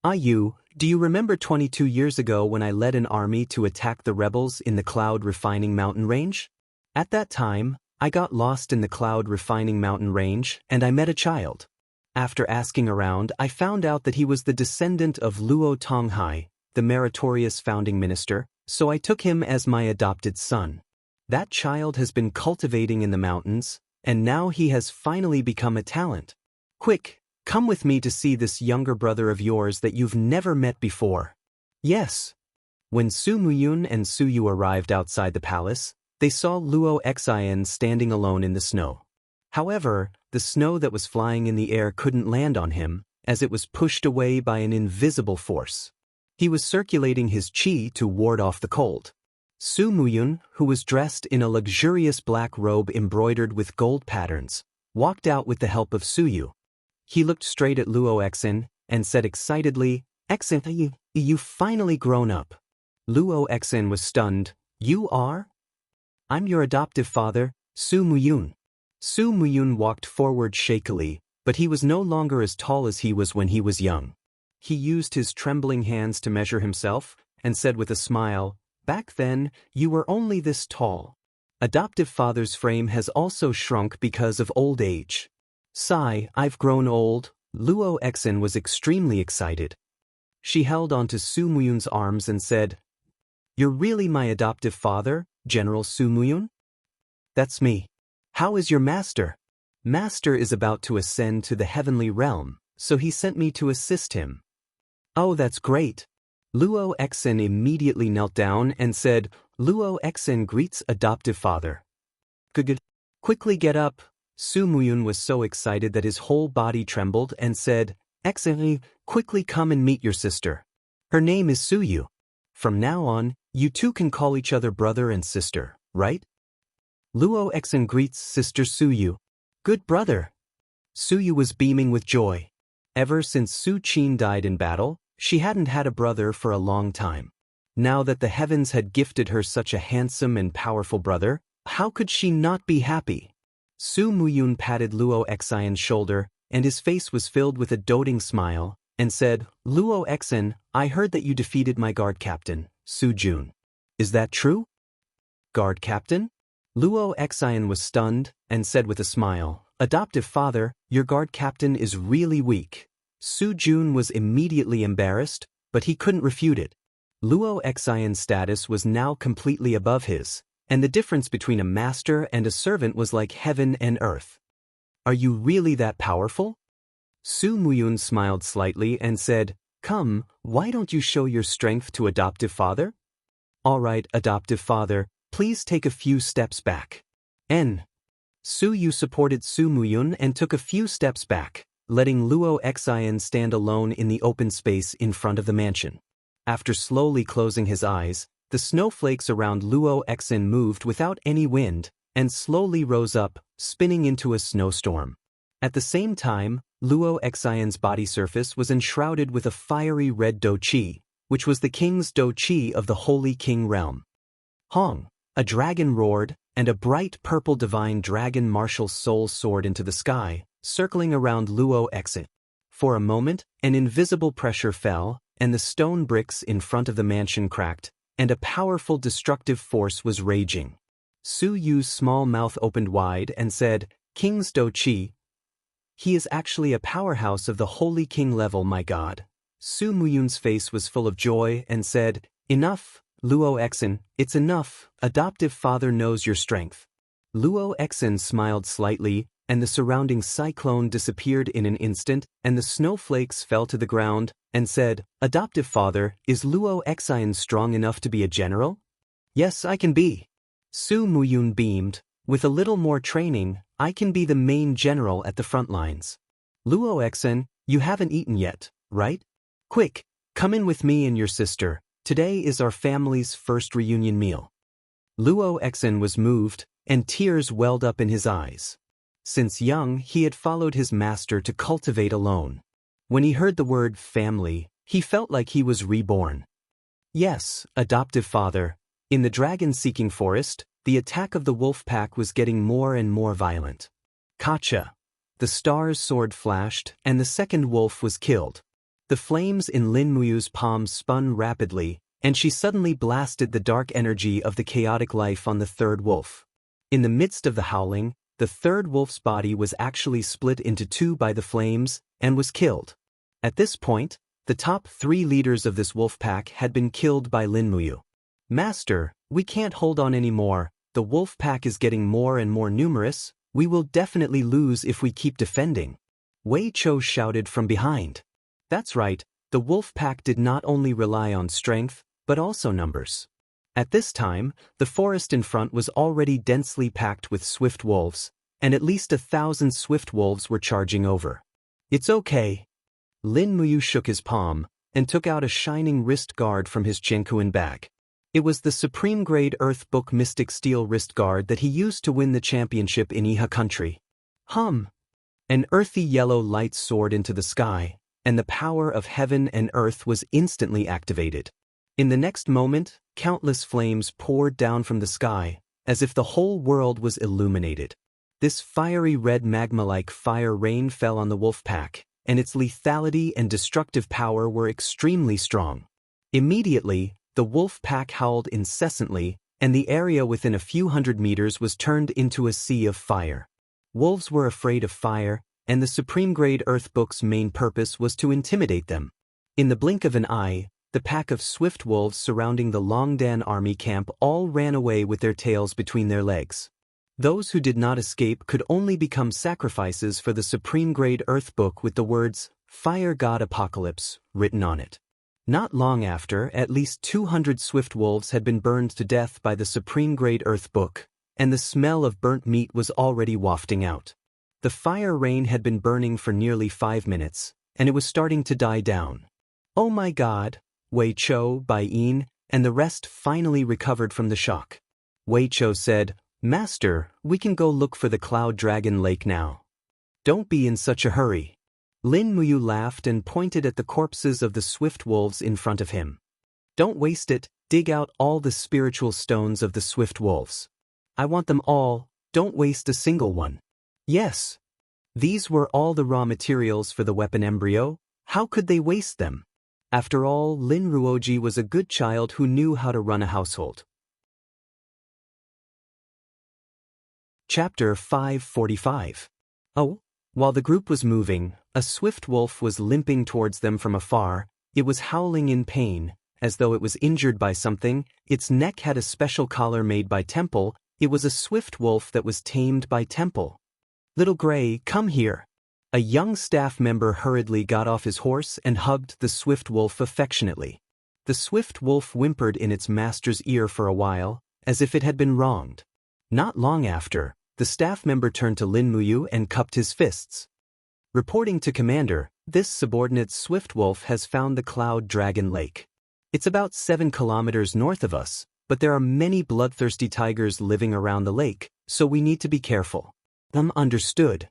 Speaker 1: "Yu, do you remember 22 years ago when I led an army to attack the rebels in the Cloud Refining Mountain Range? At that time, I got lost in the Cloud Refining Mountain Range, and I met a child. After asking around, I found out that he was the descendant of Luo Tonghai, the meritorious founding minister, so I took him as my adopted son. That child has been cultivating in the mountains, and now he has finally become a talent. Quick, come with me to see this younger brother of yours that you've never met before." "Yes." When Su Muyun and Su Yu arrived outside the palace, they saw Luo Xian standing alone in the snow. However, the snow that was flying in the air couldn't land on him, as it was pushed away by an invisible force. He was circulating his qi to ward off the cold. Su Muyun, who was dressed in a luxurious black robe embroidered with gold patterns, walked out with the help of Su Yu. He looked straight at Luo Xen and said excitedly, "Xen, you've finally grown up." Luo Xen was stunned. "You are?" "I'm your adoptive father, Su Muyun." Su Muyun walked forward shakily, but he was no longer as tall as he was when he was young. He used his trembling hands to measure himself, and said with a smile, "Back then, you were only this tall. Adoptive father's frame has also shrunk because of old age." "Sigh, I've grown old." Luo Xen was extremely excited. She held onto Su Muyun's arms and said, "You're really my adoptive father, General Su Muyun?" "That's me." "How is your master?" "Master is about to ascend to the heavenly realm, so he sent me to assist him." "Oh, that's great." Luo Xen immediately knelt down and said, "Luo Xen greets adoptive father." "Good. Quickly get up." Su Muyun was so excited that his whole body trembled and said, "Xen, quickly come and meet your sister. Her name is Su Yu. From now on, you two can call each other brother and sister, right?" Luo Xen greets Sister Su Yu. "Good brother." Su Yu was beaming with joy. Ever since Su Qin died in battle, she hadn't had a brother for a long time. Now that the heavens had gifted her such a handsome and powerful brother, how could she not be happy? Su Muyun patted Luo Xian's shoulder, and his face was filled with a doting smile, and said, "Luo Xen, I heard that you defeated my guard captain, Su Jun. Is that true?" "Guard captain?" Luo Xian was stunned and said with a smile, "Adoptive father, your guard captain is really weak." Su Jun was immediately embarrassed, but he couldn't refute it. Luo Xian's status was now completely above his, and the difference between a master and a servant was like heaven and earth. "Are you really that powerful?" Su Muyun smiled slightly and said, "Come, why don't you show your strength to adoptive father?" "All right, adoptive father, please take a few steps back." Su Yu supported Su Muyun and took a few steps back, letting Luo Xian stand alone in the open space in front of the mansion. After slowly closing his eyes, the snowflakes around Luo Xian moved without any wind, and slowly rose up, spinning into a snowstorm. At the same time, Luo Xian's body surface was enshrouded with a fiery red do qi, which was the king's do qi of the Holy King realm. Hong! A dragon roared, and a bright purple divine dragon martial soul soared into the sky, circling around Luo Xian. For a moment, an invisible pressure fell, and the stone bricks in front of the mansion cracked, and a powerful destructive force was raging. Su Yu's small mouth opened wide and said, "King's do qi. He is actually a powerhouse of the Holy King level, my god." Su Muyun's face was full of joy and said, "Enough, Luo Xian, it's enough, adoptive father knows your strength." Luo Xian smiled slightly, and the surrounding cyclone disappeared in an instant, and the snowflakes fell to the ground, and said, "Adoptive father, is Luo Xian strong enough to be a general?" "Yes, I can be." Su Muyun beamed, "With a little more training, I can be the main general at the front lines." "Luo Xian, you haven't eaten yet, right? Quick, come in with me and your sister. Today is our family's first reunion meal." Luo Xian was moved, and tears welled up in his eyes. Since young, he had followed his master to cultivate alone. When he heard the word family, he felt like he was reborn. "Yes, adoptive father." In the dragon-seeking forest, the attack of the wolf pack was getting more and more violent. Kacha! The star's sword flashed, and the second wolf was killed. The flames in Lin Muyu's palms spun rapidly, and she suddenly blasted the dark energy of the chaotic life on the third wolf. In the midst of the howling, the third wolf's body was actually split into two by the flames, and was killed. At this point, the top 3 leaders of this wolf pack had been killed by Lin Muyu. "Master, we can't hold on anymore, the wolf pack is getting more and more numerous, we will definitely lose if we keep defending." Wei Chou shouted from behind. That's right, the wolf pack did not only rely on strength, but also numbers. At this time, the forest in front was already densely packed with swift wolves, and at least 1,000 swift wolves were charging over. "It's okay." Lin Muyu shook his palm, and took out a shining wrist guard from his Chenkuan bag. It was the supreme-grade Earth Book Mystic Steel wrist guard that he used to win the championship in Iha country. Hum! An earthy yellow light soared into the sky, and the power of heaven and earth was instantly activated. In the next moment, countless flames poured down from the sky, as if the whole world was illuminated. This fiery red magma-like fire rain fell on the wolf pack, and its lethality and destructive power were extremely strong. Immediately, the wolf pack howled incessantly, and the area within a few hundred meters was turned into a sea of fire. Wolves were afraid of fire, and the supreme-grade Earth Book's main purpose was to intimidate them. In the blink of an eye, the pack of swift wolves surrounding the Longdan army camp all ran away with their tails between their legs. Those who did not escape could only become sacrifices for the supreme-grade Earth Book with the words, "Fire God Apocalypse," written on it. Not long after, at least 200 swift wolves had been burned to death by the supreme-grade Earth Book, and the smell of burnt meat was already wafting out. The fire rain had been burning for nearly 5 minutes, and it was starting to die down. "Oh my God!" Wei Chou, Bai Yin, and the rest finally recovered from the shock. Wei Chou said, "Master, we can go look for the Cloud Dragon Lake now. Don't be in such a hurry." Lin Muyu laughed and pointed at the corpses of the swift wolves in front of him. "Don't waste it, dig out all the spiritual stones of the swift wolves. I want them all, don't waste a single one." Yes. These were all the raw materials for the weapon embryo, how could they waste them? After all, Lin Ruoji was a good child who knew how to run a household. Chapter 545. Oh, while the group was moving, a swift wolf was limping towards them from afar. It was howling in pain, as though it was injured by something. Its neck had a special collar made by Temple. It was a swift wolf that was tamed by Temple. "Little Gray, come here." A young staff member hurriedly got off his horse and hugged the swift wolf affectionately. The swift wolf whimpered in its master's ear for a while, as if it had been wronged. Not long after, the staff member turned to Lin Muyu and cupped his fists. Reporting to Commander, this subordinate swift wolf has found the Cloud Dragon Lake. It's about 7 kilometers north of us, but there are many bloodthirsty tigers living around the lake, so we need to be careful. Understood.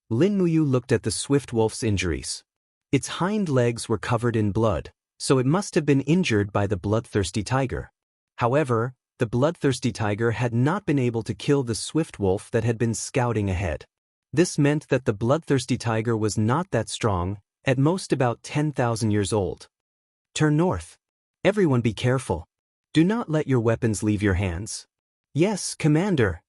Speaker 1: Lin Muyu looked at the swift wolf's injuries. Its hind legs were covered in blood, so it must have been injured by the bloodthirsty tiger. However, the bloodthirsty tiger had not been able to kill the swift wolf that had been scouting ahead. This meant that the bloodthirsty tiger was not that strong, at most about 10,000 years old. Turn north. Everyone be careful. Do not let your weapons leave your hands. Yes, Commander.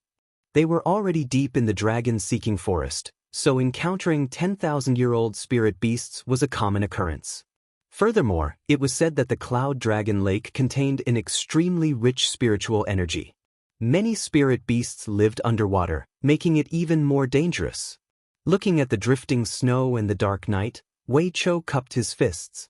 Speaker 1: They were already deep in the dragon-seeking forest, so encountering 10,000-year-old spirit beasts was a common occurrence. Furthermore, it was said that the Cloud Dragon Lake contained an extremely rich spiritual energy. Many spirit beasts lived underwater, making it even more dangerous. Looking at the drifting snow and the dark night, Wei Chou cupped his fists.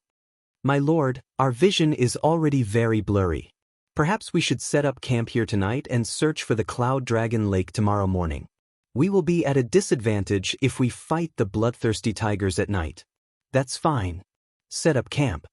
Speaker 1: "My lord, our vision is already very blurry. Perhaps we should set up camp here tonight and search for the Cloud Dragon Lake tomorrow morning. We will be at a disadvantage if we fight the bloodthirsty tigers at night." "That's fine. Set up camp."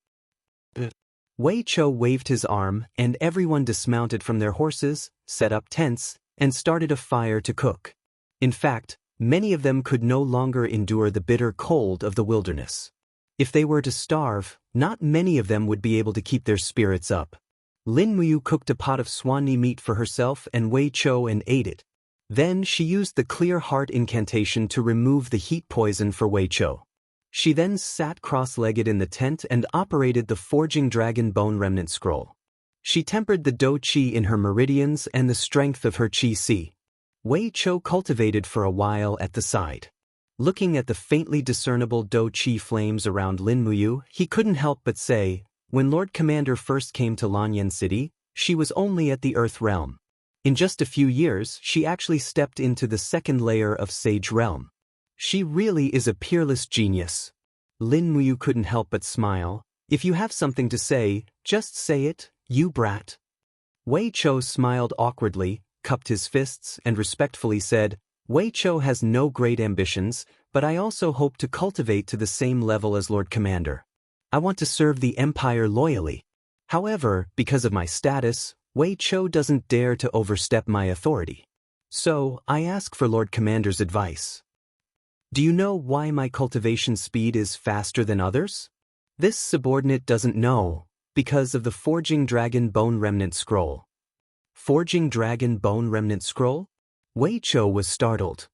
Speaker 1: Wei Chou waved his arm, and everyone dismounted from their horses, set up tents, and started a fire to cook. In fact, many of them could no longer endure the bitter cold of the wilderness. If they were to starve, not many of them would be able to keep their spirits up. Lin Muyu cooked a pot of swan meat for herself and Wei Chou and ate it. Then she used the Clear Heart incantation to remove the heat poison for Wei Chou. She then sat cross-legged in the tent and operated the Forging Dragon Bone Remnant Scroll. She tempered the Do Qi in her meridians and the strength of her Qi Si. Wei Chou cultivated for a while at the side. Looking at the faintly discernible Do Qi flames around Lin Muyu, he couldn't help but say, when Lord Commander first came to Lanyan City, she was only at the Earth Realm. In just a few years, she actually stepped into the second layer of Sage Realm. She really is a peerless genius. Lin Muyu couldn't help but smile. "If you have something to say, just say it, you brat." Wei Chou smiled awkwardly, cupped his fists, and respectfully said, "Wei Chou has no great ambitions, but I also hope to cultivate to the same level as Lord Commander. I want to serve the Empire loyally. However, because of my status, Wei Chou doesn't dare to overstep my authority. So, I ask for Lord Commander's advice. Do you know why my cultivation speed is faster than others?" This subordinate doesn't know, because of the Forging Dragon Bone Remnant Scroll. Forging Dragon Bone Remnant Scroll? Wei Chou was startled.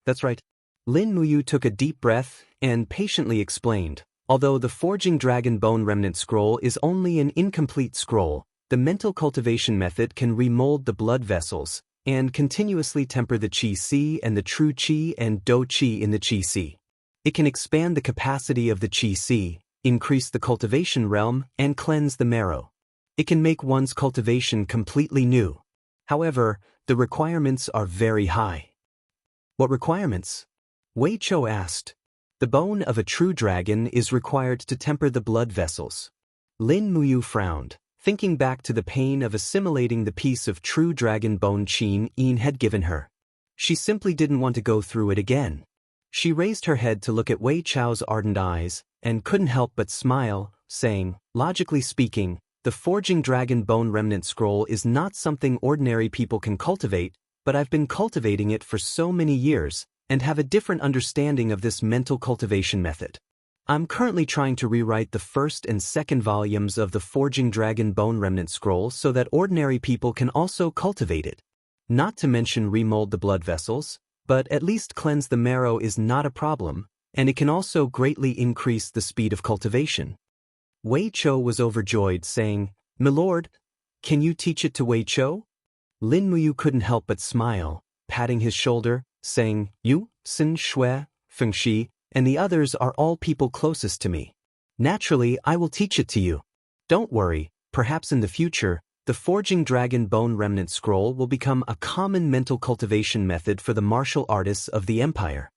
Speaker 1: "That's right." Lin Muyu took a deep breath and patiently explained. Although the Forging Dragon Bone Remnant Scroll is only an incomplete scroll, the mental cultivation method can remold the blood vessels and continuously temper the Qi Si and the True Qi and Do Qi in the Qi Si. It can expand the capacity of the Qi Si, increase the cultivation realm, and cleanse the marrow. It can make one's cultivation completely new. However, the requirements are very high. "What requirements?" Wei Chou asked. "The bone of a true dragon is required to temper the blood vessels." Lin Muyu frowned, thinking back to the pain of assimilating the piece of true dragon bone Qin Yin had given her. She simply didn't want to go through it again. She raised her head to look at Wei Chou's ardent eyes, and couldn't help but smile, saying, "Logically speaking, the Forging Dragon Bone Remnant Scroll is not something ordinary people can cultivate, but I've been cultivating it for so many years, and have a different understanding of this mental cultivation method. I'm currently trying to rewrite the first and second volumes of the Forging Dragon Bone Remnant Scroll so that ordinary people can also cultivate it. Not to mention remold the blood vessels, but at least cleanse the marrow is not a problem, and it can also greatly increase the speed of cultivation." Wei Chou was overjoyed, saying, "Milord, can you teach it to Wei Chou?" Lin Muyu couldn't help but smile, patting his shoulder, saying, "You, Xin Shui, Feng Shi, and the others are all people closest to me. Naturally, I will teach it to you. Don't worry, perhaps in the future, the Forging Dragon Bone Remnant Scroll will become a common mental cultivation method for the martial artists of the Empire."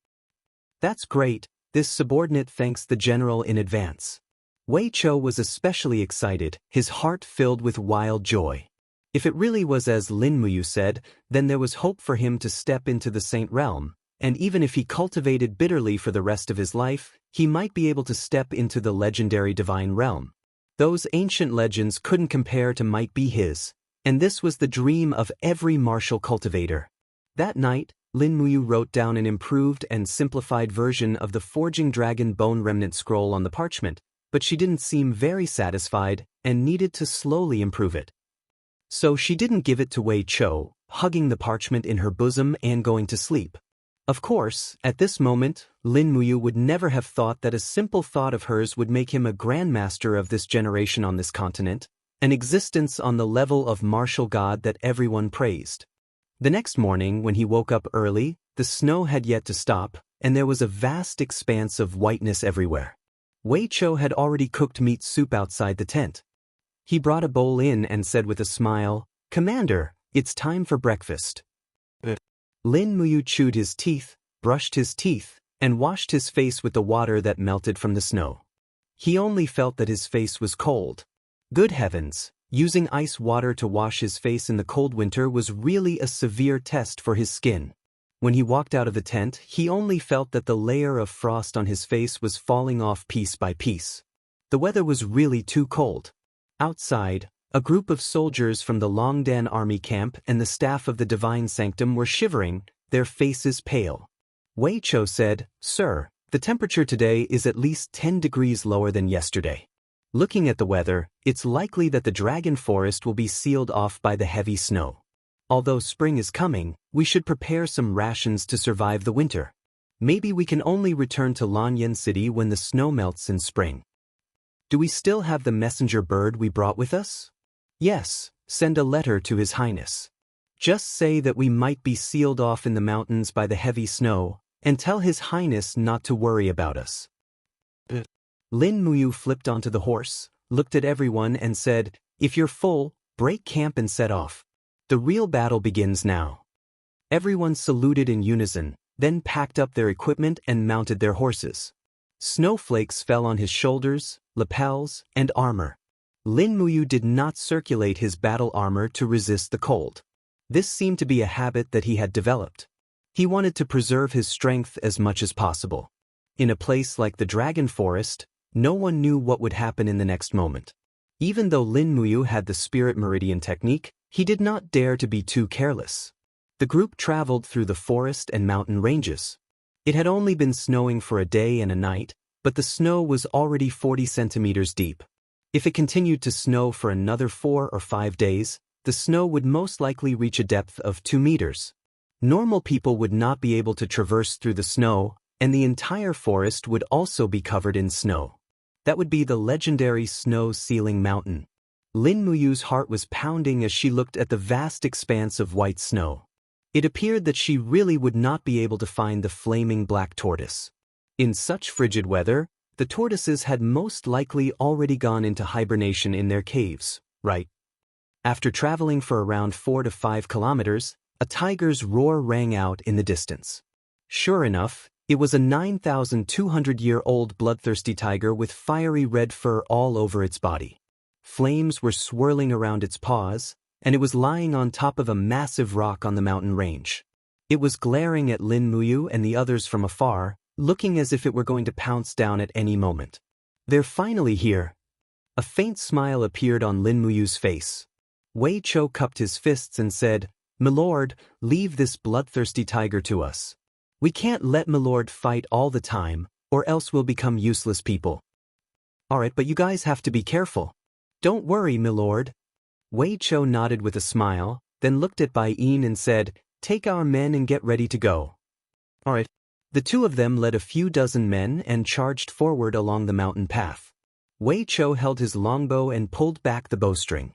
Speaker 1: "That's great," this subordinate thanks the general in advance. Wei Chou was especially excited, his heart filled with wild joy. If it really was as Lin Muyu said, then there was hope for him to step into the Saint Realm, and even if he cultivated bitterly for the rest of his life, he might be able to step into the legendary Divine Realm. Those ancient legends couldn't compare to might be his, and this was the dream of every martial cultivator. That night, Lin Muyu wrote down an improved and simplified version of the Forging Dragon Bone Remnant Scroll on the parchment, but she didn't seem very satisfied and needed to slowly improve it. So she didn't give it to Wei Chou, hugging the parchment in her bosom and going to sleep. Of course, at this moment, Lin Muyu would never have thought that a simple thought of hers would make him a grandmaster of this generation on this continent, an existence on the level of martial god that everyone praised. The next morning, when he woke up early, the snow had yet to stop, and there was a vast expanse of whiteness everywhere. Wei Chou had already cooked meat soup outside the tent. He brought a bowl in and said with a smile, "Commander, it's time for breakfast." Lin Muyu chewed his teeth, brushed his teeth, and washed his face with the water that melted from the snow. He only felt that his face was cold. Good heavens, using ice water to wash his face in the cold winter was really a severe test for his skin. When he walked out of the tent, he only felt that the layer of frost on his face was falling off piece by piece. The weather was really too cold. Outside, a group of soldiers from the Longdan army camp and the staff of the Divine Sanctum were shivering, their faces pale. Wei Chou said, "Sir, the temperature today is at least 10 degrees lower than yesterday. Looking at the weather, it's likely that the dragon forest will be sealed off by the heavy snow. Although spring is coming, we should prepare some rations to survive the winter. Maybe we can only return to Lanyan City when the snow melts in spring. Do we still have the messenger bird we brought with us?" "Yes, send a letter to His Highness. Just say that we might be sealed off in the mountains by the heavy snow, and tell His Highness not to worry about us." Lin Muyu flipped onto the horse, looked at everyone and said, "If you're full, break camp and set off. The real battle begins now." Everyone saluted in unison, then packed up their equipment and mounted their horses. Snowflakes fell on his shoulders, lapels, and armor. Lin Muyu did not circulate his battle armor to resist the cold. This seemed to be a habit that he had developed. He wanted to preserve his strength as much as possible. In a place like the Dragon Forest, no one knew what would happen in the next moment. Even though Lin Muyu had the Spirit Meridian technique, he did not dare to be too careless. The group traveled through the forest and mountain ranges. It had only been snowing for a day and a night, but the snow was already 40 centimeters deep. If it continued to snow for another 4 or 5 days, the snow would most likely reach a depth of 2 meters. Normal people would not be able to traverse through the snow, and the entire forest would also be covered in snow. That would be the legendary snow-sealing mountain. Lin Muyu's heart was pounding as she looked at the vast expanse of white snow. It appeared that she really would not be able to find the flaming black tortoise. In such frigid weather, the tortoises had most likely already gone into hibernation in their caves, right? After traveling for around 4 to 5 kilometers, a tiger's roar rang out in the distance. Sure enough, it was a 9,200-year-old bloodthirsty tiger with fiery red fur all over its body. Flames were swirling around its paws, and it was lying on top of a massive rock on the mountain range. It was glaring at Lin Muyu and the others from afar, looking as if it were going to pounce down at any moment. "They're finally here." A faint smile appeared on Lin Muyu's face. Wei Chou cupped his fists and said, "Milord, leave this bloodthirsty tiger to us. We can't let Milord fight all the time, or else we'll become useless people." "Alright, but you guys have to be careful." "Don't worry, Milord." Wei Chou nodded with a smile, then looked at Bai Yin and said, "Take our men and get ready to go." "Alright." The two of them led a few dozen men and charged forward along the mountain path. Wei Chou held his longbow and pulled back the bowstring.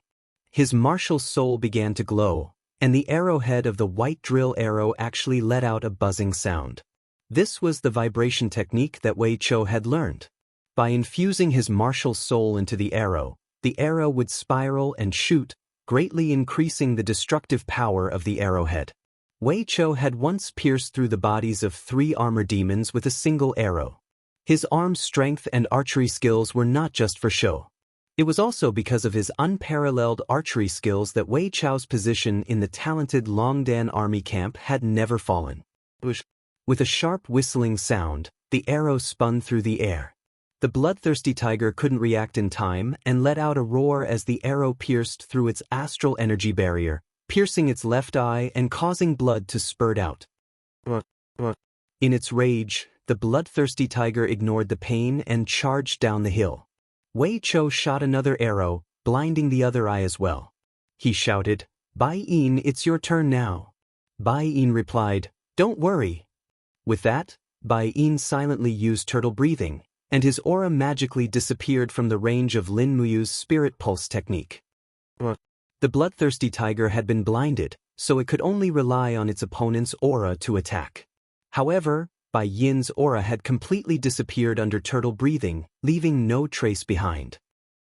Speaker 1: His martial soul began to glow, and the arrowhead of the white drill arrow actually let out a buzzing sound. This was the vibration technique that Wei Chou had learned. By infusing his martial soul into the arrow would spiral and shoot, greatly increasing the destructive power of the arrowhead. Wei Chou had once pierced through the bodies of 3 armor demons with a single arrow. His arm strength and archery skills were not just for show. It was also because of his unparalleled archery skills that Wei Chou's position in the talented Longdan army camp had never fallen. With a sharp whistling sound, the arrow spun through the air. The bloodthirsty tiger couldn't react in time and let out a roar as the arrow pierced through its astral energy barrier, piercing its left eye and causing blood to spurt out. In its rage, the bloodthirsty tiger ignored the pain and charged down the hill. Wei Chou shot another arrow, blinding the other eye as well. He shouted, "Bai Yin, it's your turn now." Bai Yin replied, "Don't worry." With that, Bai Yin silently used turtle breathing, and his aura magically disappeared from the range of Lin Muyu's spirit pulse technique. The bloodthirsty tiger had been blinded, so it could only rely on its opponent's aura to attack. However, Bai Yin's aura had completely disappeared under turtle breathing, leaving no trace behind.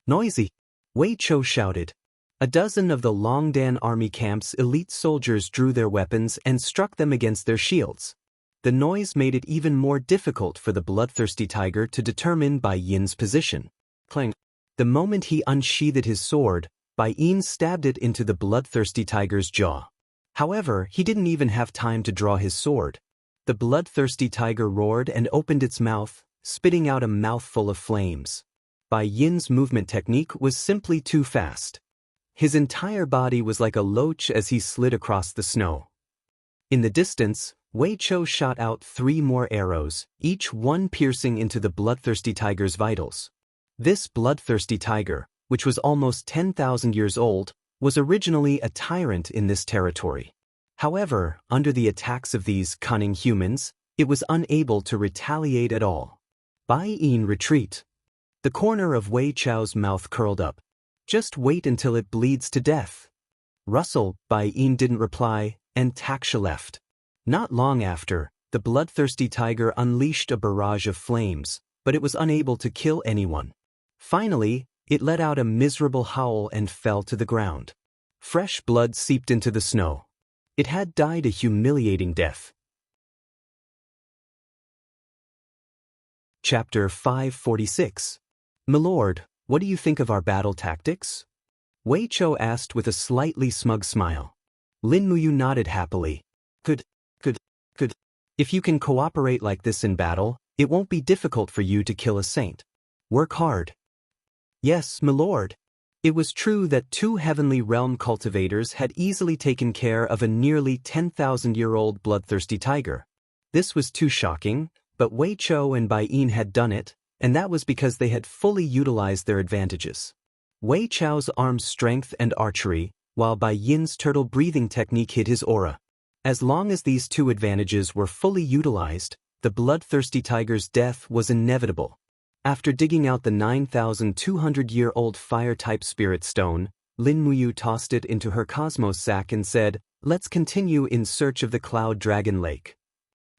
Speaker 1: "Noisy!" Wei Chou shouted. A dozen of the Longdan army camp's elite soldiers drew their weapons and struck them against their shields. The noise made it even more difficult for the bloodthirsty tiger to determine Bai Yin's position. Clang! The moment he unsheathed his sword, Bai Yin stabbed it into the bloodthirsty tiger's jaw. However, he didn't even have time to draw his sword. The bloodthirsty tiger roared and opened its mouth, spitting out a mouthful of flames. Bai Yin's movement technique was simply too fast. His entire body was like a loach as he slid across the snow. In the distance, Wei Chou shot out 3 more arrows, each one piercing into the bloodthirsty tiger's vitals. This bloodthirsty tiger, which was almost 10,000 years old, was originally a tyrant in this territory. However, under the attacks of these cunning humans, it was unable to retaliate at all. Bai Yin retreat. The corner of Wei Chou's mouth curled up. "Just wait until it bleeds to death." "Russell," Bai Yin didn't reply, and Taksha left. Not long after, the bloodthirsty tiger unleashed a barrage of flames, but it was unable to kill anyone. Finally, it let out a miserable howl and fell to the ground. Fresh blood seeped into the snow. It had died a humiliating death. Chapter 546. "Milord, what do you think of our battle tactics?" Wei Chou asked with a slightly smug smile. Lin Muyu nodded happily. Good. If you can cooperate like this in battle, it won't be difficult for you to kill a saint. Work hard. Yes, milord. It was true that 2 heavenly realm cultivators had easily taken care of a nearly 10,000-year-old bloodthirsty tiger. This was too shocking, but Wei Chou and Bai Yin had done it, and that was because they had fully utilized their advantages. Wei Chou's arm strength and archery, while Bai Yin's turtle breathing technique hid his aura. As long as these 2 advantages were fully utilized, the bloodthirsty tiger's death was inevitable. After digging out the 9,200-year-old fire-type spirit stone, Lin Muyu tossed it into her cosmos sack and said, "Let's continue in search of the Cloud Dragon Lake."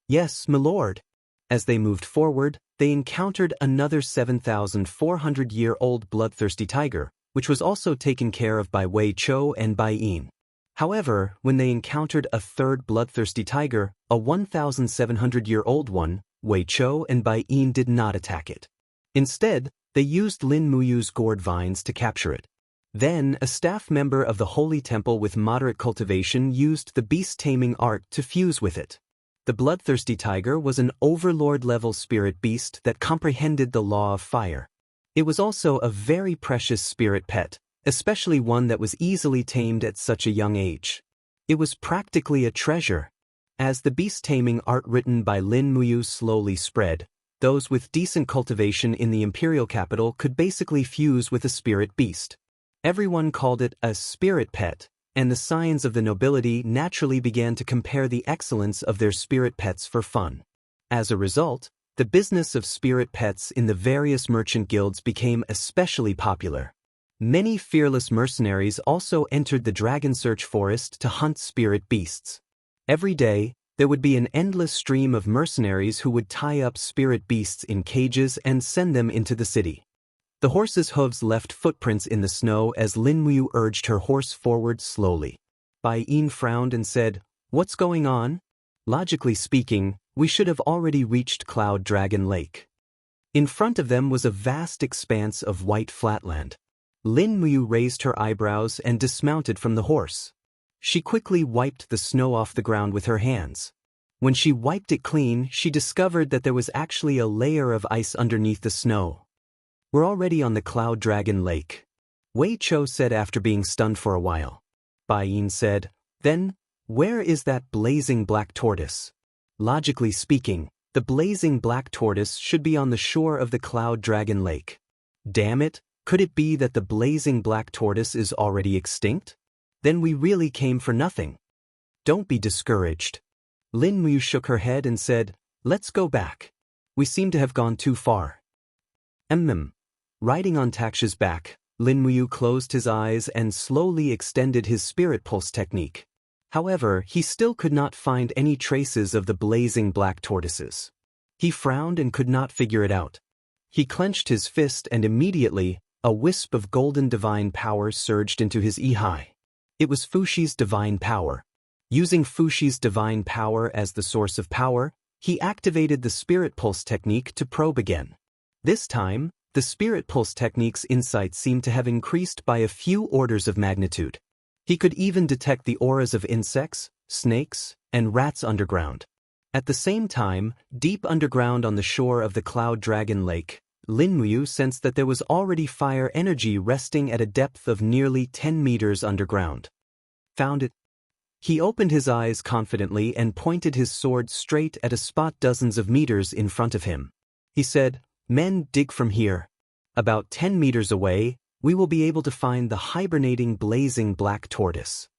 Speaker 1: "Yes, milord." As they moved forward, they encountered another 7,400-year-old bloodthirsty tiger, which was also taken care of by Wei Chou and Bai Yin. However, when they encountered a 3rd bloodthirsty tiger, a 1,700-year-old one, Wei Chou and Bai Yin did not attack it. Instead, they used Lin Muyu's gourd vines to capture it. Then, a staff member of the Holy Temple with moderate cultivation used the beast-taming art to fuse with it. The bloodthirsty tiger was an overlord-level spirit beast that comprehended the law of fire. It was also a very precious spirit pet, especially one that was easily tamed at such a young age. It was practically a treasure. As the beast-taming art written by Lin Muyu slowly spread, those with decent cultivation in the imperial capital could basically fuse with a spirit beast. Everyone called it a spirit pet, and the scions of the nobility naturally began to compare the excellence of their spirit pets for fun. As a result, the business of spirit pets in the various merchant guilds became especially popular. Many fearless mercenaries also entered the dragon search forest to hunt spirit beasts. Every day, there would be an endless stream of mercenaries who would tie up spirit beasts in cages and send them into the city. The horse's hooves left footprints in the snow as Lin Muyu urged her horse forward slowly. Bai Yin frowned and said, "What's going on?" Logically speaking, we should have already reached Cloud Dragon Lake. In front of them was a vast expanse of white flatland. Lin Muyu raised her eyebrows and dismounted from the horse. She quickly wiped the snow off the ground with her hands. When she wiped it clean, she discovered that there was actually a layer of ice underneath the snow. "We're already on the Cloud Dragon Lake," Wei Chou said after being stunned for a while. Bai Yin said, "Then, where is that blazing black tortoise?" Logically speaking, the blazing black tortoise should be on the shore of the Cloud Dragon Lake. Damn it, could it be that the blazing black tortoise is already extinct? Then we really came for nothing. Don't be discouraged. Lin Muyu shook her head and said, "Let's go back. We seem to have gone too far." Riding on Taksha's back, Lin Muyu closed his eyes and slowly extended his spirit pulse technique. However, he still could not find any traces of the blazing black tortoises. He frowned and could not figure it out. He clenched his fist and immediately, a wisp of golden divine power surged into his Ihai. It was Fushi's divine power. Using Fushi's divine power as the source of power, he activated the spirit pulse technique to probe again. This time, the spirit pulse technique's insight seemed to have increased by a few orders of magnitude. He could even detect the auras of insects, snakes, and rats underground. At the same time, deep underground on the shore of the Cloud Dragon Lake, Lin Muyu sensed that there was already fire energy resting at a depth of nearly 10 meters underground. Found it. He opened his eyes confidently and pointed his sword straight at a spot dozens of meters in front of him. He said, "Men, dig from here. About 10 meters away, we will be able to find the hibernating blazing black tortoise."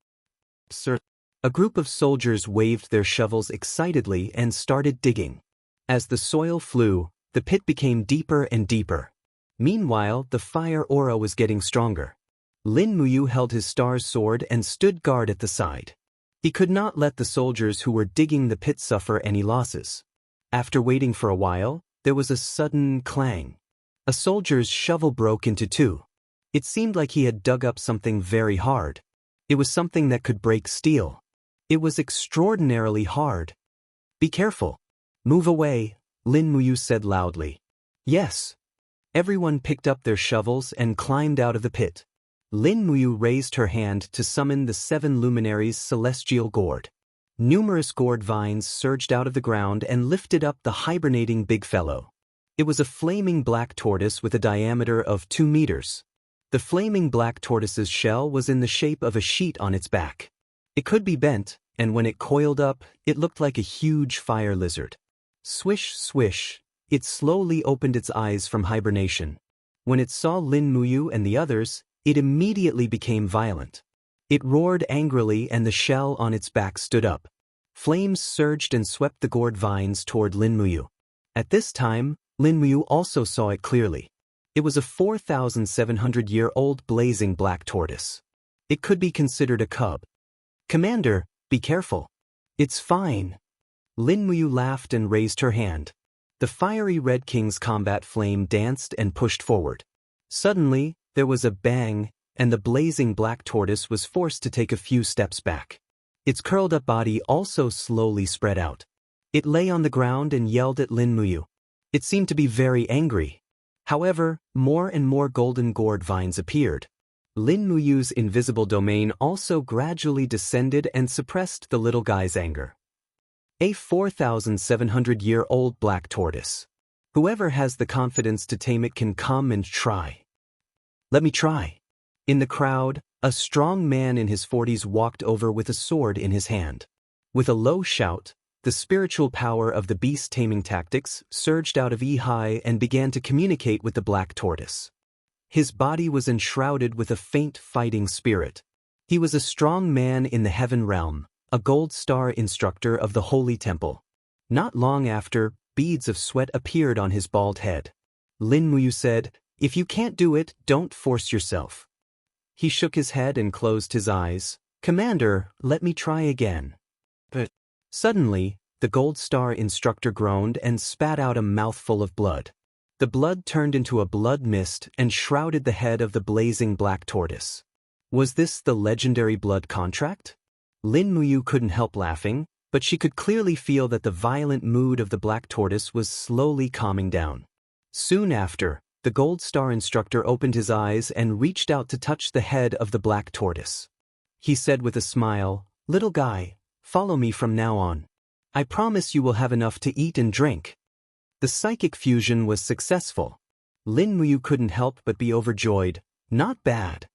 Speaker 1: "Sir." A group of soldiers waved their shovels excitedly and started digging. As the soil flew, the pit became deeper and deeper. Meanwhile, the fire aura was getting stronger. Lin Muyu held his star's sword and stood guard at the side. He could not let the soldiers who were digging the pit suffer any losses. After waiting for a while, there was a sudden clang. A soldier's shovel broke into two. It seemed like he had dug up something very hard. It was something that could break steel. It was extraordinarily hard. "Be careful. Move away," Lin Muyu said loudly. "Yes." Everyone picked up their shovels and climbed out of the pit. Lin Muyu raised her hand to summon the 7 luminaries' celestial gourd. Numerous gourd vines surged out of the ground and lifted up the hibernating big fellow. It was a flaming black tortoise with a diameter of 2 meters. The flaming black tortoise's shell was in the shape of a sheet on its back. It could be bent, and when it coiled up, it looked like a huge fire lizard. Swish, swish, it slowly opened its eyes from hibernation. When it saw Lin Muyu and the others, it immediately became violent. It roared angrily and the shell on its back stood up. Flames surged and swept the gourd vines toward Lin Muyu. At this time, Lin Muyu also saw it clearly. It was a 4,700-year-old blazing black tortoise. It could be considered a cub. "Commander, be careful." "It's fine." Lin Muyu laughed and raised her hand. The fiery Red King's combat flame danced and pushed forward. Suddenly, there was a bang, and the blazing black tortoise was forced to take a few steps back. Its curled-up body also slowly spread out. It lay on the ground and yelled at Lin Muyu. It seemed to be very angry. However, more and more golden gourd vines appeared. Lin Muyu's invisible domain also gradually descended and suppressed the little guy's anger. A 4,700-year-old black tortoise. Whoever has the confidence to tame it can come and try. "Let me try." In the crowd, a strong man in his 40s walked over with a sword in his hand. With a low shout, the spiritual power of the beast-taming tactics surged out of Ihai and began to communicate with the black tortoise. His body was enshrouded with a faint fighting spirit. He was a strong man in the heaven realm, a gold star instructor of the holy temple. Not long after, beads of sweat appeared on his bald head. Lin Muyu said, "If you can't do it, don't force yourself. He shook his head and closed his eyes. "Commander, let me try again." But suddenly, the Gold Star instructor groaned and spat out a mouthful of blood. The blood turned into a blood mist and shrouded the head of the blazing black tortoise. Was this the legendary blood contract? Lin Muyu couldn't help laughing, but she could clearly feel that the violent mood of the black tortoise was slowly calming down. Soon after, the Gold Star instructor opened his eyes and reached out to touch the head of the black tortoise. He said with a smile, "Little guy, follow me from now on. I promise you will have enough to eat and drink." The psychic fusion was successful. Lin Muyu couldn't help but be overjoyed. Not bad.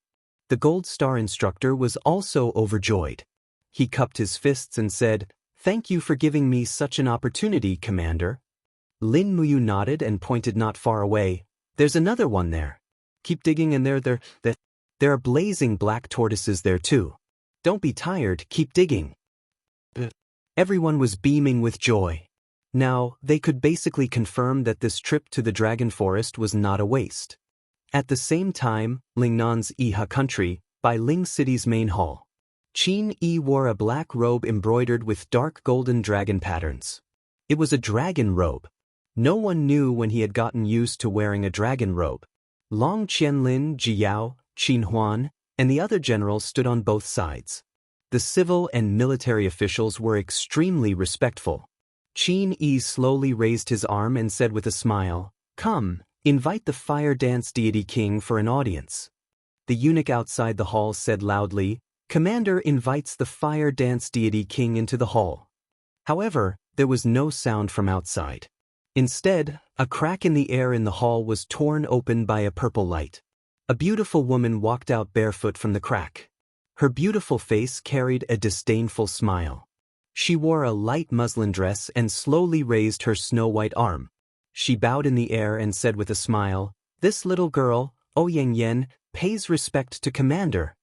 Speaker 1: The Gold Star instructor was also overjoyed. He cupped his fists and said, "Thank you for giving me such an opportunity, Commander." Lin Muyu nodded and pointed not far away. "There's another one there. Keep digging and there are blazing black tortoises there too. Don't be tired, keep digging." Everyone was beaming with joy. Now, they could basically confirm that this trip to the Dragon Forest was not a waste. At the same time, Lingnan's Iha country, by Ling City's main hall. Qin Yi wore a black robe embroidered with dark golden dragon patterns. It was a dragon robe. No one knew when he had gotten used to wearing a dragon robe. Long Qianlin, Jiyao, Qin Huan, and the other generals stood on both sides. The civil and military officials were extremely respectful. Qin Yi slowly raised his arm and said with a smile, "Come, invite the fire dance deity king for an audience." The eunuch outside the hall said loudly, "Commander invites the fire dance deity king into the hall." However, there was no sound from outside. Instead, a crack in the air in the hall was torn open by a purple light. A beautiful woman walked out barefoot from the crack. Her beautiful face carried a disdainful smile. She wore a light muslin dress and slowly raised her snow-white arm. She bowed in the air and said with a smile, "This little girl, Ouyang Yen, pays respect to Commander."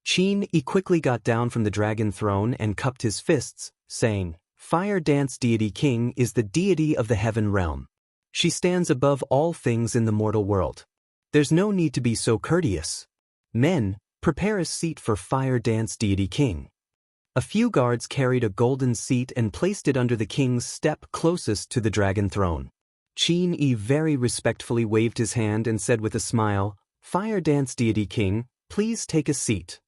Speaker 1: Qin Yi quickly got down from the dragon throne and cupped his fists, saying, "Fire Dance Deity King is the deity of the heaven realm. She stands above all things in the mortal world. There's no need to be so courteous. Men, prepare a seat for Fire Dance Deity King." A few guards carried a golden seat and placed it under the king's step closest to the dragon throne. Qin Yi very respectfully waved his hand and said with a smile, "Fire Dance Deity King, please take a seat."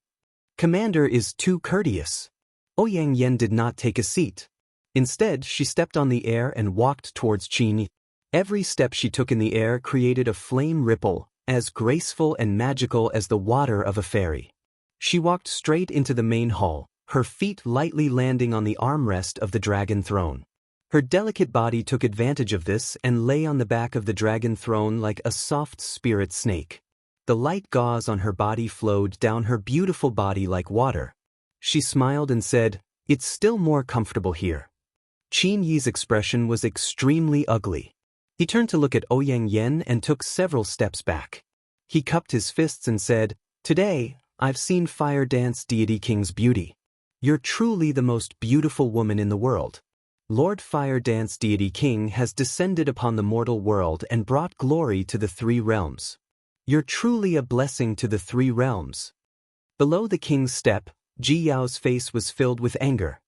Speaker 1: "Commander is too courteous." Ouyang Yen did not take a seat. Instead, she stepped on the air and walked towards Qin Yi. Every step she took in the air created a flame ripple, as graceful and magical as the water of a fairy. She walked straight into the main hall, her feet lightly landing on the armrest of the dragon throne. Her delicate body took advantage of this and lay on the back of the dragon throne like a soft spirit snake. The light gauze on her body flowed down her beautiful body like water. She smiled and said, "It's still more comfortable here." Qin Yi's expression was extremely ugly. He turned to look at Ouyang Yen and took several steps back. He cupped his fists and said, "Today, I've seen Fire Dance Deity King's beauty. You're truly the most beautiful woman in the world. Lord Fire Dance Deity King has descended upon the mortal world and brought glory to the three realms. You're truly a blessing to the three realms." Below the king's step, Ji Yao's face was filled with anger.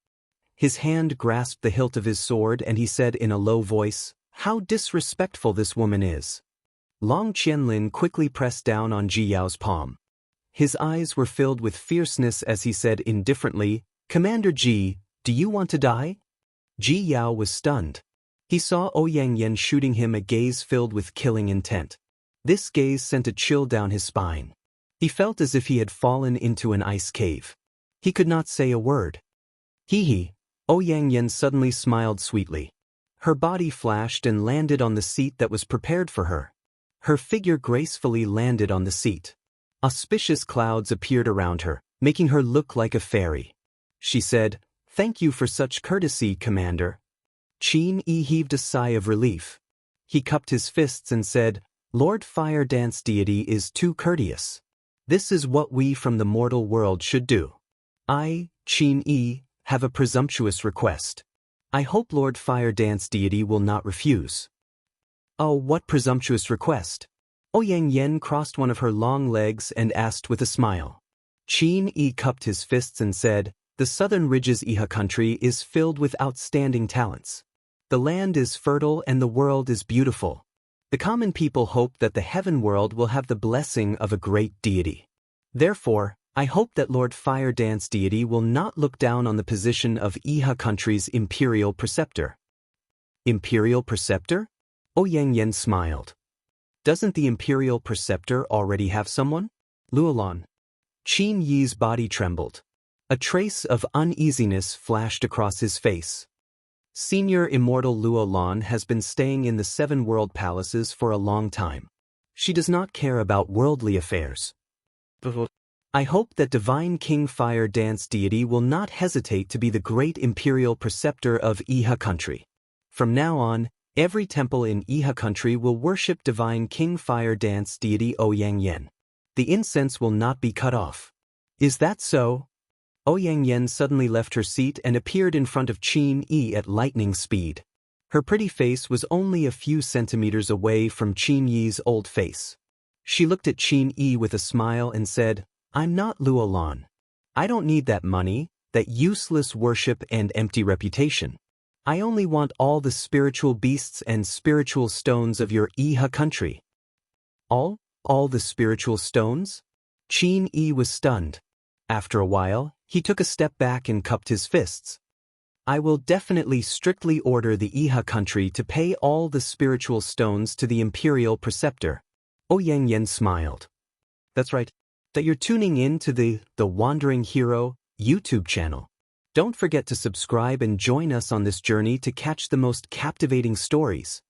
Speaker 1: His hand grasped the hilt of his sword and he said in a low voice, "How disrespectful this woman is." Long Qianlin quickly pressed down on Ji Yao's palm. His eyes were filled with fierceness as he said indifferently, "Commander Ji, do you want to die?" Ji Yao was stunned. He saw Ouyang Yen shooting him a gaze filled with killing intent. This gaze sent a chill down his spine. He felt as if he had fallen into an ice cave. He could not say a word. "Hee." Ouyang Yen suddenly smiled sweetly. Her body flashed and landed on the seat that was prepared for her. Her figure gracefully landed on the seat. Auspicious clouds appeared around her, making her look like a fairy. She said, "Thank you for such courtesy, Commander." Qin Yi heaved a sigh of relief. He cupped his fists and said, "Lord Fire Dance Deity is too courteous. This is what we from the mortal world should do. I, Qin Yi, have a presumptuous request. I hope Lord Fire Dance Deity will not refuse." "Oh, what presumptuous request?" Ouyang Yen crossed one of her long legs and asked with a smile. Qin Yi cupped his fists and said, "The southern ridges Iha country is filled with outstanding talents. The land is fertile and the world is beautiful. The common people hope that the heaven world will have the blessing of a great deity. Therefore, I hope that Lord Fire Dance deity will not look down on the position of Iha country's imperial preceptor." Imperial preceptor? Ouyang Yen smiled. Doesn't the imperial preceptor already have someone? Luolan. Qin Yi's body trembled. A trace of uneasiness flashed across his face. Senior Immortal Luolan has been staying in the 7 world palaces for a long time. She does not care about worldly affairs. I hope that Divine King Fire Dance deity will not hesitate to be the great imperial preceptor of Iha country. From now on, every temple in Iha country will worship Divine King Fire Dance deity Ouyang Yen. The incense will not be cut off. Is that so? Ouyang Yen suddenly left her seat and appeared in front of Qin Yi at lightning speed. Her pretty face was only a few centimeters away from Qin Yi's old face. She looked at Qin Yi with a smile and said, "I'm not Luolan. I don't need that money, that useless worship and empty reputation. I only want all the spiritual beasts and spiritual stones of your Iha country." All the spiritual stones? Qin Yi was stunned. After a while, he took a step back and cupped his fists. "I will definitely strictly order the Iha country to pay all the spiritual stones to the imperial preceptor." Ouyang Yen smiled. That's right, that you're tuning in to the Wandering Hero YouTube channel. Don't forget to subscribe and join us on this journey to catch the most captivating stories.